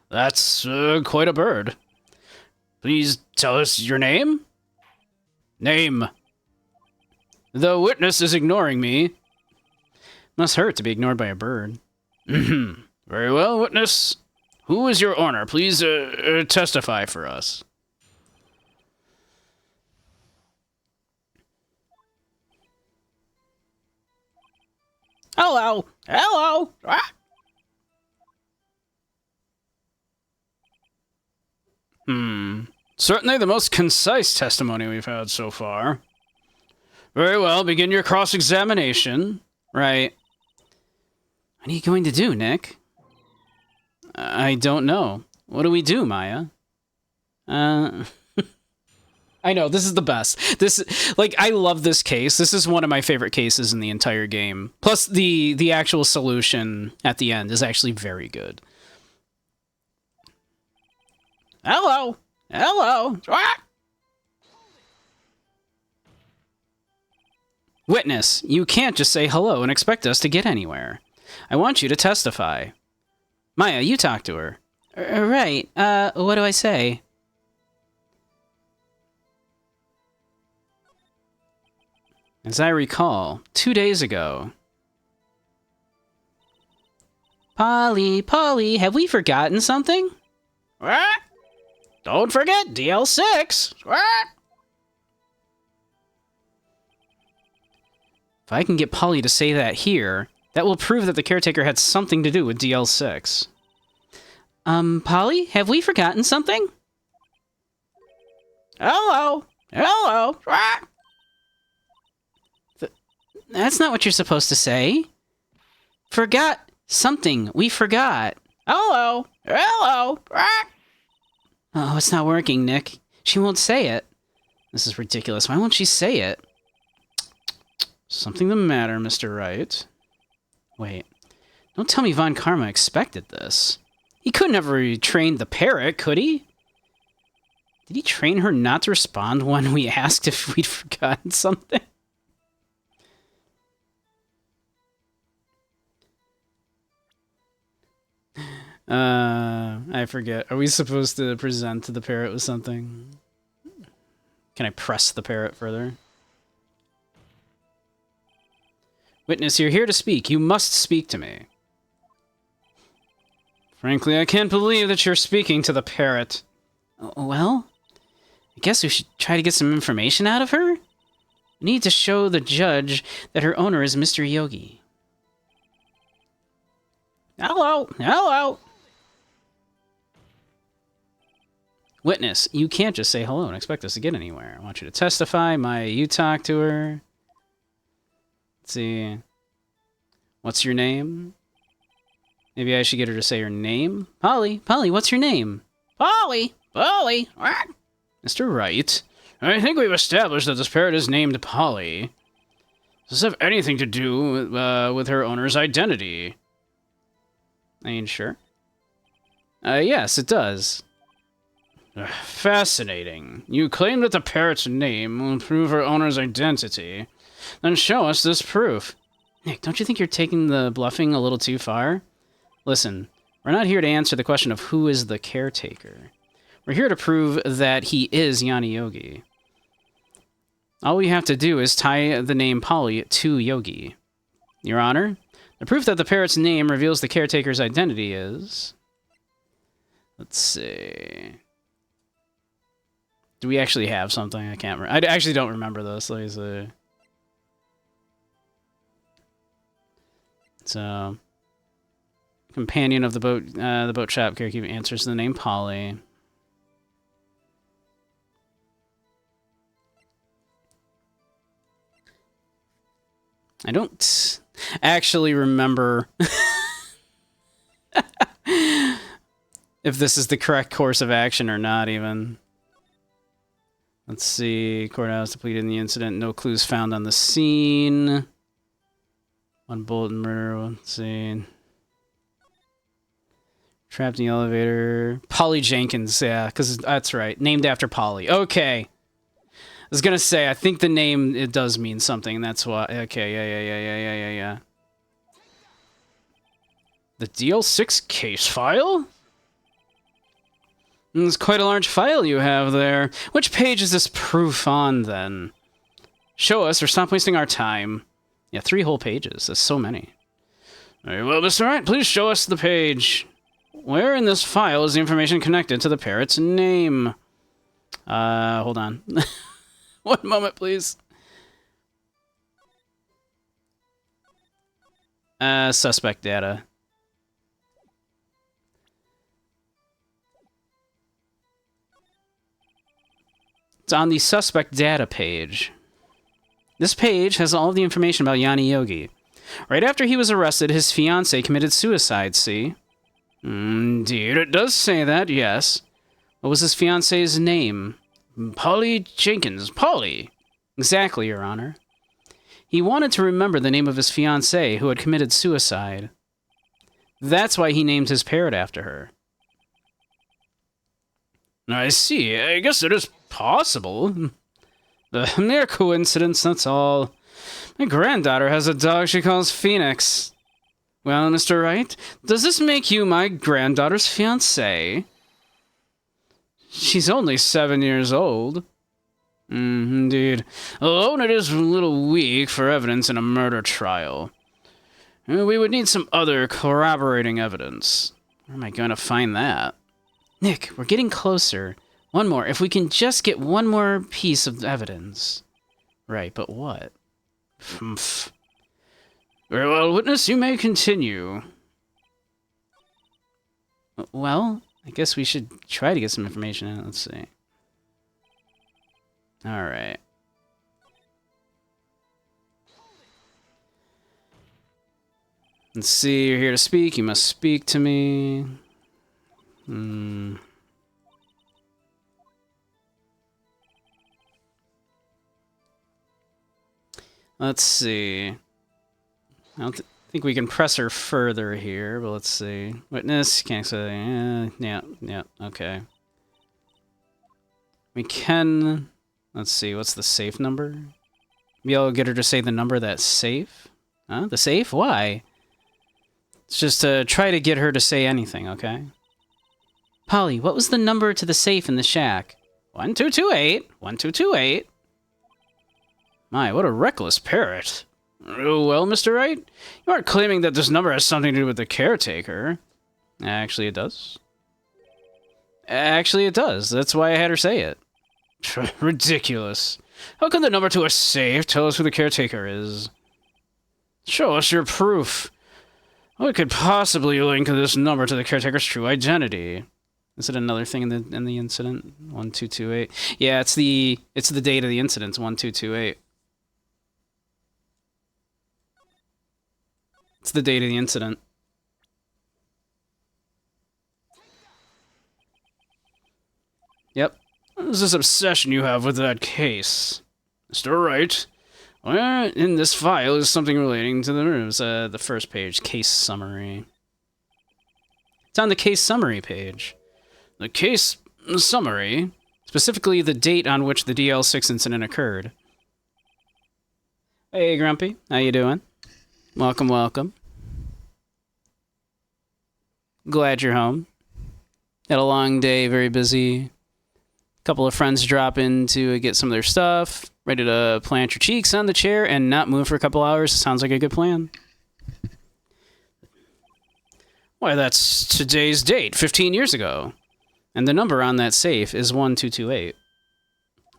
That's quite a bird. Please tell us your name? Name. The witness is ignoring me. Must hurt to be ignored by a bird. Very well, witness. Who is your owner? Please testify for us. Hello. Hello. Ah. Certainly the most concise testimony we've had so far. Very well, begin your cross-examination. Right. What are you going to do, Nick? I don't know. What do we do, Maya? I know, this is the best. I love this case. This is one of my favorite cases in the entire game. Plus, the actual solution at the end is actually very good. Hello! Hello! Ah! Witness, you can't just say hello and expect us to get anywhere. I want you to testify. Maya, you talk to her. Right. What do I say? As I recall, 2 days ago... Polly, have we forgotten something? What? Don't forget DL6! What? If I can get Polly to say that here, that will prove that the caretaker had something to do with DL6. Polly, have we forgotten something? Hello! Hello! What? That's not what you're supposed to say. Forgot something. We forgot. Hello! Hello! What? Oh, it's not working, Nick. She won't say it. This is ridiculous. Why won't she say it? Something the matter, Mr. Wright. Wait. Don't tell me Von Karma expected this. He couldn't have retrained the parrot, could he? Did he train her not to respond when we asked if we'd forgotten something? I forget. Are we supposed to present the parrot with something? Can I press the parrot further? Witness, you're here to speak. You must speak to me. Frankly, I can't believe that you're speaking to the parrot. Well, I guess we should try to get some information out of her. We need to show the judge that her owner is Mr. Yogi. Hello! Hello! Witness, you can't just say hello and expect us to get anywhere. I want you to testify. Maya, you talk to her. Let's see. What's your name? Maybe I should get her to say her name. Polly, what's your name? Polly! Polly! What? Mr. Wright, I think we've established that this parrot is named Polly. Does this have anything to do with her owner's identity? I mean, sure. Yes, it does. Fascinating. You claim that the parrot's name will prove her owner's identity. Then show us this proof. Nick, don't you think you're taking the bluffing a little too far? Listen, we're not here to answer the question of who is the caretaker. We're here to prove that he is Yanni Yogi. All we have to do is tie the name Polly to Yogi. Your Honor, the proof that the parrot's name reveals the caretaker's identity is... Let's see... Do we actually have something? I can't remember. I actually don't remember this. Let me see. So, companion of the boat shop carekeeper answers the name Polly. I don't actually remember if this is the correct course of action or not, even. Let's see. Courthouse depleted in the incident. No clues found on the scene. One bullet murder. Let's see. Trapped in the elevator. Polly Jenkins. Yeah, because that's right. Named after Polly. Okay. I was going to say, I think the name, it does mean something. That's why. Okay, yeah. The DL6 case file? It's quite a large file you have there. Which page is this proof on, then? Show us, or stop wasting our time. Yeah, 3 whole pages. That's so many. Very well, Mr. Wright, please show us the page. Where in this file is the information connected to the parrot's name? Hold on. One moment, please. Suspect data. It's on the suspect data page. This page has all of the information about Yanni Yogi. Right after he was arrested, his fiancée committed suicide, see? Indeed, it does say that, yes. What was his fiancée's name? Polly Jenkins. Polly! Exactly, Your Honor. He wanted to remember the name of his fiancée who had committed suicide. That's why he named his parrot after her. I see. I guess it is possible. The mere coincidence, that's all. My granddaughter has a dog she calls Phoenix. Well, Mr. Wright, does this make you my granddaughter's fiancé? She's only 7 years old. Indeed. Alone it is a little weak for evidence in a murder trial. We would need some other corroborating evidence. Where am I going to find that? Nick, we're getting closer. One more. If we can just get one more piece of evidence. Right, but what? Humph. Very well, witness, you may continue. Well, I guess we should try to get some information out. Let's see. Alright. Let's see, you're here to speak. You must speak to me. Let's see. I don't think we can press her further here, but let's see. Witness, can't say. Yeah, okay. We can. Let's see, what's the safe number? Maybe I'll get her to say the number that's safe? Huh? The safe? Why? It's just to try to get her to say anything, okay? Polly, what was the number to the safe in the shack? 1228. 1228. My, what a reckless parrot. Well, Mr. Wright, you aren't claiming that this number has something to do with the caretaker. Actually, it does. Actually, it does. That's why I had her say it. Ridiculous. How can the number to a safe tell us who the caretaker is? Show us your proof. What could possibly link this number to the caretaker's true identity? Is it another thing in the incident? 1228. Yeah, it's the date of the incident, 1228. It's the date of the incident. Yep. What is this obsession you have with that case? Mr. Wright, where in this file is something relating to the rooms? The first page, case summary. It's on the case summary page. The case summary, specifically the date on which the DL6 incident occurred. Hey, Grumpy. How you doing? Welcome, welcome. Glad you're home. Had a long day, very busy. Couple of friends drop in to get some of their stuff. Ready to plant your cheeks on the chair and not move for a couple hours. Sounds like a good plan. Why, that's today's date, 15 years ago. And the number on that safe is 1228.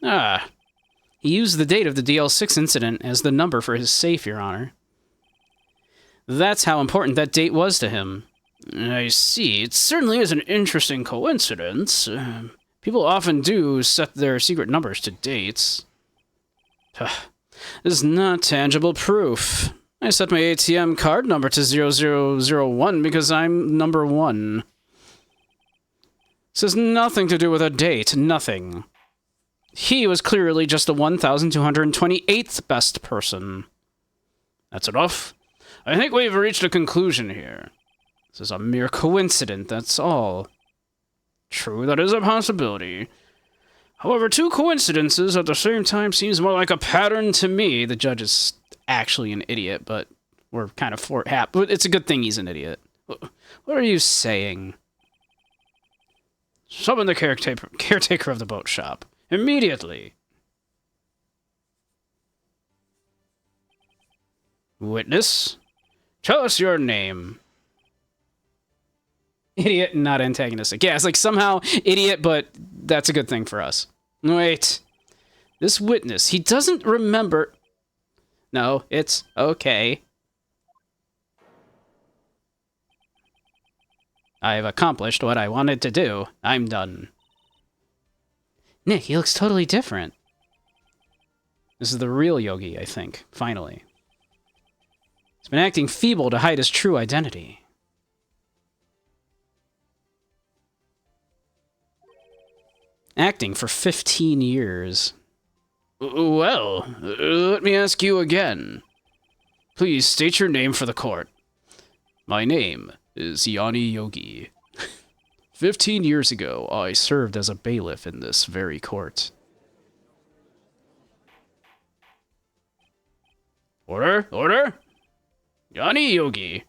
Ah. He used the date of the DL6 incident as the number for his safe, Your Honor. That's how important that date was to him. I see. It certainly is an interesting coincidence. People often do set their secret numbers to dates. This is not tangible proof. I set my ATM card number to 0001 because I'm number 1. This has nothing to do with a date. Nothing. He was clearly just the 1,228th best person. That's enough. I think we've reached a conclusion here. This is a mere coincidence, that's all. True, that is a possibility. However, 2 coincidences at the same time seems more like a pattern to me. The judge is actually an idiot, but we're kind of but it's a good thing he's an idiot. What are you saying? Summon the caretaker of the boat shop. Immediately. Witness, tell us your name. Idiot, not antagonistic. Yeah, it's like somehow idiot, but that's a good thing for us. Wait. This witness, he doesn't remember... No, it's okay. I've accomplished what I wanted to do. I'm done. Nick, he looks totally different. This is the real Yogi, I think, finally. He's been acting feeble to hide his true identity. Acting for 15 years. Well, let me ask you again. Please state your name for the court. My name is Yanni Yogi. 15 years ago, I served as a bailiff in this very court. Order! Order! Yanni Yogi.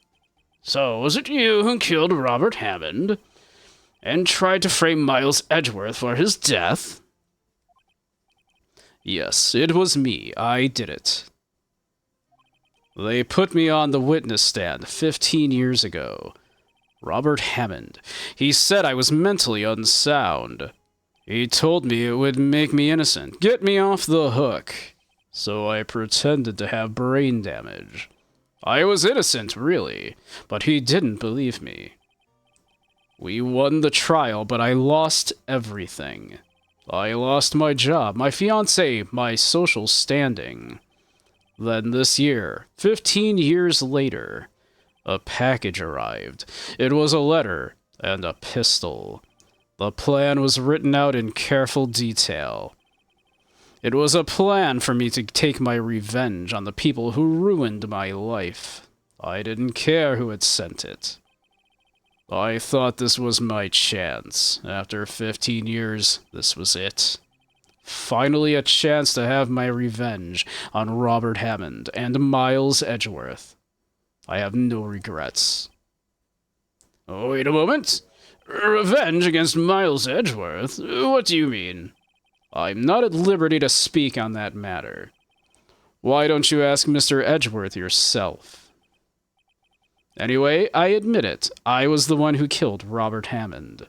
So, was it you who killed Robert Hammond and tried to frame Miles Edgeworth for his death? Yes, it was me. I did it. They put me on the witness stand 15 years ago. Robert Hammond. He said I was mentally unsound. He told me it would make me innocent, get me off the hook. So I pretended to have brain damage. I was innocent, really, but he didn't believe me. We won the trial, but I lost everything. I lost my job, my fiancée, my social standing. Then this year, 15 years later, a package arrived. It was a letter and a pistol. The plan was written out in careful detail. It was a plan for me to take my revenge on the people who ruined my life. I didn't care who had sent it. I thought this was my chance. After 15 years, this was it. Finally a chance to have my revenge on Robert Hammond and Miles Edgeworth. I have no regrets. Oh, wait a moment. Revenge against Miles Edgeworth? What do you mean? I'm not at liberty to speak on that matter. Why don't you ask Mr. Edgeworth yourself? Anyway, I admit it. I was the one who killed Robert Hammond.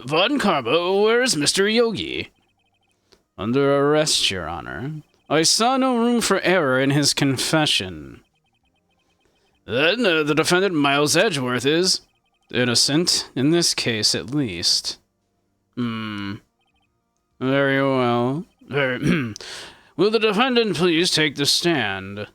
Von Karma, where's Mr. Yogi? Under arrest, Your Honor. I saw no room for error in his confession. Then the defendant Miles Edgeworth is innocent, in this case at least. Very well. Will the defendant please take the stand?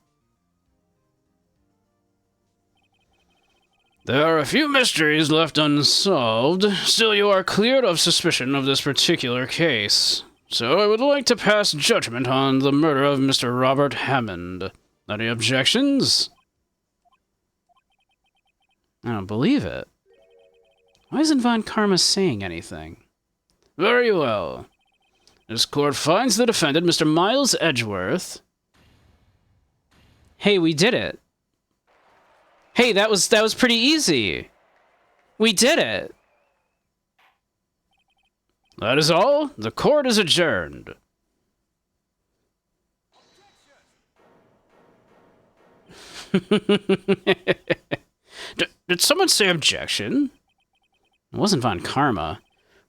There are a few mysteries left unsolved. Still, you are cleared of suspicion of this particular case. So I would like to pass judgment on the murder of Mr. Robert Hammond. Any objections? I don't believe it. Why isn't Von Karma saying anything? Very well. This court finds the defendant, Mr. Miles Edgeworth. Hey, we did it. Hey, that was pretty easy. We did it. That is all. The court is adjourned. Did someone say objection? It wasn't Von Karma.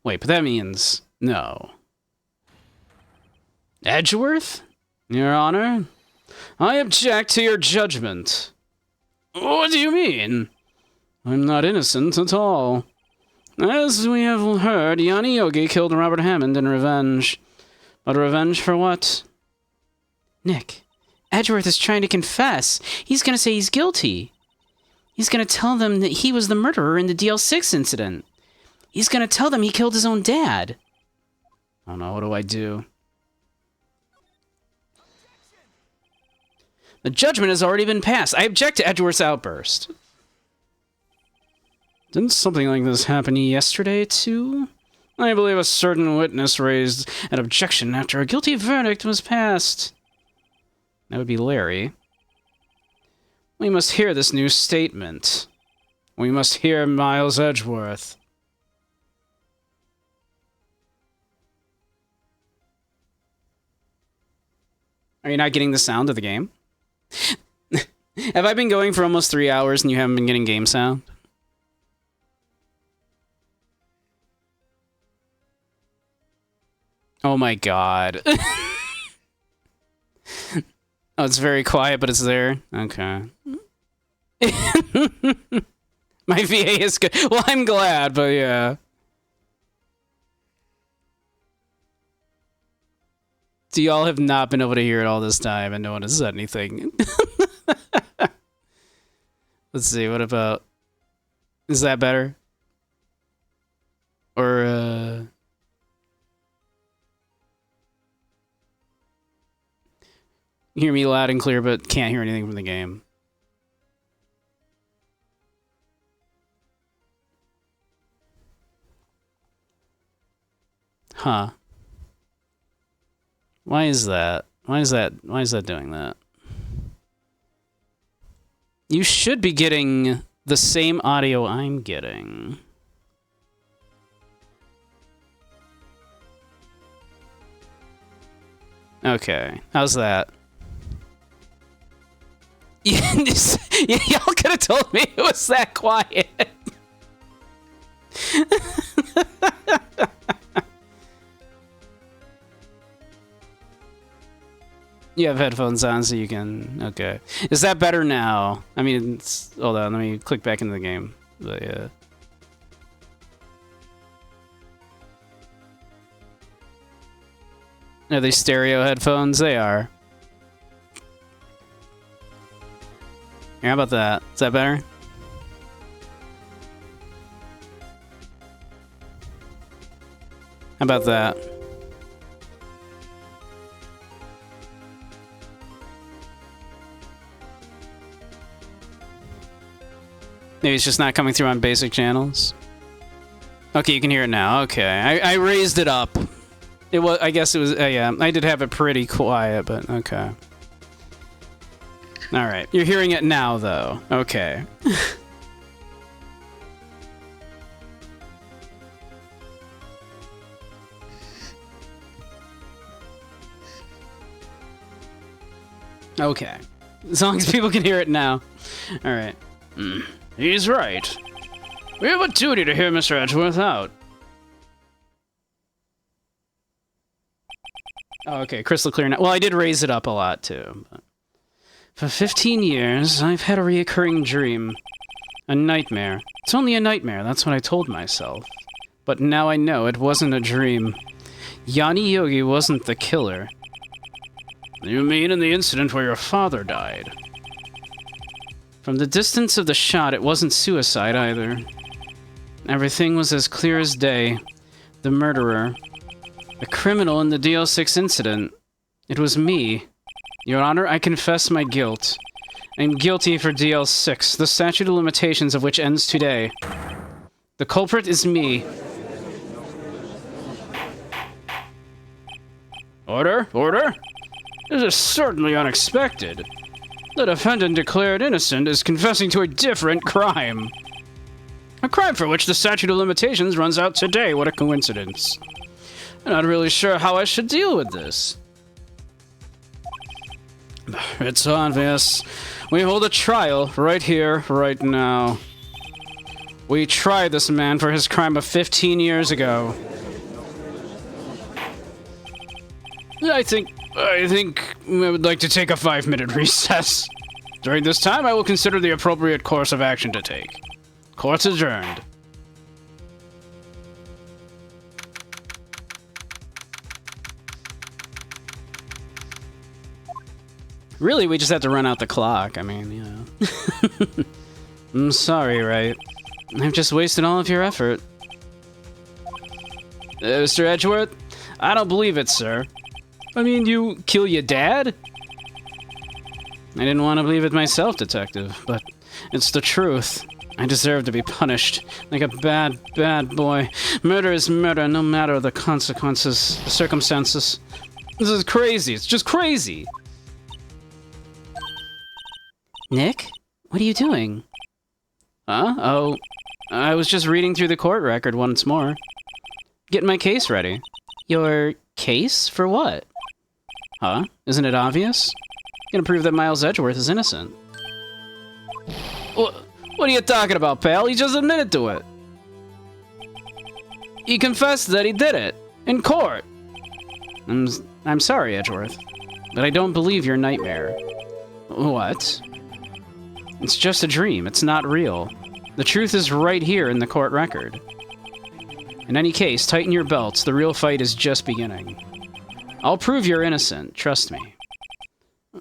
Wait, but that means no. Edgeworth? Your Honor, I object to your judgment. What do you mean? I'm not innocent at all. As we have heard, Yanni Yogi killed Robert Hammond in revenge. But revenge for what? Nick, Edgeworth is trying to confess. He's gonna say he's guilty. He's gonna tell them that he was the murderer in the DL6 incident. He's gonna tell them he killed his own dad. I don't know, what do I do? The judgment has already been passed. I object to Edgeworth's outburst. Didn't something like this happen yesterday, too? I believe a certain witness raised an objection after a guilty verdict was passed. That would be Larry. We must hear this new statement. We must hear Miles Edgeworth. Are you not getting the sound of the game? Have I been going for almost 3 hours and you haven't been getting game sound? Oh my god. Oh, it's very quiet, but it's there? Okay. My VA is good. Well, I'm glad, but yeah. So y'all have not been able to hear it all this time, and no one has said anything. Let's see, what about... Is that better? Or, hear me loud and clear, but can't hear anything from the game. Huh. Why is that? Why is that doing that? You should be getting the same audio I'm getting. Okay, how's that? Y'all could have told me it was that quiet. You have headphones on, so you can... Okay. Is that better now? I mean, hold on, let me click back into the game. But, yeah. Are they stereo headphones? They are. Here, how about that? Is that better? How about that? Maybe it's just not coming through on basic channels. Okay, you can hear it now. Okay, I raised it up. It was. I guess it was. Yeah, I did have it pretty quiet, but okay. All right, you're hearing it now, though. Okay. Okay. As long as people can hear it now. All right. He's right. We have a duty to hear Mr. Edgeworth out. Oh, okay, crystal clear now. Well, I did raise it up a lot, too. But... For 15 years, I've had a reoccurring dream. A nightmare. It's only a nightmare, that's what I told myself. But now I know it wasn't a dream. Yanni Yogi wasn't the killer. You mean in the incident where your father died? From the distance of the shot, it wasn't suicide either. Everything was as clear as day. The murderer. The criminal in the DL6 incident. It was me. Your Honor, I confess my guilt. I'm guilty for DL6, the statute of limitations of which ends today. The culprit is me. Order? Order? This is certainly unexpected. The defendant declared innocent is confessing to a different crime. A crime for which the statute of limitations runs out today. What a coincidence. I'm not really sure how I should deal with this. It's obvious. We hold a trial right here, right now. We tried this man for his crime of 15 years ago. I think I would like to take a 5-minute recess. During this time, I will consider the appropriate course of action to take. Court's adjourned. Really, we just have to run out the clock. I mean, you know. I'm sorry, right? I've just wasted all of your effort. Mr. Edgeworth? I don't believe it, sir. I mean, you kill your dad? I didn't want to believe it myself, Detective, but it's the truth. I deserve to be punished, like a bad, bad boy. Murder is murder, no matter the consequences, the circumstances. This is crazy, it's just crazy! Nick? What are you doing? Huh? Oh, I was just reading through the court record once more. Getting my case ready. Your case? For what? Huh? Isn't it obvious? Gonna prove that Miles Edgeworth is innocent. What are you talking about, pal? He just admitted to it. He confessed that he did it. In court. I'm sorry, Edgeworth. But I don't believe your nightmare. What? It's just a dream. It's not real. The truth is right here in the court record. In any case, tighten your belts. The real fight is just beginning. I'll prove you're innocent. Trust me.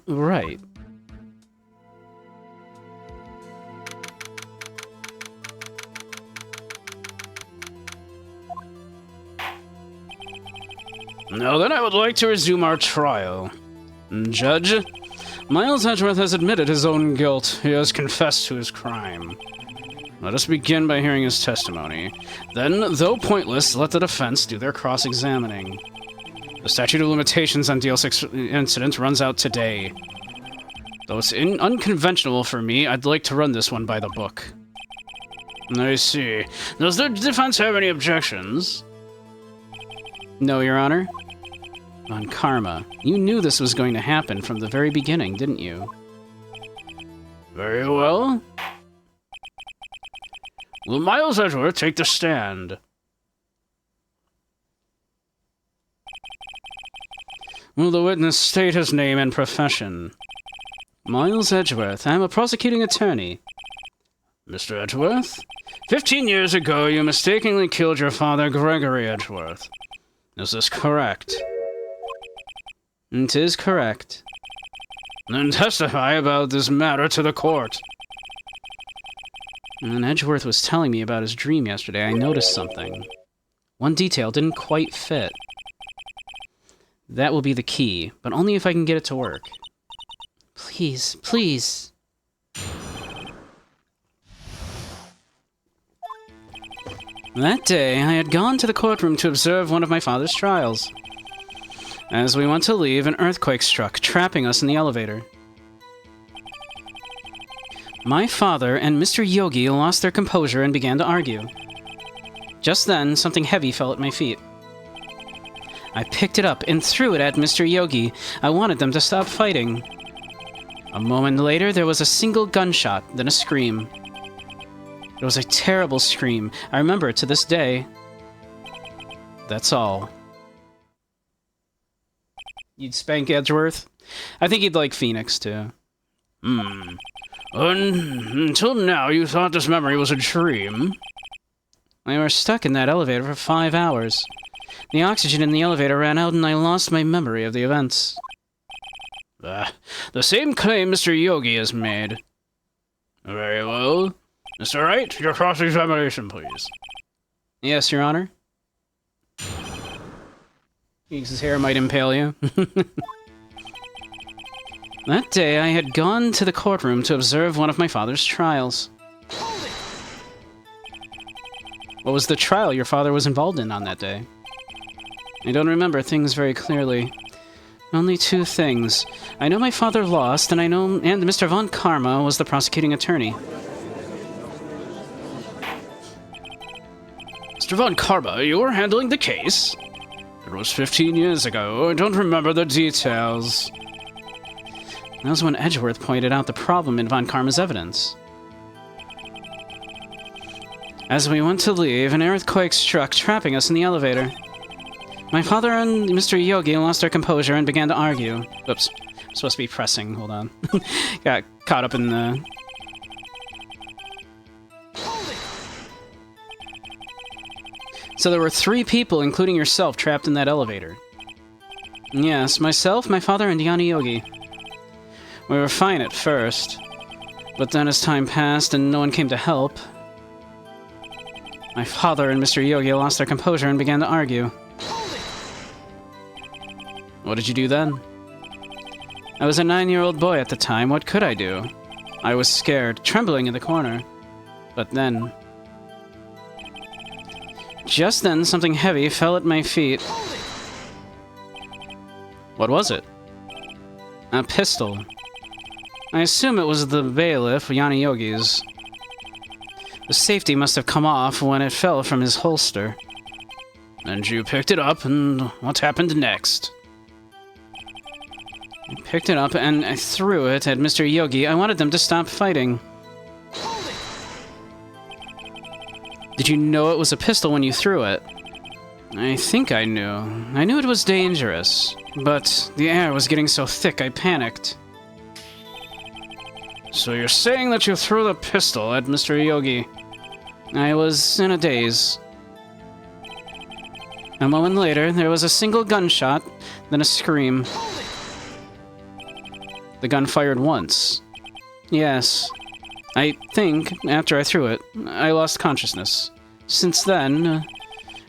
Right. Now then, I would like to resume our trial. Judge, Miles Edgeworth has admitted his own guilt. He has confessed to his crime. Let us begin by hearing his testimony. Then, though pointless, let the defense do their cross-examining. The statute of limitations on DL6 incidents runs out today. Though it's unconventional for me, I'd like to run this one by the book. I see. Does the defense have any objections? No, Your Honor. Von Karma, you knew this was going to happen from the very beginning, didn't you? Very well. Will Miles Edgeworth take the stand? Will the witness state his name and profession? Miles Edgeworth, I am a prosecuting attorney. Mr. Edgeworth, 15 years ago you mistakenly killed your father, Gregory Edgeworth. Is this correct? It is correct. Then testify about this matter to the court. When Edgeworth was telling me about his dream yesterday, I noticed something. One detail didn't quite fit. That will be the key, but only if I can get it to work. Please, please. That day, I had gone to the courtroom to observe one of my father's trials. As we went to leave, an earthquake struck, trapping us in the elevator. My father and Mr. Yogi lost their composure and began to argue. Just then, something heavy fell at my feet. I picked it up and threw it at Mr. Yogi. I wanted them to stop fighting. A moment later, there was a single gunshot, then a scream. It was a terrible scream. I remember it to this day. That's all. You'd spank Edgeworth? I think he'd like Phoenix, too. Until now, you thought this memory was a dream. We were stuck in that elevator for 5 hours. The oxygen in the elevator ran out and I lost my memory of the events. The same claim Mr. Yogi has made. Very well. Mr. Wright, your cross-examination, please. Yes, Your Honor. His hair might impale you. That day, I had gone to the courtroom to observe one of my father's trials. What was the trial your father was involved in on that day? I don't remember things very clearly. Only 2 things. I know my father lost, and Mr. Von Karma was the prosecuting attorney. Mr. Von Karma, you were handling the case? It was 15 years ago. I don't remember the details. That was when Edgeworth pointed out the problem in Von Karma's evidence. As we went to leave, an earthquake struck, trapping us in the elevator. My father and Mr. Yogi lost their composure and began to argue. Oops. Supposed to be pressing. Hold on. Got caught up in the... So there were 3 people, including yourself, trapped in that elevator. Yes, myself, my father, and Yanni Yogi. We were fine at first, but then as time passed and no one came to help, my father and Mr. Yogi lost their composure and began to argue. What did you do then? I was a 9-year-old boy at the time. What could I do? I was scared, trembling in the corner. But then... Just then, something heavy fell at my feet. What was it? A pistol. I assume it was the bailiff, Yanni Yogi's. The safety must have come off when it fell from his holster. And you picked it up, and what happened next? I picked it up and I threw it at Mr. Yogi. I wanted them to stop fighting. Did you know it was a pistol when you threw it? I think I knew. I knew it was dangerous, but the air was getting so thick I panicked. So you're saying that you threw the pistol at Mr. Yogi? I was in a daze. A moment later, there was a single gunshot, then a scream. The gun fired once. Yes. I think, after I threw it, I lost consciousness. Since then,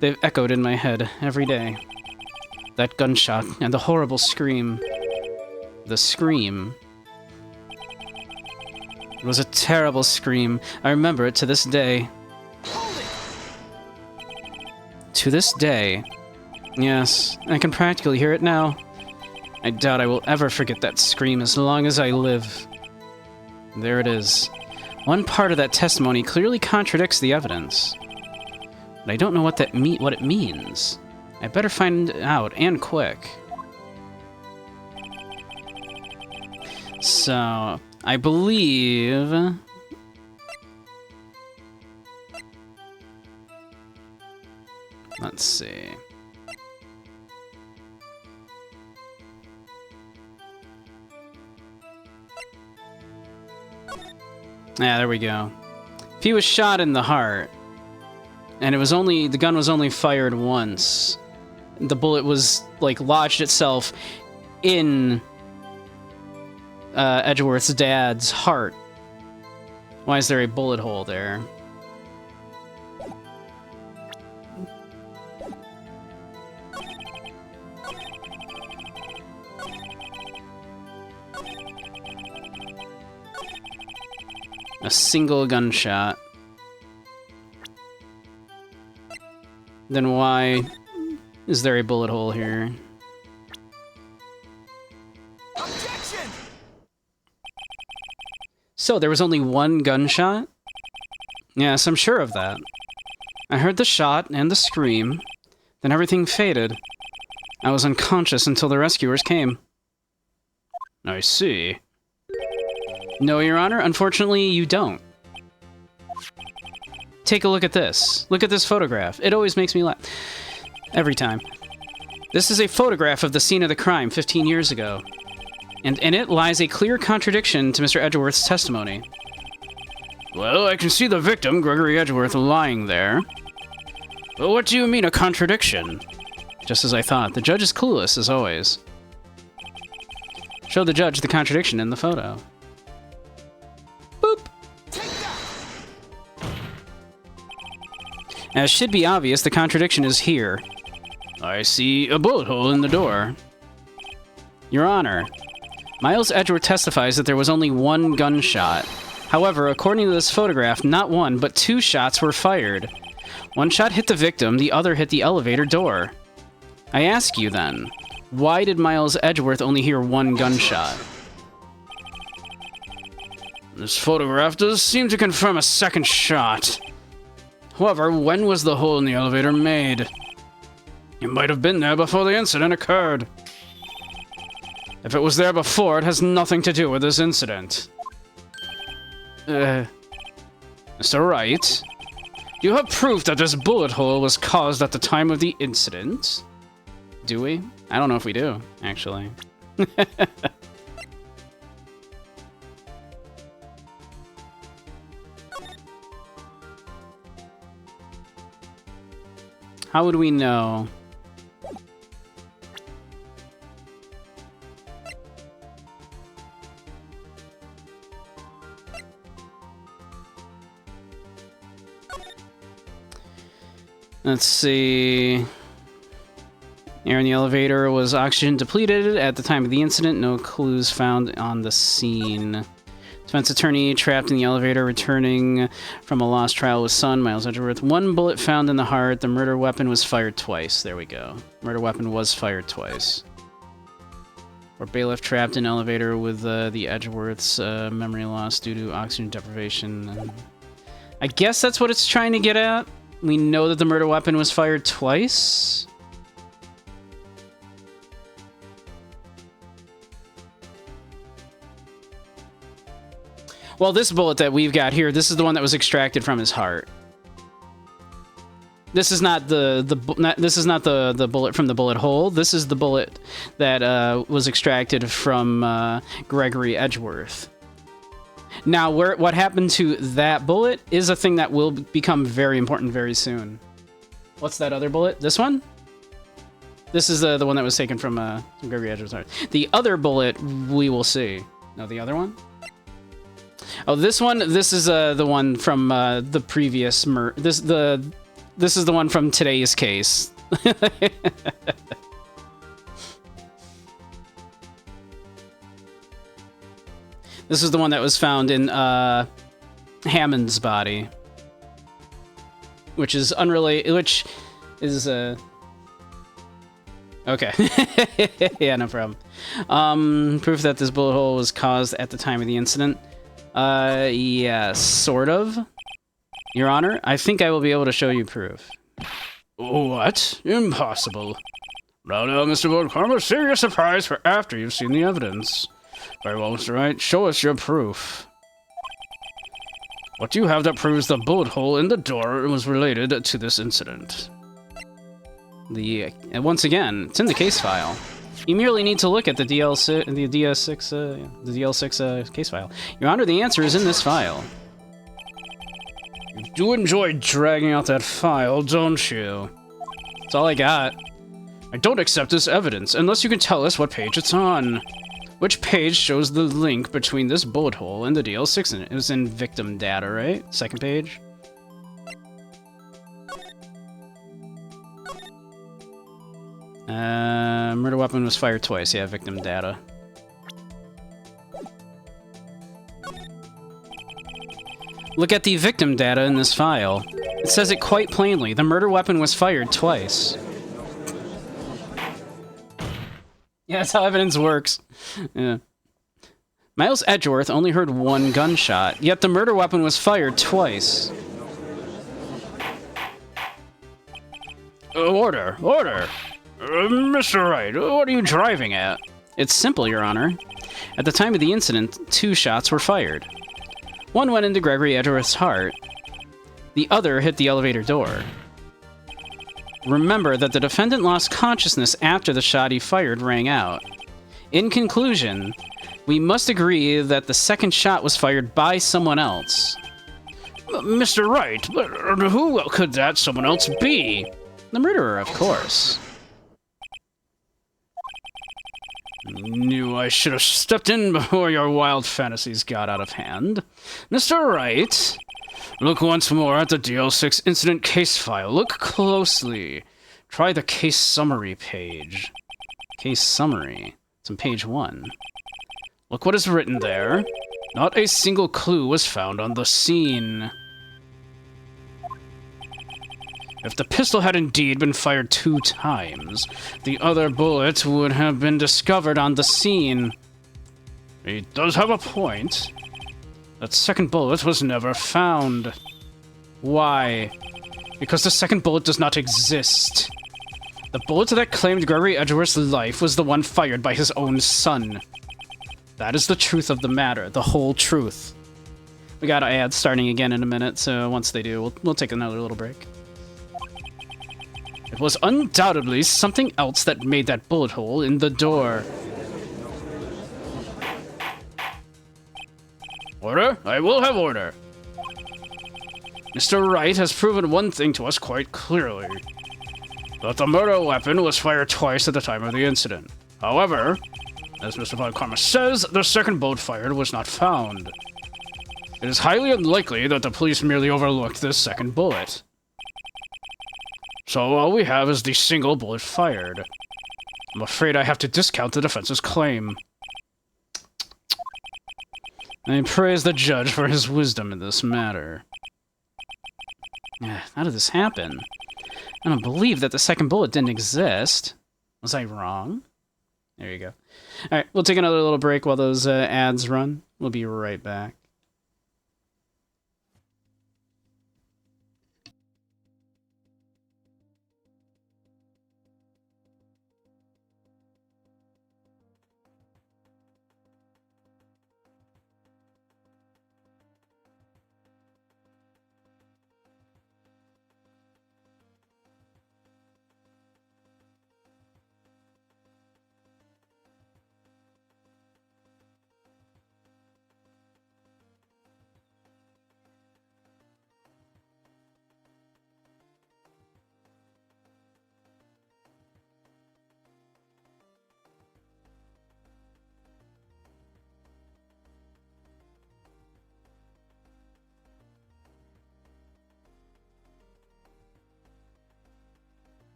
they've echoed in my head every day. That gunshot and the horrible scream. The scream. It was a terrible scream. I remember it to this day. To this day. Yes, I can practically hear it now. I doubt I will ever forget that scream as long as I live. There it is. One part of that testimony clearly contradicts the evidence. But I don't know what it means. I better find out, and quick. So, I believe... Let's see. Yeah, there we go. If he was shot in the heart, and the gun was only fired once, the bullet was, like, lodged itself in Edgeworth's dad's heart. Why is there a bullet hole there? A single gunshot. Then why is there a bullet hole here? Objection! So, there was only one gunshot? Yes, I'm sure of that. I heard the shot and the scream, then everything faded. I was unconscious until the rescuers came. I see. No, Your Honor, unfortunately, you don't. Take a look at this. Look at this photograph. It always makes me laugh. Every time. This is a photograph of the scene of the crime 15 years ago, and in it lies a clear contradiction to Mr. Edgeworth's testimony. Well, I can see the victim, Gregory Edgeworth, lying there. Well, what do you mean, a contradiction? Just as I thought. The judge is clueless, as always. Show the judge the contradiction in the photo. Boop! As should be obvious, the contradiction is here. I see a bullet hole in the door. Your Honor, Miles Edgeworth testifies that there was only one gunshot. However, according to this photograph, not one, but 2 shots were fired. One shot hit the victim, the other hit the elevator door. I ask you then, why did Miles Edgeworth only hear 1 gunshot? This photograph does seem to confirm a second shot. However, when was the hole in the elevator made? It might have been there before the incident occurred. If it was there before, it has nothing to do with this incident. Mr. Wright, do you have proof that this bullet hole was caused at the time of the incident? Do we? I don't know if we do, actually. How would we know? Let's see. Air in the elevator was oxygen depleted at the time of the incident. No clues found on the scene. Defense attorney trapped in the elevator returning from a lost trial with son, Miles Edgeworth. 1 bullet found in the heart. The murder weapon was fired twice. There we go. Murder weapon was fired twice. Or bailiff trapped in elevator with the Edgeworth's memory loss due to oxygen deprivation. I guess that's what it's trying to get at. We know that the murder weapon was fired twice. Well, this bullet that we've got here, this is the one that was extracted from his heart. This is not the bullet from the bullet hole. This is the bullet that was extracted from Gregory Edgeworth. Now, what happened to that bullet is a thing that will become very important very soon. What's that other bullet? This one? This is the one that was taken from Gregory Edgeworth's heart. The other bullet, we will see. No, the other one? Oh, this one. This is the one from the previous This is the one from today's case. This is the one that was found in Hammond's body, which is unrelated. Which is okay. Yeah, no problem. Proof that this bullet hole was caused at the time of the incident. Yes, sort of. Your Honor, I think I will be able to show you proof. What? Impossible. No, Mr. Von Karma, save your surprise for after you've seen the evidence. Very well, Mr. Wright, show us your proof. What do you have that proves the bullet hole in the door was related to this incident? And once again, it's in the case file. You merely need to look at the DL6 case file. Your Honor, the answer is in this file. You do enjoy dragging out that file, don't you? That's all I got. I don't accept this evidence unless you can tell us what page it's on. Which page shows the link between this bullet hole and the DL6? It was in victim data, right? Second page. Murder weapon was fired twice. Yeah, victim data. Look at the victim data in this file. It says it quite plainly. The murder weapon was fired twice. Yeah, that's how evidence works. Yeah. Miles Edgeworth only heard 1 gunshot, yet the murder weapon was fired twice. Order! Mr. Wright, what are you driving at? It's simple, Your Honor. At the time of the incident, 2 shots were fired. One went into Gregory Edgeworth's heart. The other hit the elevator door. Remember that the defendant lost consciousness after the shot he fired rang out. In conclusion, we must agree that the second shot was fired by someone else. Mr. Wright, but who could that someone else be? The murderer, of course. Knew I should have stepped in before your wild fantasies got out of hand. Mr. Wright, look once more at the DL6 incident case file. Look closely. Try the case summary page. Case summary. It's on page 1. Look what is written there. Not a single clue was found on the scene. If the pistol had indeed been fired 2 times, the other bullet would have been discovered on the scene. He does have a point. That second bullet was never found. Why? Because the second bullet does not exist. The bullet that claimed Gregory Edgeworth's life was the one fired by his own son. That is the truth of the matter, the whole truth. We got ads starting again in a minute, so once they do, we'll take another little break. It was undoubtedly something else that made that bullet hole in the door. Order? I will have order. Mr. Wright has proven one thing to us quite clearly. That the murder weapon was fired twice at the time of the incident. However, as Mr. Von Karma says, the second bullet fired was not found. It is highly unlikely that the police merely overlooked this second bullet. So all we have is the single bullet fired. I'm afraid I have to discount the defense's claim. I praise the judge for his wisdom in this matter. How did this happen? I don't believe that the second bullet didn't exist. Was I wrong? There you go. Alright, we'll take another little break while those ads run. We'll be right back.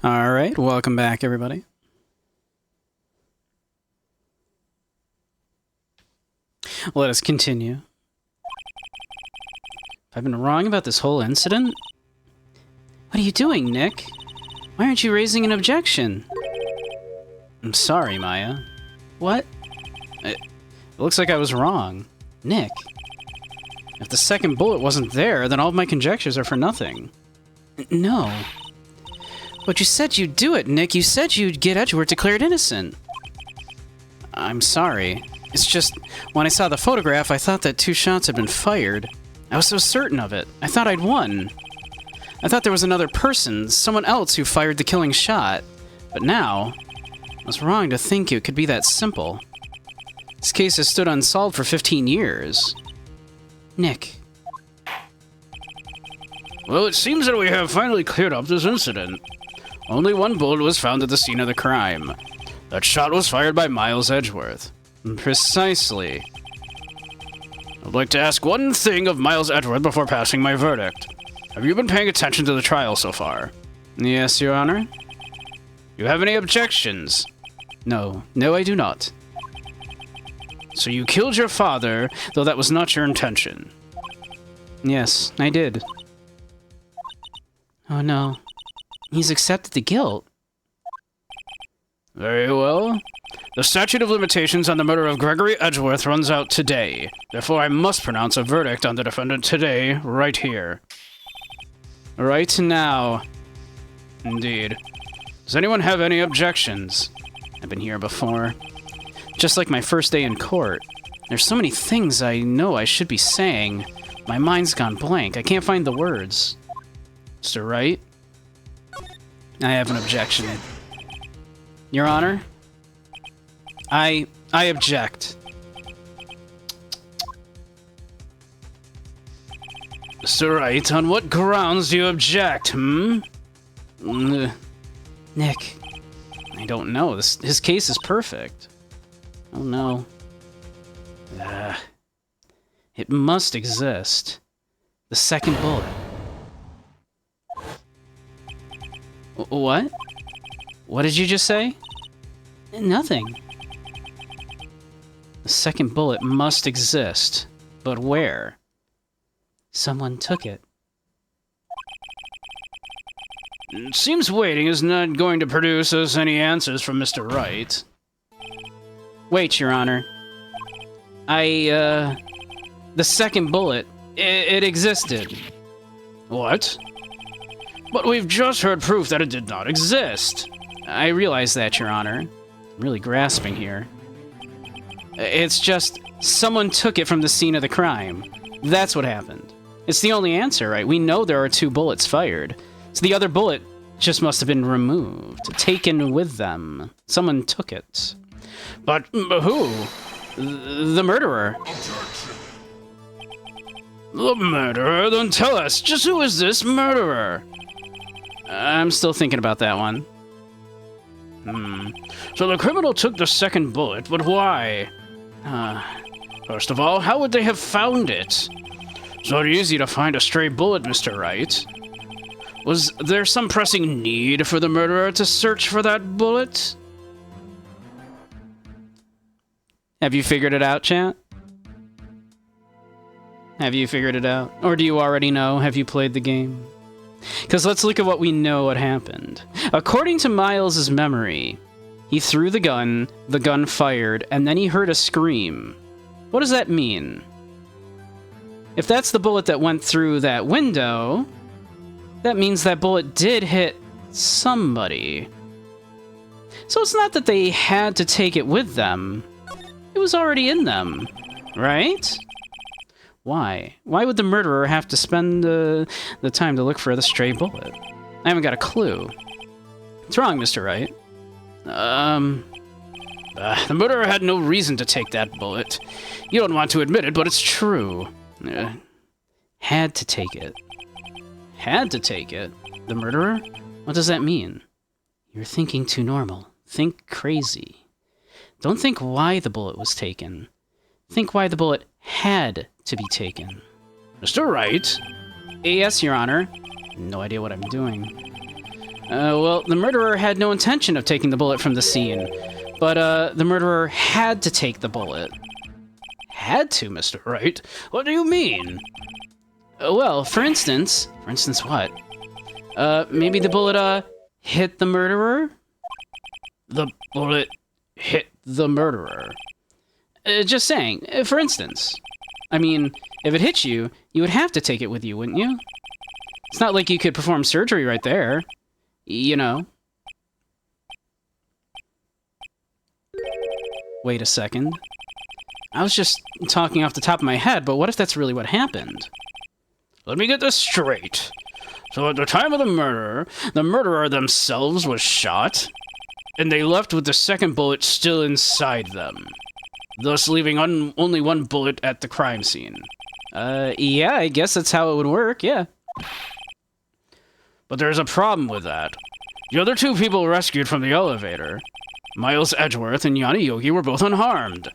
All right, welcome back, everybody. Let us continue. I've been wrong about this whole incident? What are you doing, Nick? Why aren't you raising an objection? I'm sorry, Maya. What? It looks like I was wrong. Nick. If the second bullet wasn't there, then all of my conjectures are for nothing. No. But you said you'd do it, Nick. You said you'd get Edgeworth declared innocent. I'm sorry. It's just, when I saw the photograph, I thought that 2 shots had been fired. I was so certain of it. I thought I'd won. I thought there was another person, someone else who fired the killing shot. But now, I was wrong to think it could be that simple. This case has stood unsolved for 15 years. Nick. Well, it seems that we have finally cleared up this incident. Only 1 bullet was found at the scene of the crime. That shot was fired by Miles Edgeworth. Precisely. I'd like to ask one thing of Miles Edgeworth before passing my verdict. Have you been paying attention to the trial so far? Yes, Your Honor. You have any objections? No. No, I do not. So you killed your father, though that was not your intention? Yes, I did. Oh no. He's accepted the guilt. Very well. The statute of limitations on the murder of Gregory Edgeworth runs out today. Therefore, I must pronounce a verdict on the defendant today, right here. Right now. Indeed. Does anyone have any objections? I've been here before. Just like my first day in court. There's so many things I know I should be saying. My mind's gone blank. I can't find the words. Mr. Wright? I have an objection. Your Honor? I object. Mr. Wright, on what grounds do you object, Nick. I don't know. His case is perfect. Oh no. It must exist. The second bullet. What? What did you just say? Nothing. The second bullet must exist. But where? Someone took it. It seems waiting is not going to produce us any answers from Mr. Wright. Wait, Your Honor. The second bullet, it existed. What? But we've just heard proof that it did not exist. I realize that, Your Honor. I'm really grasping here. It's just, someone took it from the scene of the crime. That's what happened. It's the only answer, right? We know there are 2 bullets fired. So the other bullet just must have been removed, taken with them. Someone took it. But who? The murderer. The murderer? Then tell us, just who is this murderer? I'm still thinking about that one. So the criminal took the second bullet, but why? First of all, how would they have found it? It's not easy to find a stray bullet, Mr. Wright. Was there some pressing need for the murderer to search for that bullet? Have you figured it out, chat? Have you figured it out? Or do you already know? Have you played the game? Because let's look at what we know what happened. According to Miles' memory, he threw the gun fired, and then he heard a scream. What does that mean? If that's the bullet that went through that window, that means that bullet did hit somebody. So it's not that they had to take it with them. It was already in them, right? Why? Why would the murderer have to spend the time to look for the stray bullet? I haven't got a clue. What's wrong, Mr. Wright? The murderer had no reason to take that bullet. You don't want to admit it, but it's true. Had to take it. Had to take it? The murderer? What does that mean? You're thinking too normal. Think crazy. Don't think why the bullet was taken. Think why the bullet had to be taken. Mr. Wright? Yes, Your Honor. No idea what I'm doing. Well, the murderer had no intention of taking the bullet from the scene, but the murderer had to take the bullet. Had to, Mr. Wright? What do you mean? Well, for instance... For instance what? Maybe the bullet, hit the murderer? The bullet hit the murderer. Just saying, for instance. I mean, if it hit you, you would have to take it with you, wouldn't you? It's not like you could perform surgery right there. You know. Wait a second. I was just talking off the top of my head, but what if that's really what happened? Let me get this straight. So at the time of the murderer themselves was shot, and they left with the second bullet still inside them, thus leaving only one bullet at the crime scene. Yeah, I guess that's how it would work, yeah. But there's a problem with that. The other two people rescued from the elevator, Miles Edgeworth and Yanni Yogi, were both unharmed.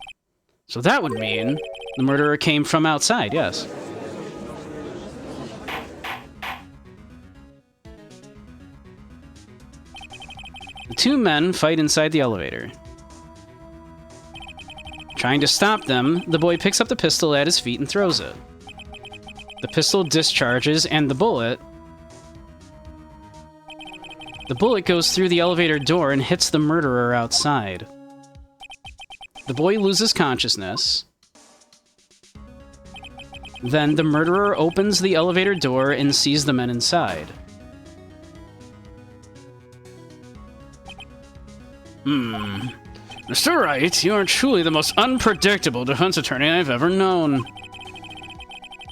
So that would mean the murderer came from outside, yes. The two men fight inside the elevator. Trying to stop them, the boy picks up the pistol at his feet and throws it. The pistol discharges, and the bullet goes through the elevator door and hits the murderer outside. The boy loses consciousness. Then the murderer opens the elevator door and sees the men inside. Mr. Wright, you are truly the most unpredictable defense attorney I've ever known.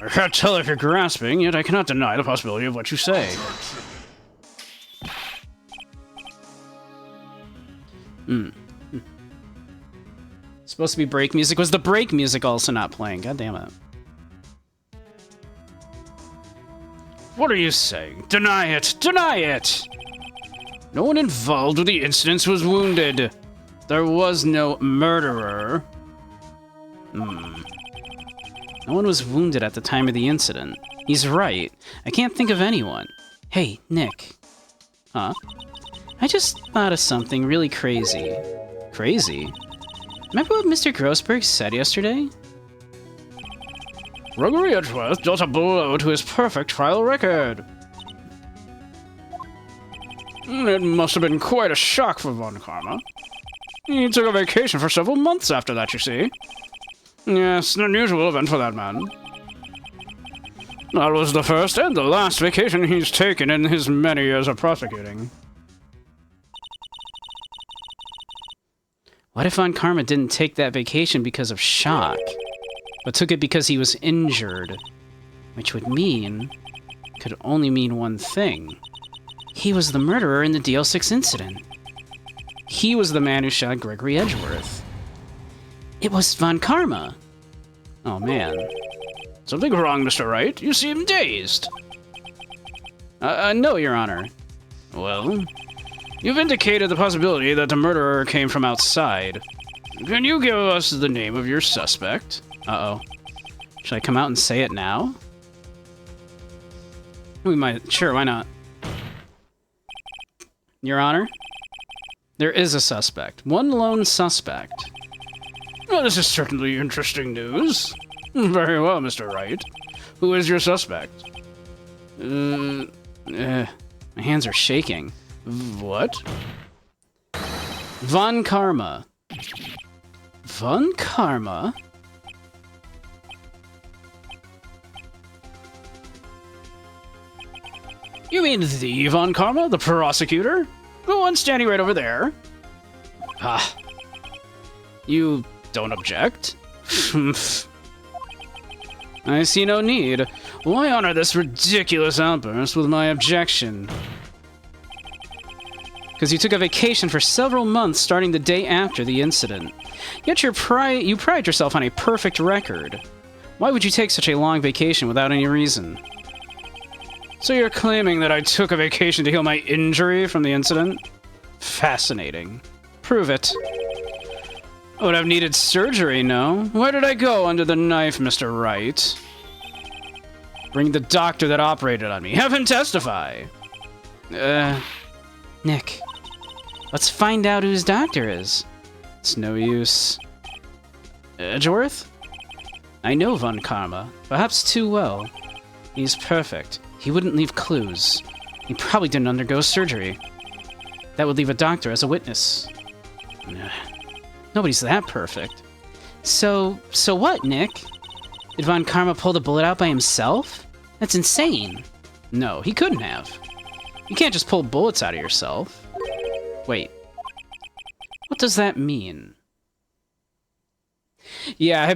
I can't tell if you're grasping, yet I cannot deny the possibility of what you say. Supposed to be break music. Was the break music also not playing? God damn it. What are you saying? Deny it! Deny it! No one involved with the incidents was wounded. There was no murderer. No one was wounded at the time of the incident. He's right. I can't think of anyone. Hey, Nick. Huh? I just thought of something really crazy. Crazy? Remember what Mr. Grossberg said yesterday? Gregory Edgeworth dealt a blow to his perfect trial record. It must have been quite a shock for Von Karma. He took a vacation for several months after that, you see. Yes, an unusual event for that man. That was the first and the last vacation he's taken in his many years of prosecuting. What if Von Karma didn't take that vacation because of shock, but took it because he was injured? Which would mean... could only mean one thing. He was the murderer in the DL6 incident. He was the man who shot Gregory Edgeworth. It was Von Karma. Oh, man. Something wrong, Mr. Wright? You seem dazed. No, Your Honor. Well, you've indicated the possibility that the murderer came from outside. Can you give us the name of your suspect? Uh-oh. Should I come out and say it now? We might. Sure, why not? Your Honor? There is a suspect. One lone suspect. Well, this is certainly interesting news. Very well, Mr. Wright. Who is your suspect? My hands are shaking. What? Von Karma. Von Karma? You mean the Von Karma, the prosecutor? The one standing right over there? Ah. You don't object? I see no need. Why honor this ridiculous outburst with my objection? Because you took a vacation for several months starting the day after the incident. Yet you pride yourself on a perfect record. Why would you take such a long vacation without any reason? So you're claiming that I took a vacation to heal my injury from the incident? Fascinating. Prove it. I would have needed surgery, no? Where did I go under the knife, Mr. Wright? Bring the doctor that operated on me. Have him testify. Nick, let's find out who his doctor is. It's no use. Edgeworth? I know Von Karma, perhaps too well. He's perfect. He wouldn't leave clues. He probably didn't undergo surgery. That would leave a doctor as a witness. Nobody's that perfect. So what, Nick? Did Von Karma pull the bullet out by himself? That's insane. No, he couldn't have. You can't just pull bullets out of yourself. Wait. What does that mean? Yeah,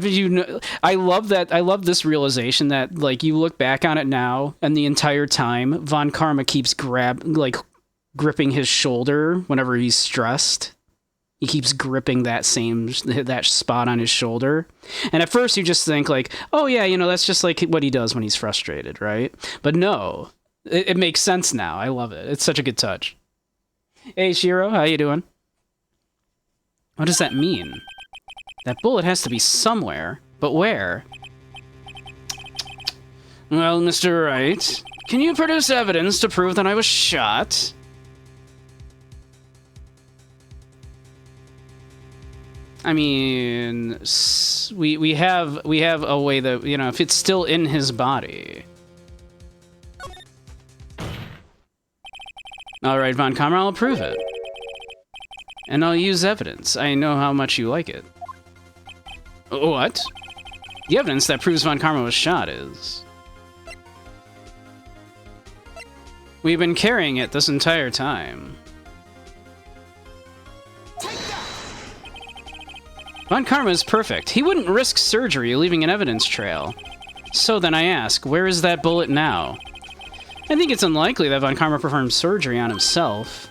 I love that. I love this realization that, like, you look back on it now, and the entire time, Von Karma keeps gripping his shoulder whenever he's stressed. He keeps gripping that spot on his shoulder. And at first you just think like, oh yeah, that's just like what he does when he's frustrated, right? But no, it makes sense now. I love it. It's such a good touch. Hey Shiro, how you doing? What does that mean? That bullet has to be somewhere, but where? Well, Mr. Wright, can you produce evidence to prove that I was shot? I mean, we have a way that, if it's still in his body. All right, Von Karma, I'll prove it. And I'll use evidence. I know how much you like it. What? The evidence that proves Von Karma was shot is... We've been carrying it this entire time. Von Karma is perfect. He wouldn't risk surgery leaving an evidence trail. So then I ask, where is that bullet now? I think it's unlikely that Von Karma performed surgery on himself.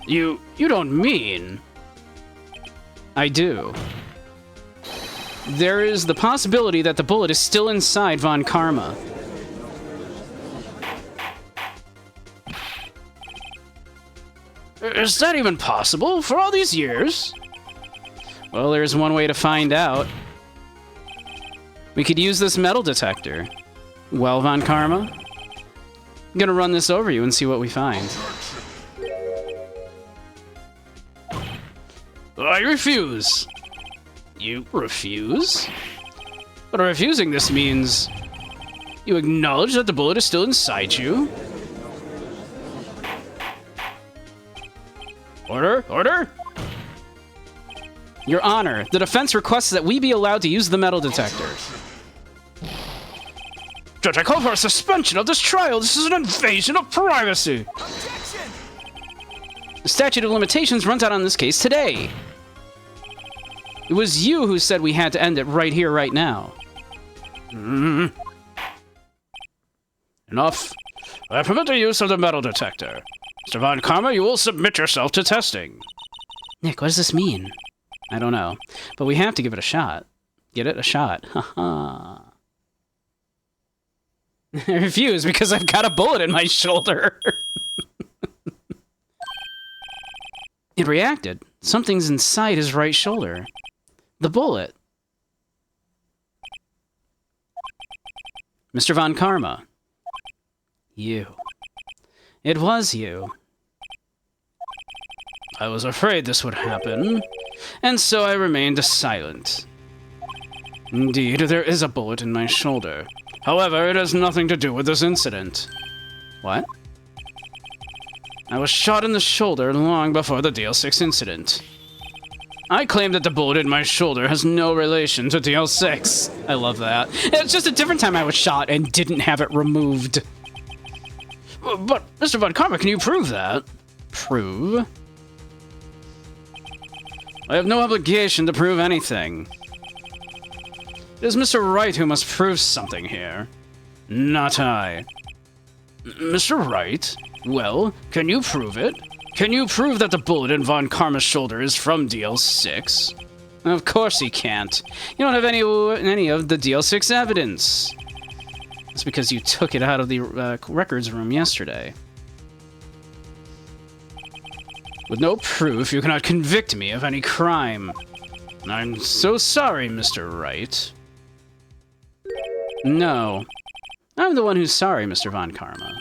You don't mean... I do. There is the possibility that the bullet is still inside Von Karma. Is that even possible for all these years? Well, there's one way to find out. We could use this metal detector. Well, Von Karma, I'm gonna run this over you and see what we find. I refuse. You refuse? But refusing this means you acknowledge that the bullet is still inside you? Order! Order! Your Honor, the defense requests that we be allowed to use the metal detector. Judge, I call for a suspension of this trial. This is an invasion of privacy. Objection! The statute of limitations runs out on this case today. It was you who said we had to end it right here, right now. Enough. I permit the use of the metal detector. Mr. Von Karma, you will submit yourself to testing. Nick, what does this mean? I don't know, but we have to give it a shot. Get it? A shot. Haha. I refuse because I've got a bullet in my shoulder. It reacted. Something's inside his right shoulder. The bullet. Mr. Von Karma. You. It was you. I was afraid this would happen, and so I remained silent. Indeed, there is a bullet in my shoulder. However, it has nothing to do with this incident. What? I was shot in the shoulder long before the DL6 incident. I claim that the bullet in my shoulder has no relation to DL6. I love that. It's just a different time I was shot and didn't have it removed. But, Mr. Von Karma, can you prove that? Prove? I have no obligation to prove anything. It is Mr. Wright who must prove something here. Not I. Mr. Wright? Well, can you prove it? Can you prove that the bullet in Von Karma's shoulder is from DL6? Of course he can't. You don't have any of the DL6 evidence. It's because you took it out of the records room yesterday. With no proof, you cannot convict me of any crime. I'm so sorry, Mr. Wright. No. I'm the one who's sorry, Mr. Von Karma.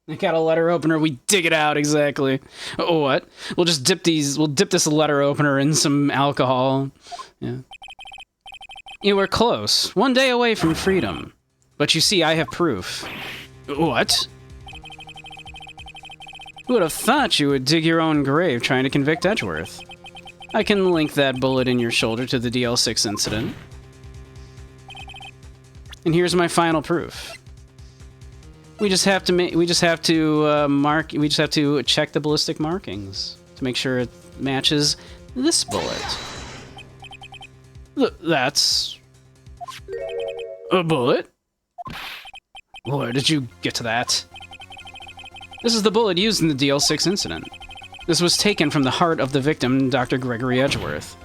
I got a letter opener. We dig it out, exactly. Oh, what? We'll just dip this letter opener in some alcohol. Yeah. You were close. 1 day away from freedom. But you see, I have proof. What? Who would have thought you would dig your own grave trying to convict Edgeworth? I can link that bullet in your shoulder to the DL6 incident. And here's my final proof. We just have to check the ballistic markings to make sure it matches this bullet. That's a bullet? Where did you get to that? This is the bullet used in the DL6 incident. This was taken from the heart of the victim, Dr. Gregory Edgeworth.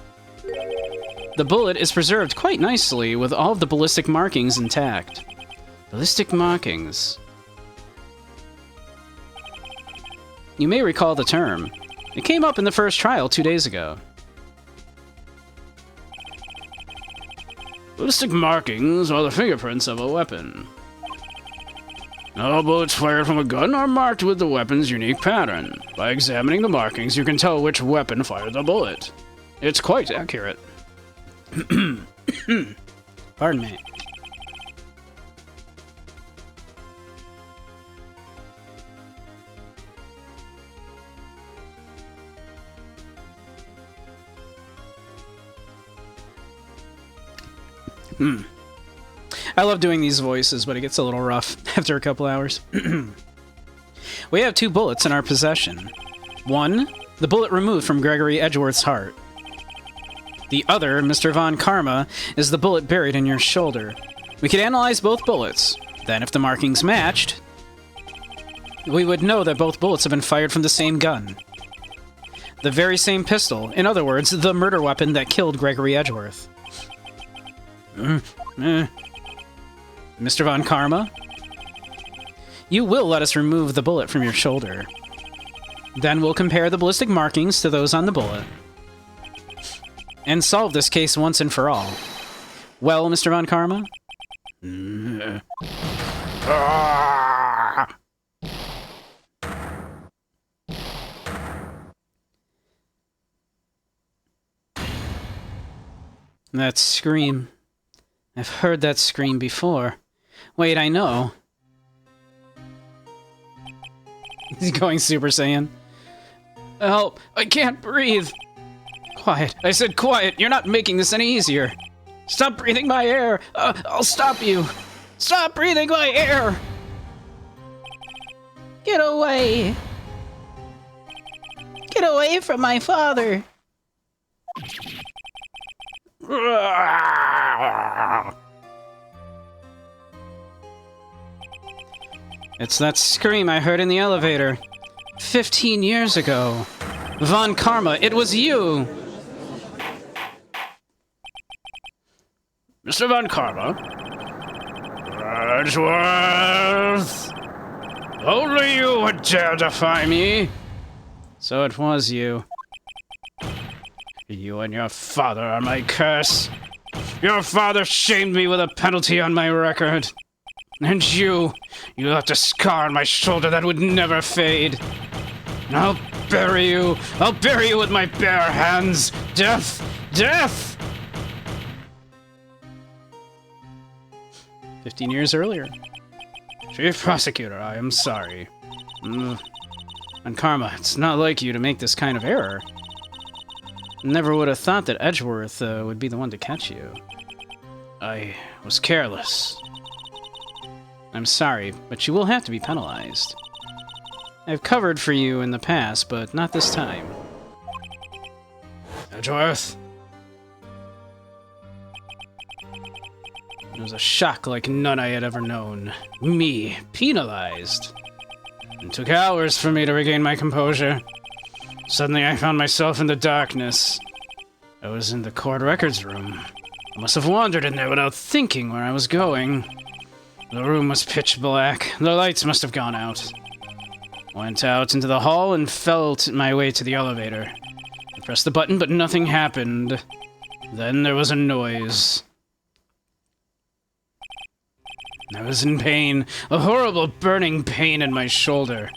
The bullet is preserved quite nicely with all of the ballistic markings intact. Ballistic markings. You may recall the term. It came up in the first trial 2 days ago. Ballistic markings are the fingerprints of a weapon. All bullets fired from a gun are marked with the weapon's unique pattern. By examining the markings, you can tell which weapon fired the bullet. It's quite accurate. Pardon me. I love doing these voices, but it gets a little rough after a couple hours. We have 2 bullets in our possession. One, the bullet removed from Gregory Edgeworth's heart. The other, Mr. Von Karma, is the bullet buried in your shoulder. We could analyze both bullets. Then, if the markings matched, we would know that both bullets have been fired from the same gun. The very same pistol. In other words, the murder weapon that killed Gregory Edgeworth. Mr. Von Karma? You will let us remove the bullet from your shoulder. Then we'll compare the ballistic markings to those on the bullet. And solve this case once and for all. Well, Mr. Von Karma? That scream. I've heard that scream before. Wait, I know. He's going Super Saiyan. Help! I can't breathe! Quiet. I said quiet! You're not making this any easier! Stop breathing my air! I'll stop you! Stop breathing my air! Get away! Get away from my father! It's that scream I heard in the elevator. 15 years ago. Von Karma, it was you! Mr. Von Karma? Edgeworth! Only you would dare defy me! So it was you. You and your father are my curse. Your father shamed me with a penalty on my record. And you left a scar on my shoulder that would never fade. I'll bury you. I'll bury you with my bare hands. Death! Death! 15 years earlier. Chief Prosecutor, I am sorry. And Karma, it's not like you to make this kind of error. Never would have thought that Edgeworth would be the one to catch you. I was careless. I'm sorry, but you will have to be penalized. I've covered for you in the past, but not this time. Edgeworth? It was a shock like none I had ever known. Me, penalized. It took hours for me to regain my composure. Suddenly I found myself in the darkness. I was in the court records room. I must have wandered in there without thinking where I was going. The room was pitch black. The lights must have gone out. Went out into the hall and felt my way to the elevator. I pressed the button, but nothing happened. Then there was a noise. I was in pain, a horrible burning pain in my shoulder.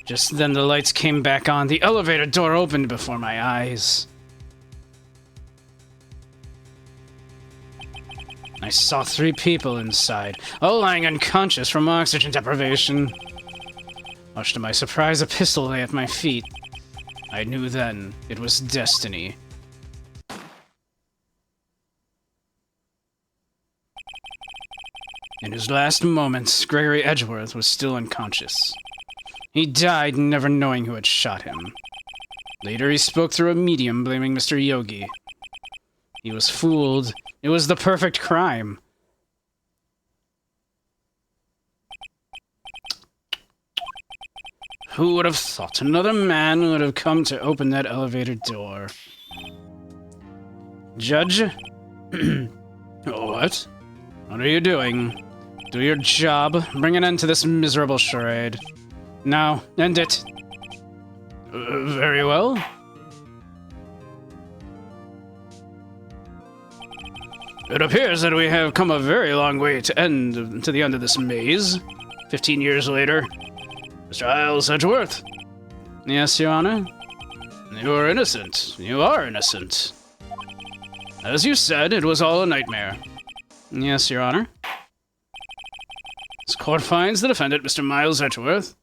Just then the lights came back on. The elevator door opened before my eyes. I saw 3 people inside, all lying unconscious from oxygen deprivation. Much to my surprise, a pistol lay at my feet. I knew then it was destiny. In his last moments, Gregory Edgeworth was still unconscious. He died never knowing who had shot him. Later he spoke through a medium blaming Mr. Yogi. He was fooled. It was the perfect crime. Who would have thought another man would have come to open that elevator door? Judge? What? What are you doing? Do your job. Bring an end to this miserable charade. Now, end it. Very well. It appears that we have come a very long way to the end of this maze. 15 years later. Mr. Isles Edgeworth. Yes, Your Honor? You are innocent. You are innocent. As you said, it was all a nightmare. Yes, Your Honor. This court finds the defendant, Mr. Miles Edgeworth.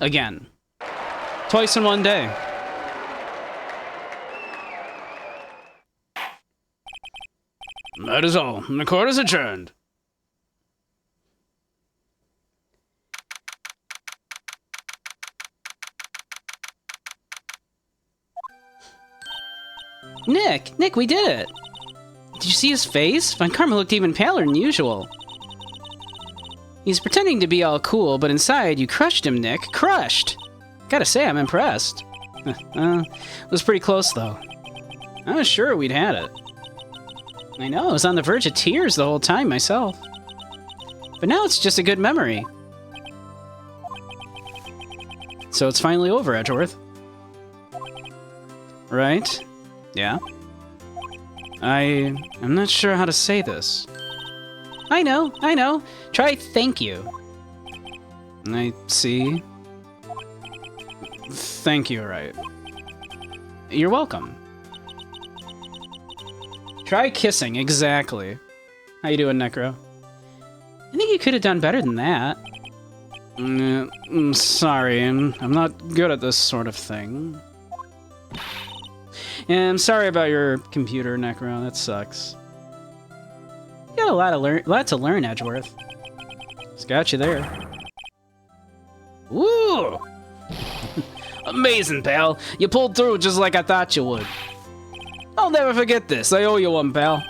Again. Twice in one day. That is all. The court is adjourned. Nick, we did it! Did you see his face? Von Karma looked even paler than usual. He's pretending to be all cool, but inside you crushed him, Nick. Crushed! Gotta say, I'm impressed. It was pretty close, though. I was sure we'd had it. I know, I was on the verge of tears the whole time myself. But now it's just a good memory. So it's finally over, Edgeworth. Right? Yeah? I'm not sure how to say this. I know. Try thank you. I see. Thank you, right. You're welcome. Try kissing, exactly. How you doing, Necro? I think you could have done better than that. Sorry, I'm not good at this sort of thing. Yeah, I'm sorry about your computer, Necro. That sucks. You got a lot to learn, Edgeworth. It's got you there. Woo! Amazing, pal. You pulled through just like I thought you would. I'll never forget this. I owe you one, pal.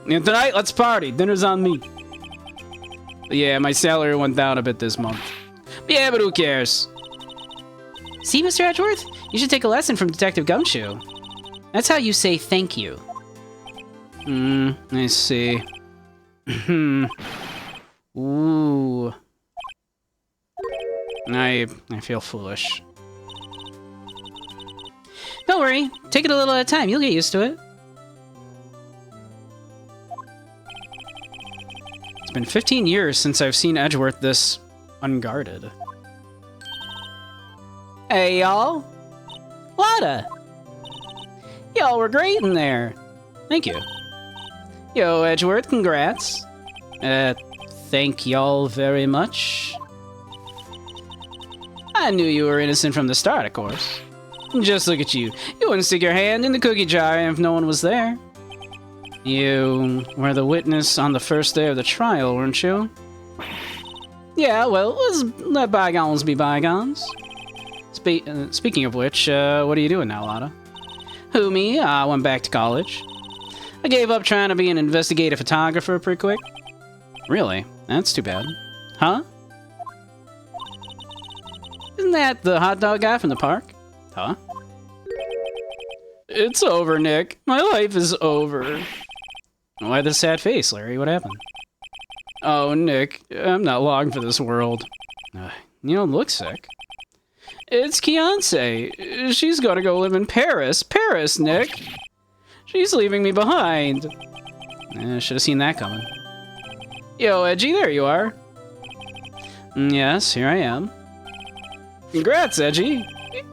And tonight, let's party. Dinner's on me. Yeah, my salary went down a bit this month. Yeah, but who cares? See, Mr. Edgeworth? You should take a lesson from Detective Gumshoe. That's how you say thank you. I see. Ooh. I feel foolish. Don't worry. Take it a little at a time. You'll get used to it. It's been 15 years since I've seen Edgeworth this unguarded. Hey, y'all. Lotta. Y'all were great in there. Thank you. Yo, Edgeworth, congrats. Thank y'all very much. I knew you were innocent from the start, of course. Just look at you. You wouldn't stick your hand in the cookie jar if no one was there. You were the witness on the first day of the trial, weren't you? Yeah, well, let's let bygones be bygones. Speaking of which, what are you doing now, Lotta? Who, me? I went back to college. I gave up trying to be an investigative photographer pretty quick. Really? That's too bad. Huh? Isn't that the hot dog guy from the park? Huh? It's over, Nick. My life is over. Why the sad face, Larry? What happened? Oh, Nick, I'm not long for this world. You don't look sick. It's Kianse. She's gonna go live in Paris. Paris, Nick. She's leaving me behind. Should have seen that coming. Yo, Edgy, there you are. Yes, here I am. Congrats, Edgy.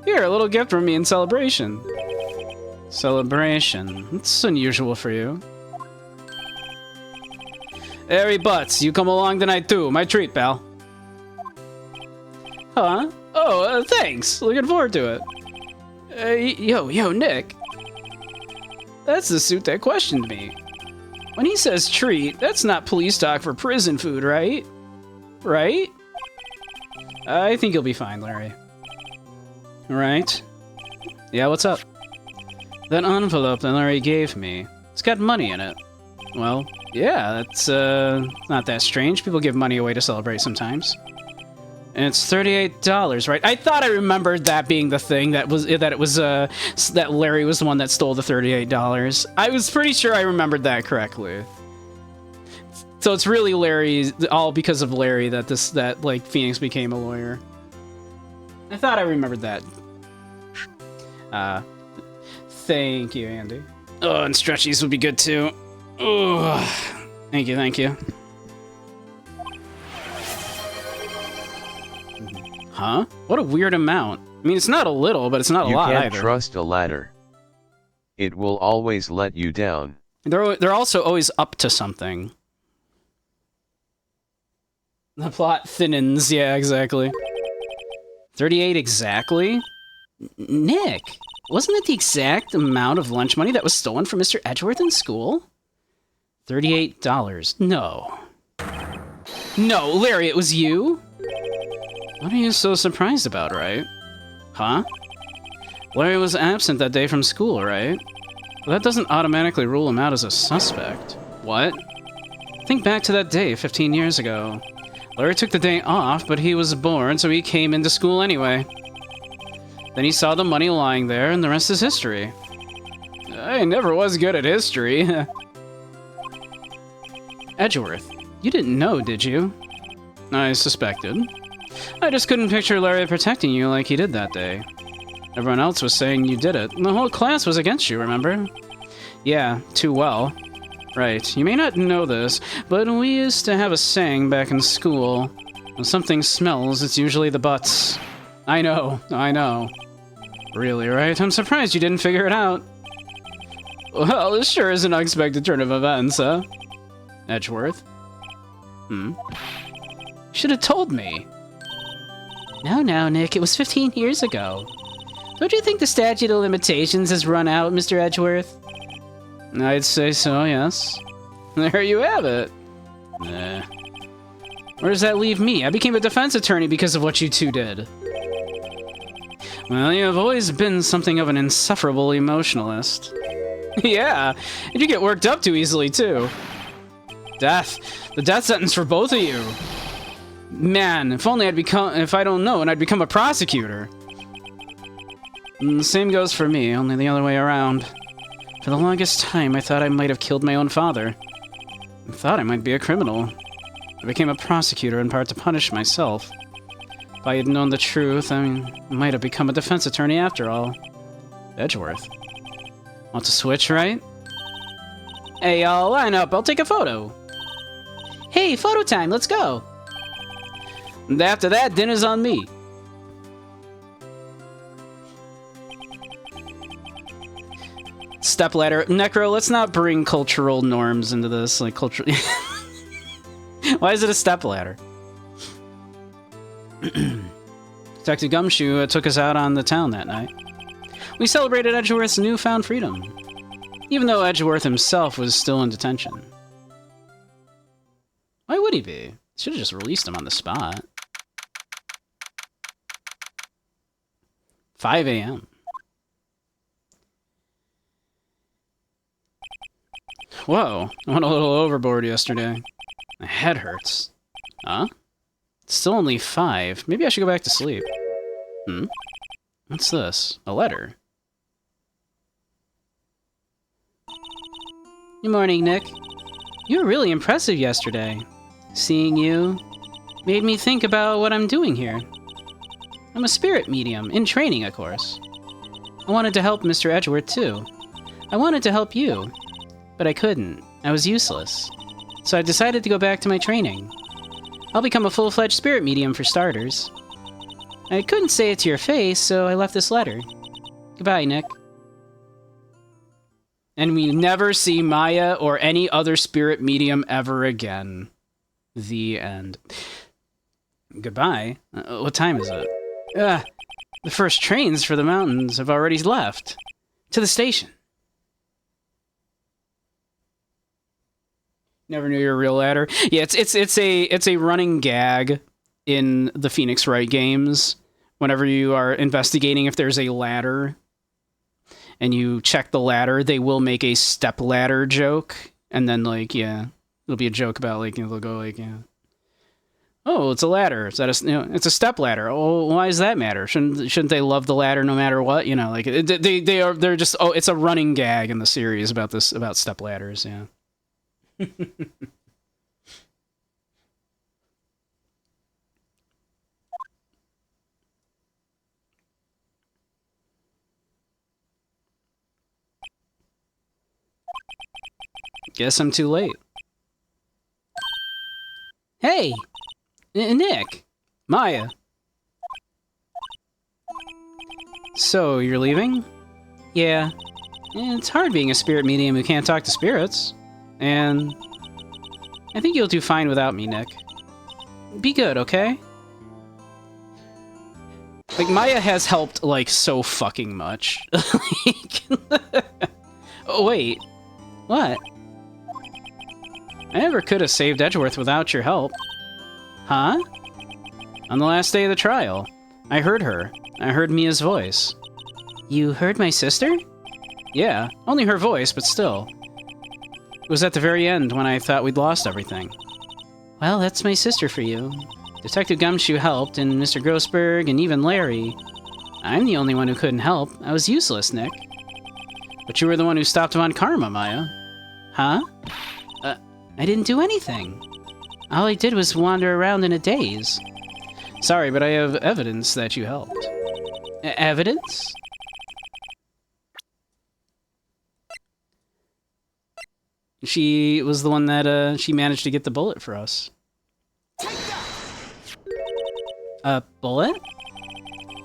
Here, a little gift from me in celebration. Celebration. It's unusual for you. Harry Butts, you come along tonight too. My treat, pal. Huh? Oh, thanks. Looking forward to it. Yo, Nick. That's the suit that questioned me. When he says treat, that's not police talk for prison food, right? Right? I think you'll be fine, Larry. Right? Yeah, what's up? That envelope that Larry gave me, it's got money in it. Well, yeah, that's not that strange. People give money away to celebrate sometimes. And it's $38, right? I thought I remembered that being the thing that Larry was the one that stole the $38. I was pretty sure I remembered that correctly. So it's really Larry, all because of Larry that like Phoenix became a lawyer. I thought I remembered that. Thank you, Andy. Oh, and stretchies would be good too. Oh, thank you. Huh? What a weird amount. I mean, it's not a little, but it's not a lot either. You can't trust a ladder. It will always let you down. They're also always up to something. The plot thinnens. Yeah, exactly. 38 exactly? Nick, wasn't it the exact amount of lunch money that was stolen from Mr. Edgeworth in school? $38. No. No, Larry, it was you? What are you so surprised about, right? Huh? Larry was absent that day from school, right? Well, that doesn't automatically rule him out as a suspect. What? Think back to that day 15 years ago. Larry took the day off, but he was bored, so he came into school anyway. Then he saw the money lying there, and the rest is history. I never was good at history. Edgeworth, you didn't know, did you? I suspected. I just couldn't picture Larry protecting you like he did that day. Everyone else was saying you did it, and the whole class was against you, remember? Yeah, too well. Right, you may not know this, but we used to have a saying back in school. When something smells, it's usually the butts. I know. Really, right? I'm surprised you didn't figure it out. Well, this sure is an unexpected turn of events, huh? Edgeworth? Should have told me. No, Nick, it was 15 years ago. Don't you think the statute of limitations has run out, Mr. Edgeworth? I'd say so, yes. There you have it. Where does that leave me? I became a defense attorney because of what you two did. Well, you have always been something of an insufferable emotionalist. Yeah, and you get worked up too easily, too. Death. The death sentence for both of you. Man, if I don't know, and I'd become a prosecutor. And the same goes for me, only the other way around. For the longest time, I thought I might have killed my own father. I thought I might be a criminal. I became a prosecutor in part to punish myself. If I had known the truth, I might have become a defense attorney after all. Edgeworth. Want to switch, right? Hey, y'all, line up. I'll take a photo. Hey, photo time. Let's go. And after that, dinner's on me. Stepladder. Necro, let's not bring cultural norms into this. Like, cultural... Why is it a stepladder? Detective Gumshoe took us out on the town that night. We celebrated Edgeworth's newfound freedom, even though Edgeworth himself was still in detention. Why would he be? Should have just released him on the spot. 5 a.m. Whoa, I went a little overboard yesterday. My head hurts. Huh? It's still only 5. Maybe I should go back to sleep. What's this? A letter? Good morning, Nick. You were really impressive yesterday. Seeing you made me think about what I'm doing here. I'm a spirit medium, in training, of course. I wanted to help Mr. Edgeworth, too. I wanted to help you, but I couldn't. I was useless. So I decided to go back to my training. I'll become a full-fledged spirit medium for starters. I couldn't say it to your face, so I left this letter. Goodbye, Nick. And we never see Maya or any other spirit medium ever again. The end. Goodbye? What time is it? The first trains for the mountains have already left. To the station. Never knew you were a real ladder. Yeah, it's a running gag in the Phoenix Wright games. Whenever you are investigating if there's a ladder and you check the ladder, they will make a step ladder joke, and then like, yeah, it'll be a joke about like, you know, they'll go like, yeah, oh, it's a ladder. Is that a, you know, it's a step ladder. Oh, why does that matter? Shouldn't they love the ladder no matter what? You know, like they're just, oh, it's a running gag in the series about step ladders. Yeah. Guess I'm too late. Hey! Nick! Maya! So, you're leaving? Yeah. It's hard being a spirit medium who can't talk to spirits. And I think you'll do fine without me, Nick. Be good, okay? Like, Maya has helped, like, so fucking much. Oh, wait. What? I never could have saved Edgeworth without your help. Huh? On the last day of the trial, I heard her. I heard Mia's voice. You heard my sister? Yeah, only her voice, but still. It was at the very end when I thought we'd lost everything. Well, that's my sister for you. Detective Gumshoe helped, and Mr. Grossberg, and even Larry. I'm the only one who couldn't help. I was useless, Nick. But you were the one who stopped Von Karma, Maya. Huh? I didn't do anything. All I did was wander around in a daze. Sorry, but I have evidence that you helped. Evidence? She was the one that, she managed to get the bullet for us. A bullet?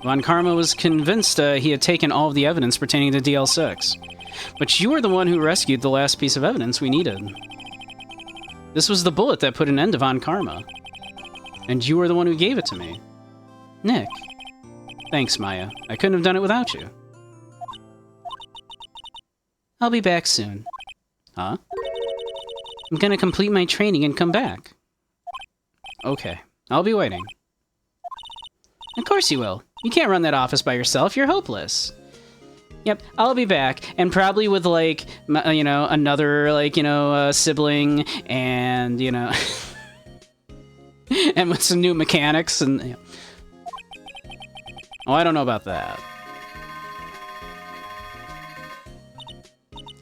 Von Karma was convinced he had taken all of the evidence pertaining to DL6. But you were the one who rescued the last piece of evidence we needed. This was the bullet that put an end to Von Karma. And you were the one who gave it to me. Nick. Thanks, Maya. I couldn't have done it without you. I'll be back soon. Huh? I'm gonna complete my training and come back. Okay. I'll be waiting. Of course you will. You can't run that office by yourself. You're hopeless. Yep, I'll be back, and probably with, like, you know, another, like, you know, sibling, and, you know, and with some new mechanics, and, you know. Oh, I don't know about that.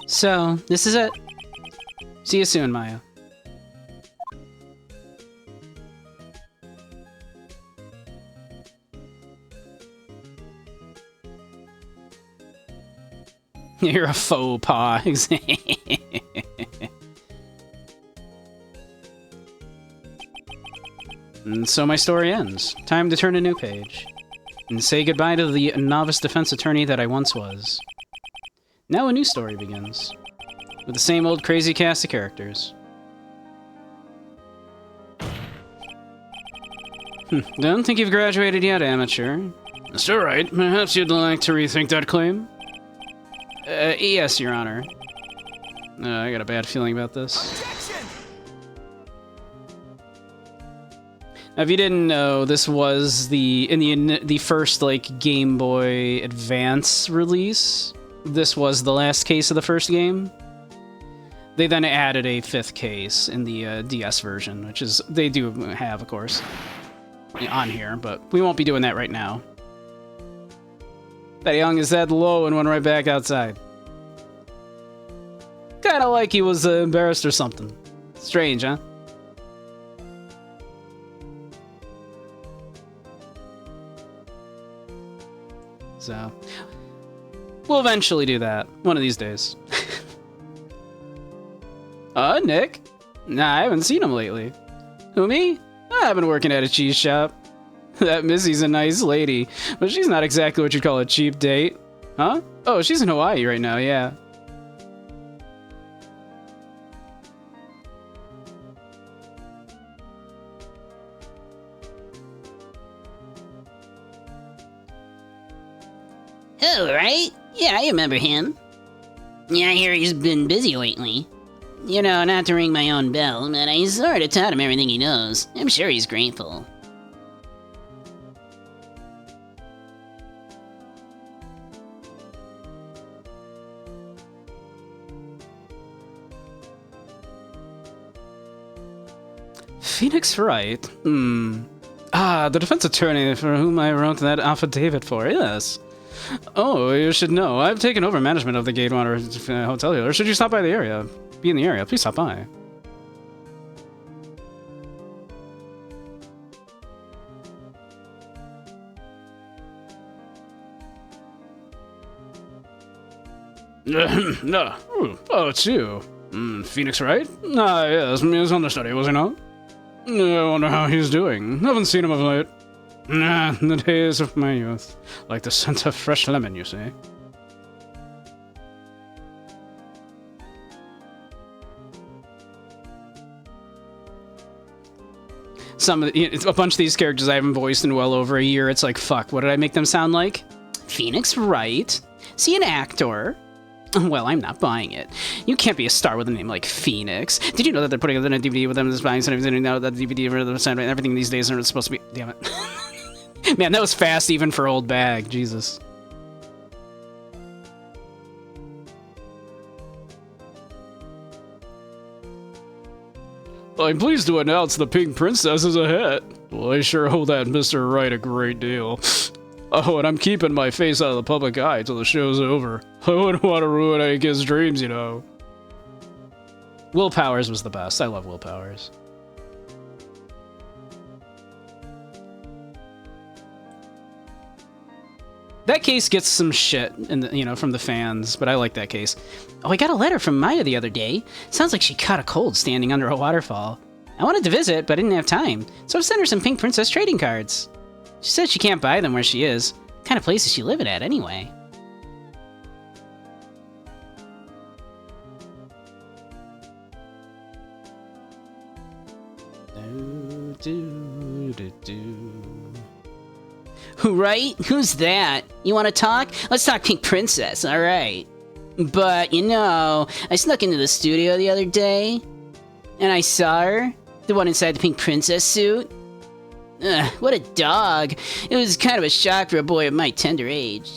So, this is it. See you soon, Maya. You're a faux pas. And so my story ends. Time to turn a new page. And say goodbye to the novice defense attorney that I once was. Now a new story begins. With the same old crazy cast of characters. Don't think you've graduated yet, amateur. That's alright. Perhaps you'd like to rethink that claim? Yes, Your Honor. I got a bad feeling about this. Objection! Now, if you didn't know, this was in the first, like, Game Boy Advance release. This was the last case of the first game. They then added a fifth case in the DS version, which is, they do have, of course, on here, but we won't be doing that right now. That young is that low and went right back outside. Kinda like he was embarrassed or something. Strange, huh? So, we'll eventually do that, one of these days. Nick? Nah, I haven't seen him lately. Who, me? I've been working at a cheese shop. That Missy's a nice lady, but she's not exactly what you'd call a cheap date. Huh? Oh, she's in Hawaii right now, yeah. Oh, right? Yeah, I remember him. Yeah, I hear he's been busy lately. You know, not to ring my own bell, but I sort of taught him everything he knows. I'm sure he's grateful. Phoenix Wright? Ah, the defense attorney for whom I wrote that affidavit for, yes. Oh, you should know. I've taken over management of the Gatewater Hotel here. Or should you stop by the area? Be in the area, please stop by. No. Oh, it's you. Phoenix Wright? Ah, yes, he was understudy, was he not? I wonder how he's doing. Haven't seen him of late. Nah, the days of my youth. Like the scent of fresh lemon, you see. A bunch of these characters I haven't voiced in well over a year. It's like, fuck, what did I make them sound like? Phoenix Wright? See, an actor? Well, I'm not buying it. You can't be a star with a name like Phoenix. Did you know that they're putting out a DVD with them that's buying something now that DVD for the sound everything these days are supposed to be? Damn it. Man, that was fast even for old bag. Jesus. I'm pleased to announce the Pink Princess is a hit. Well, I sure owe that Mr. Wright a great deal. Oh, and I'm keeping my face out of the public eye till the show's over. I wouldn't want to ruin any kid's dreams, you know. Will Powers was the best. I love Will Powers. That case gets some shit, from the fans, but I like that case. Oh, I got a letter from Maya the other day. Sounds like she caught a cold standing under a waterfall. I wanted to visit, but I didn't have time, so I sent her some Pink Princess trading cards. She said she can't buy them where she is. What kind of place is she living at, anyway? Right? Who's that? You want to talk? Let's talk Pink Princess, alright. But, I snuck into the studio the other day, and I saw her, the one inside the Pink Princess suit. Ugh, what a dog. It was kind of a shock for a boy of my tender age.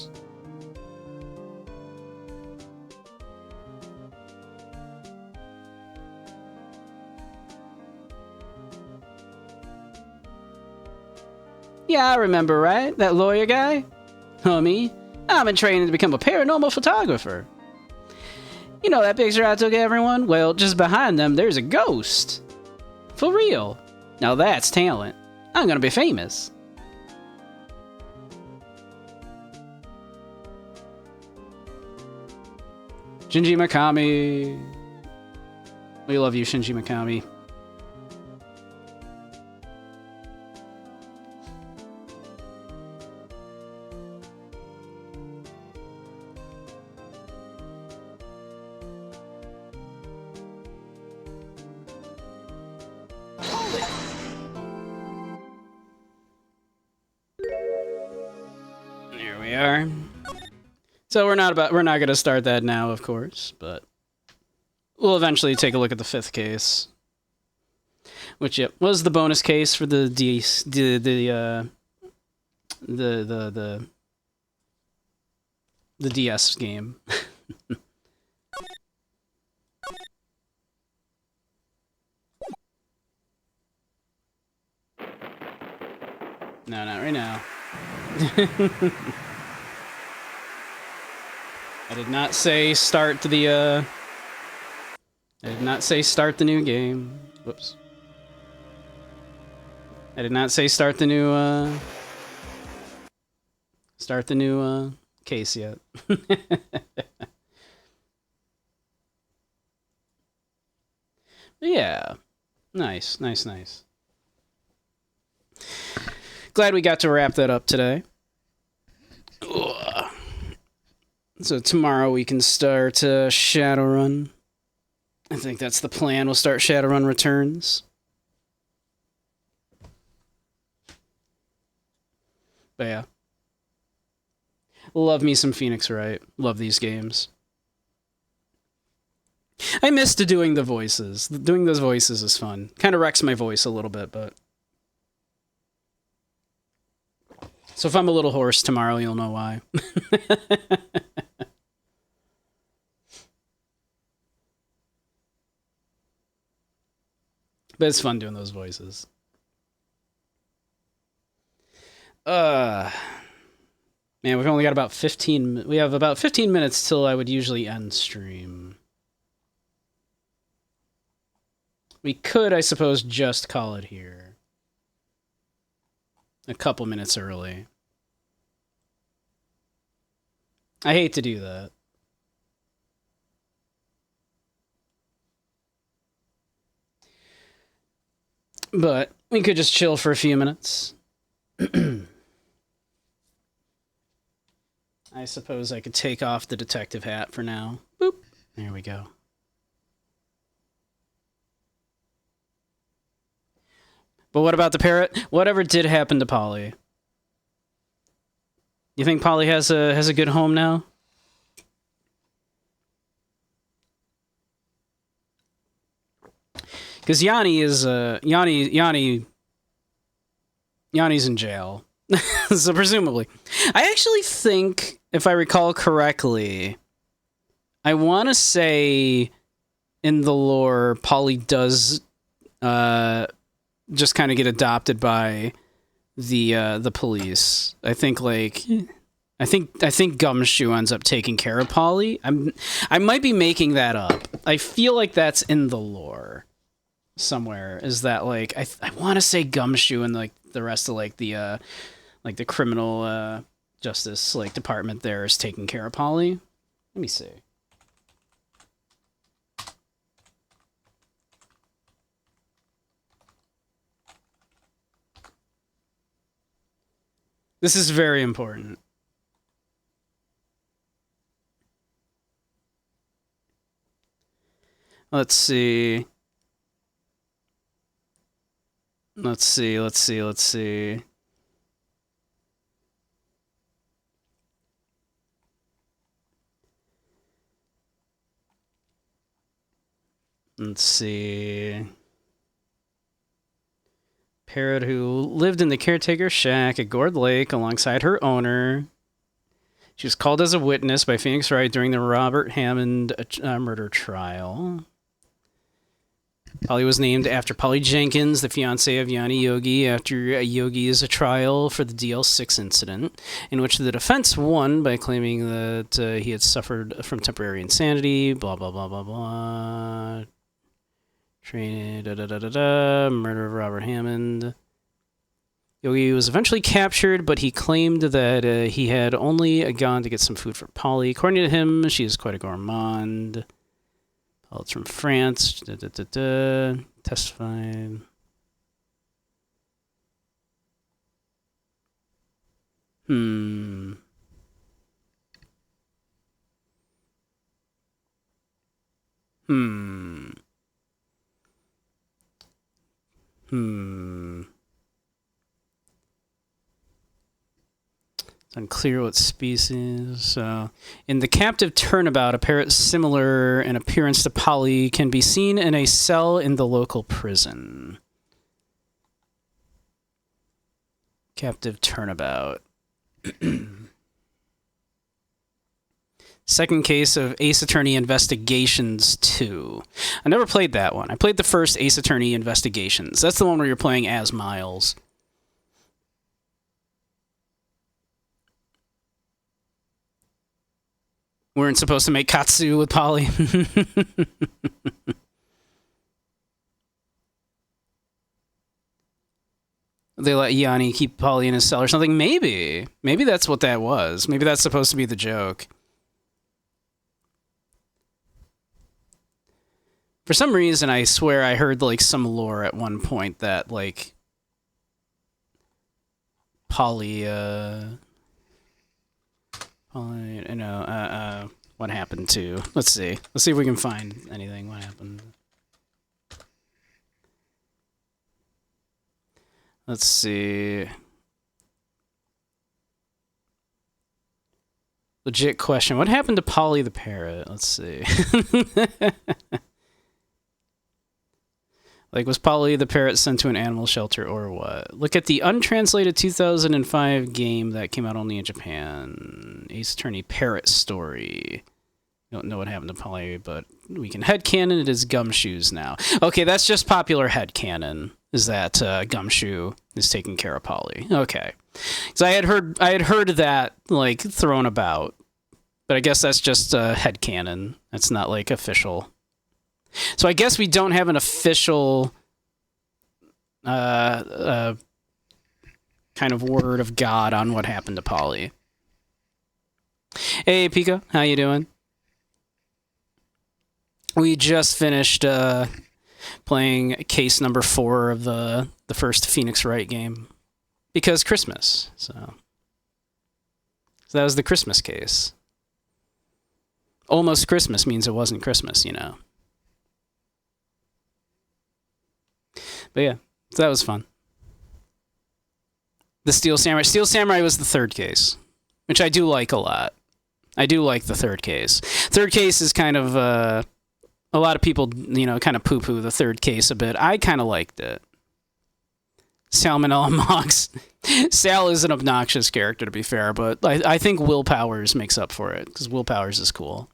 Yeah, I remember, right? That lawyer guy? Me? I've been training to become a paranormal photographer. You know that picture I took of everyone? Well, just behind them, there's a ghost. For real. Now that's talent. I'm gonna be famous. Shinji Mikami. We love you, Shinji Mikami. There we are. So we're not gonna start that now, of course, but we'll eventually take a look at the fifth case, which was the bonus case for the DS game. No, not right now. I did not say start the I did not say start the new game. Whoops. I did not say start the new case yet. Yeah. Nice, nice, nice. Glad we got to wrap that up today. Ugh. So tomorrow we can start Shadowrun. I think that's the plan. We'll start Shadowrun Returns. But yeah. Love me some Phoenix Wright. Love these games. I missed doing the voices. Doing those voices is fun. Kind of wrecks my voice a little bit, but... So if I'm a little hoarse tomorrow, you'll know why. But it's fun doing those voices. Man, we've only got about 15... We have about 15 minutes till I would usually end stream. We could, I suppose, just call it here. A couple minutes early. I hate to do that. But we could just chill for a few minutes. I suppose I could take off the detective hat for now. Boop. There we go. But what about the parrot? Whatever did happen to Polly? You think Polly has a good home now? Because Yanni's in jail. So presumably. I actually think, if I recall correctly, I want to say in the lore, Polly does just kind of get adopted by the police. I think I think Gumshoe ends up taking care of Polly. I might be making that up. I feel like that's in the lore somewhere. Is that like I want to say Gumshoe and like the rest of like the criminal justice like department there is taking care of Polly. Let me see. This is very important. Let's see. Let's see. Parrot who lived in the caretaker shack at Gord Lake alongside her owner. She was called as a witness by Phoenix Wright during the Robert Hammond murder trial. Polly was named after Polly Jenkins, the fiancée of Yanni Yogi, after Yogi's trial for the DL6 incident, in which the defense won by claiming that he had suffered from temporary insanity, blah, blah, blah, blah, blah. Murder of Robert Hammond. Yogi was eventually captured, but he claimed that he had only gone to get some food for Polly. According to him, she is quite a gourmand. It's from France. Testified. It's unclear what species. In the captive turnabout, a parrot similar in appearance to Polly can be seen in a cell in the local prison. Captive turnabout. Second case of Ace Attorney Investigations 2. I never played that one. I played the first Ace Attorney Investigations. That's the one where you're playing as Miles. We weren't supposed to make Katsu with Polly. They let Yanni keep Polly in his cell or something. Maybe. Maybe that's what that was. Maybe that's supposed to be the joke. For some reason, I swear I heard like some lore at one point that like what happened to? Let's see if we can find anything. What happened? Let's see. Legit question. What happened to Polly the parrot? Let's see. Like, was Polly the parrot sent to an animal shelter or what? Look at the untranslated 2005 game that came out only in Japan. Ace Attorney Parrot Story. Don't know what happened to Polly, but we can headcanon it is Gumshoes now. Okay, that's just popular headcanon, is that Gumshoe is taking care of Polly. Okay. So I had heard that, like, thrown about. But I guess that's just headcanon. That's not, like, official. So I guess we don't have an official kind of word of God on what happened to Polly. Hey, Pika, how you doing? We just finished playing case number 4 of the first Phoenix Wright game because Christmas. So that was the Christmas case. Almost Christmas means it wasn't Christmas, you know. But yeah, so that was fun. The Steel Samurai. Steel Samurai was the third case, which I do like a lot. I do like the third case. Third case is kind of, a lot of people, you know, kind of poo-poo the third case a bit. I kind of liked it. Salmonella Mox. Sal is an obnoxious character, to be fair, but I think Will Powers makes up for it, because Will Powers is cool.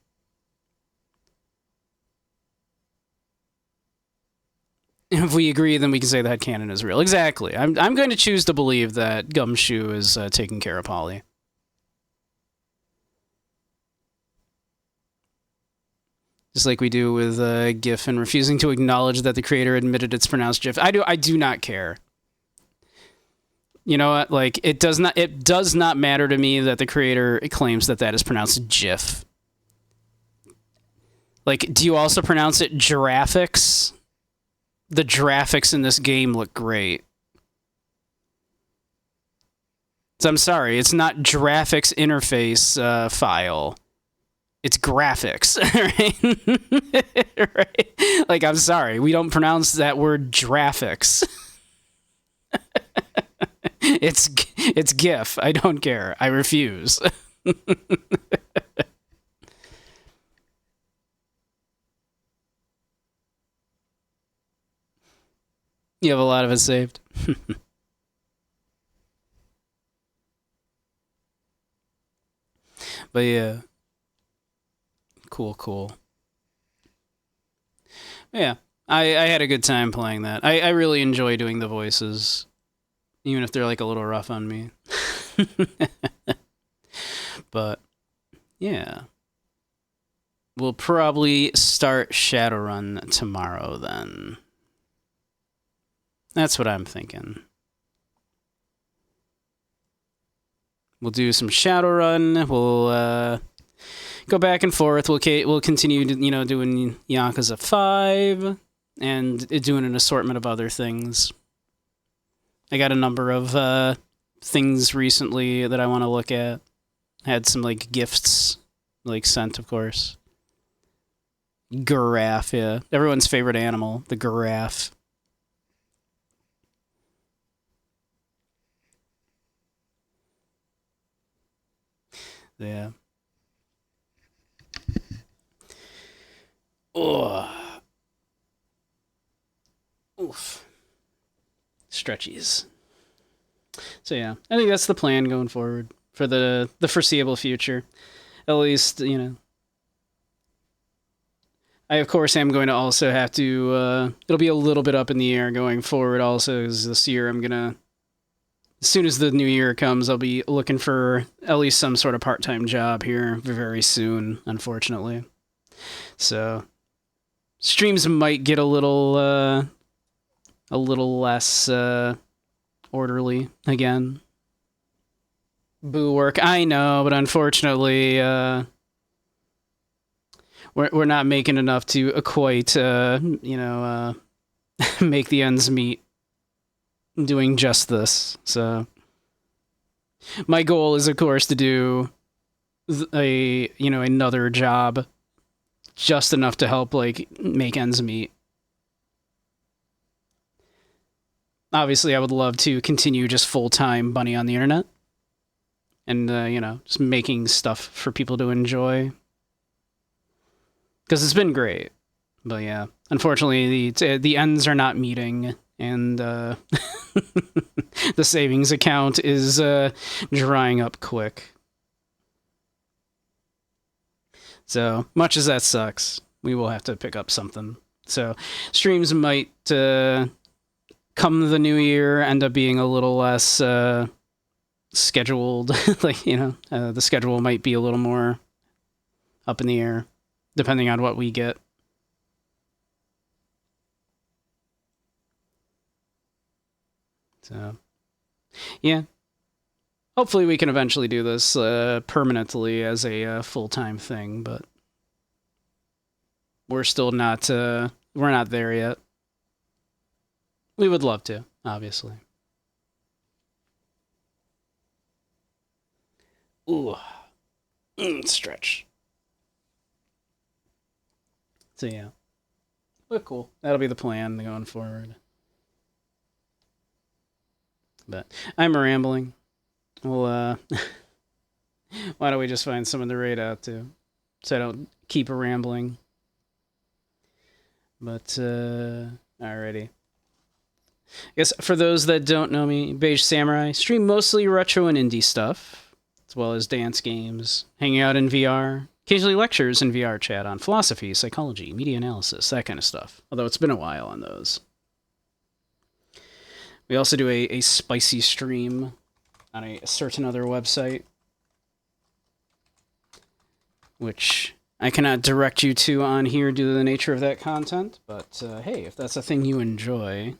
If we agree, then we can say that canon is real. Exactly. I'm going to choose to believe that Gumshoe is taking care of Polly. Just like we do with GIF and refusing to acknowledge that the creator admitted it's pronounced GIF. I do not care. You know what? Like, it does not matter to me that the creator claims that is pronounced GIF. Like, do you also pronounce it Giraffics? The graphics in this game look great. So I'm sorry, it's not graphics interface file. It's graphics, right? Right? Like, I'm sorry, we don't pronounce that word graphics. It's GIF. I don't care. I refuse. You have a lot of it saved. But yeah. Cool. Yeah. I had a good time playing that. I really enjoy doing the voices. Even if they're like a little rough on me. But yeah. We'll probably start Shadowrun tomorrow then. That's what I'm thinking. We'll do some Shadowrun. We'll go back and forth. We'll continue, doing Yakuza 5 and doing an assortment of other things. I got a number of things recently that I want to look at. Had some gifts sent, of course. Giraffe, yeah. Everyone's favorite animal, the giraffe. Yeah. Oh. Oof. Stretchies. So yeah, I think that's the plan going forward for the foreseeable future. At least, I, of course, am going to also have to, it'll be a little bit up in the air going forward also, because this year as soon as the new year comes, I'll be looking for at least some sort of part-time job here very soon, unfortunately. So, streams might get a little less orderly again. Boo work, I know, but unfortunately, we're not making enough to quite make the ends meet doing just this. So my goal is, of course, to do another job just enough to help like make ends meet. Obviously, I would love to continue just full-time Bunny on the internet and just making stuff for people to enjoy, because it's been great. But yeah, unfortunately, the ends are not meeting, and the savings account is drying up quick. So much as that sucks, we will have to pick up something. So streams might come the new year end up being a little less scheduled. The schedule might be a little more up in the air, depending on what we get. So, yeah. Hopefully we can eventually do this permanently as a full-time thing, but we're still not, we're not there yet. We would love to, obviously. Ooh. Stretch. So yeah. But cool. That'll be the plan going forward. But I'm rambling. Well, why don't we just find someone to raid out to, so I don't keep rambling. But, alrighty. I guess for those that don't know me, Beige Samurai, stream mostly retro and indie stuff, as well as dance games, hanging out in VR, occasionally lectures in VR chat on philosophy, psychology, media analysis, that kind of stuff. Although it's been a while on those. We also do a spicy stream on a certain other website, which I cannot direct you to on here due to the nature of that content, but hey, if that's a thing you enjoy,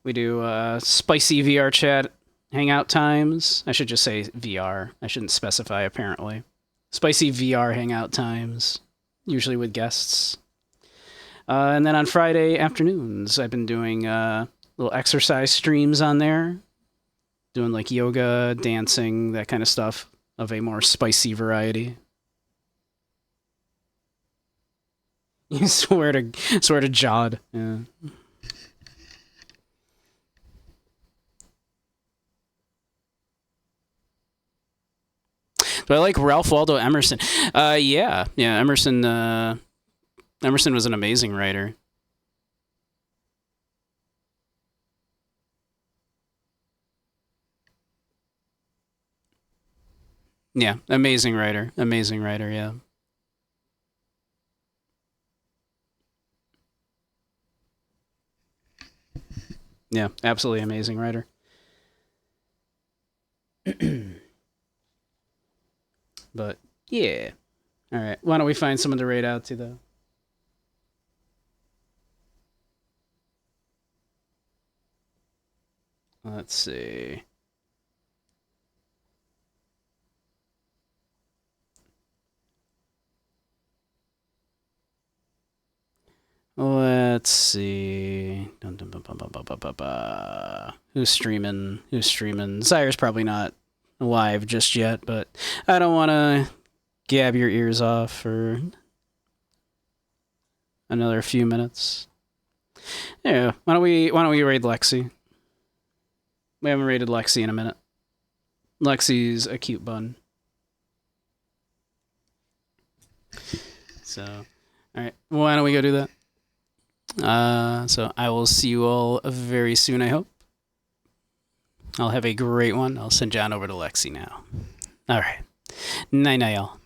we do spicy VR chat hangout times. I should just say VR. I shouldn't specify, apparently. Spicy VR hangout times, usually with guests. And then on Friday afternoons, I've been doing little exercise streams on there, doing like yoga, dancing, that kind of stuff of a more spicy variety. You swear to Jod. Yeah. Do I like Ralph Waldo Emerson? Yeah. Emerson. Emerson was an amazing writer. Yeah, amazing writer. Amazing writer, yeah. Yeah, absolutely amazing writer. But, yeah. Alright, why don't we find someone to raid out to, though? Let's see. Let's see. Who's streaming? Zyre's probably not live just yet, but I don't want to gab your ears off for another few minutes. Yeah, why don't we raid Lexi? We haven't raided Lexi in a minute. Lexi's a cute bun. So, alright. Why don't we go do that? So I will see you all very soon, I hope. I'll have a great one. I'll send John over to Lexi now. Alright. Night, y'all.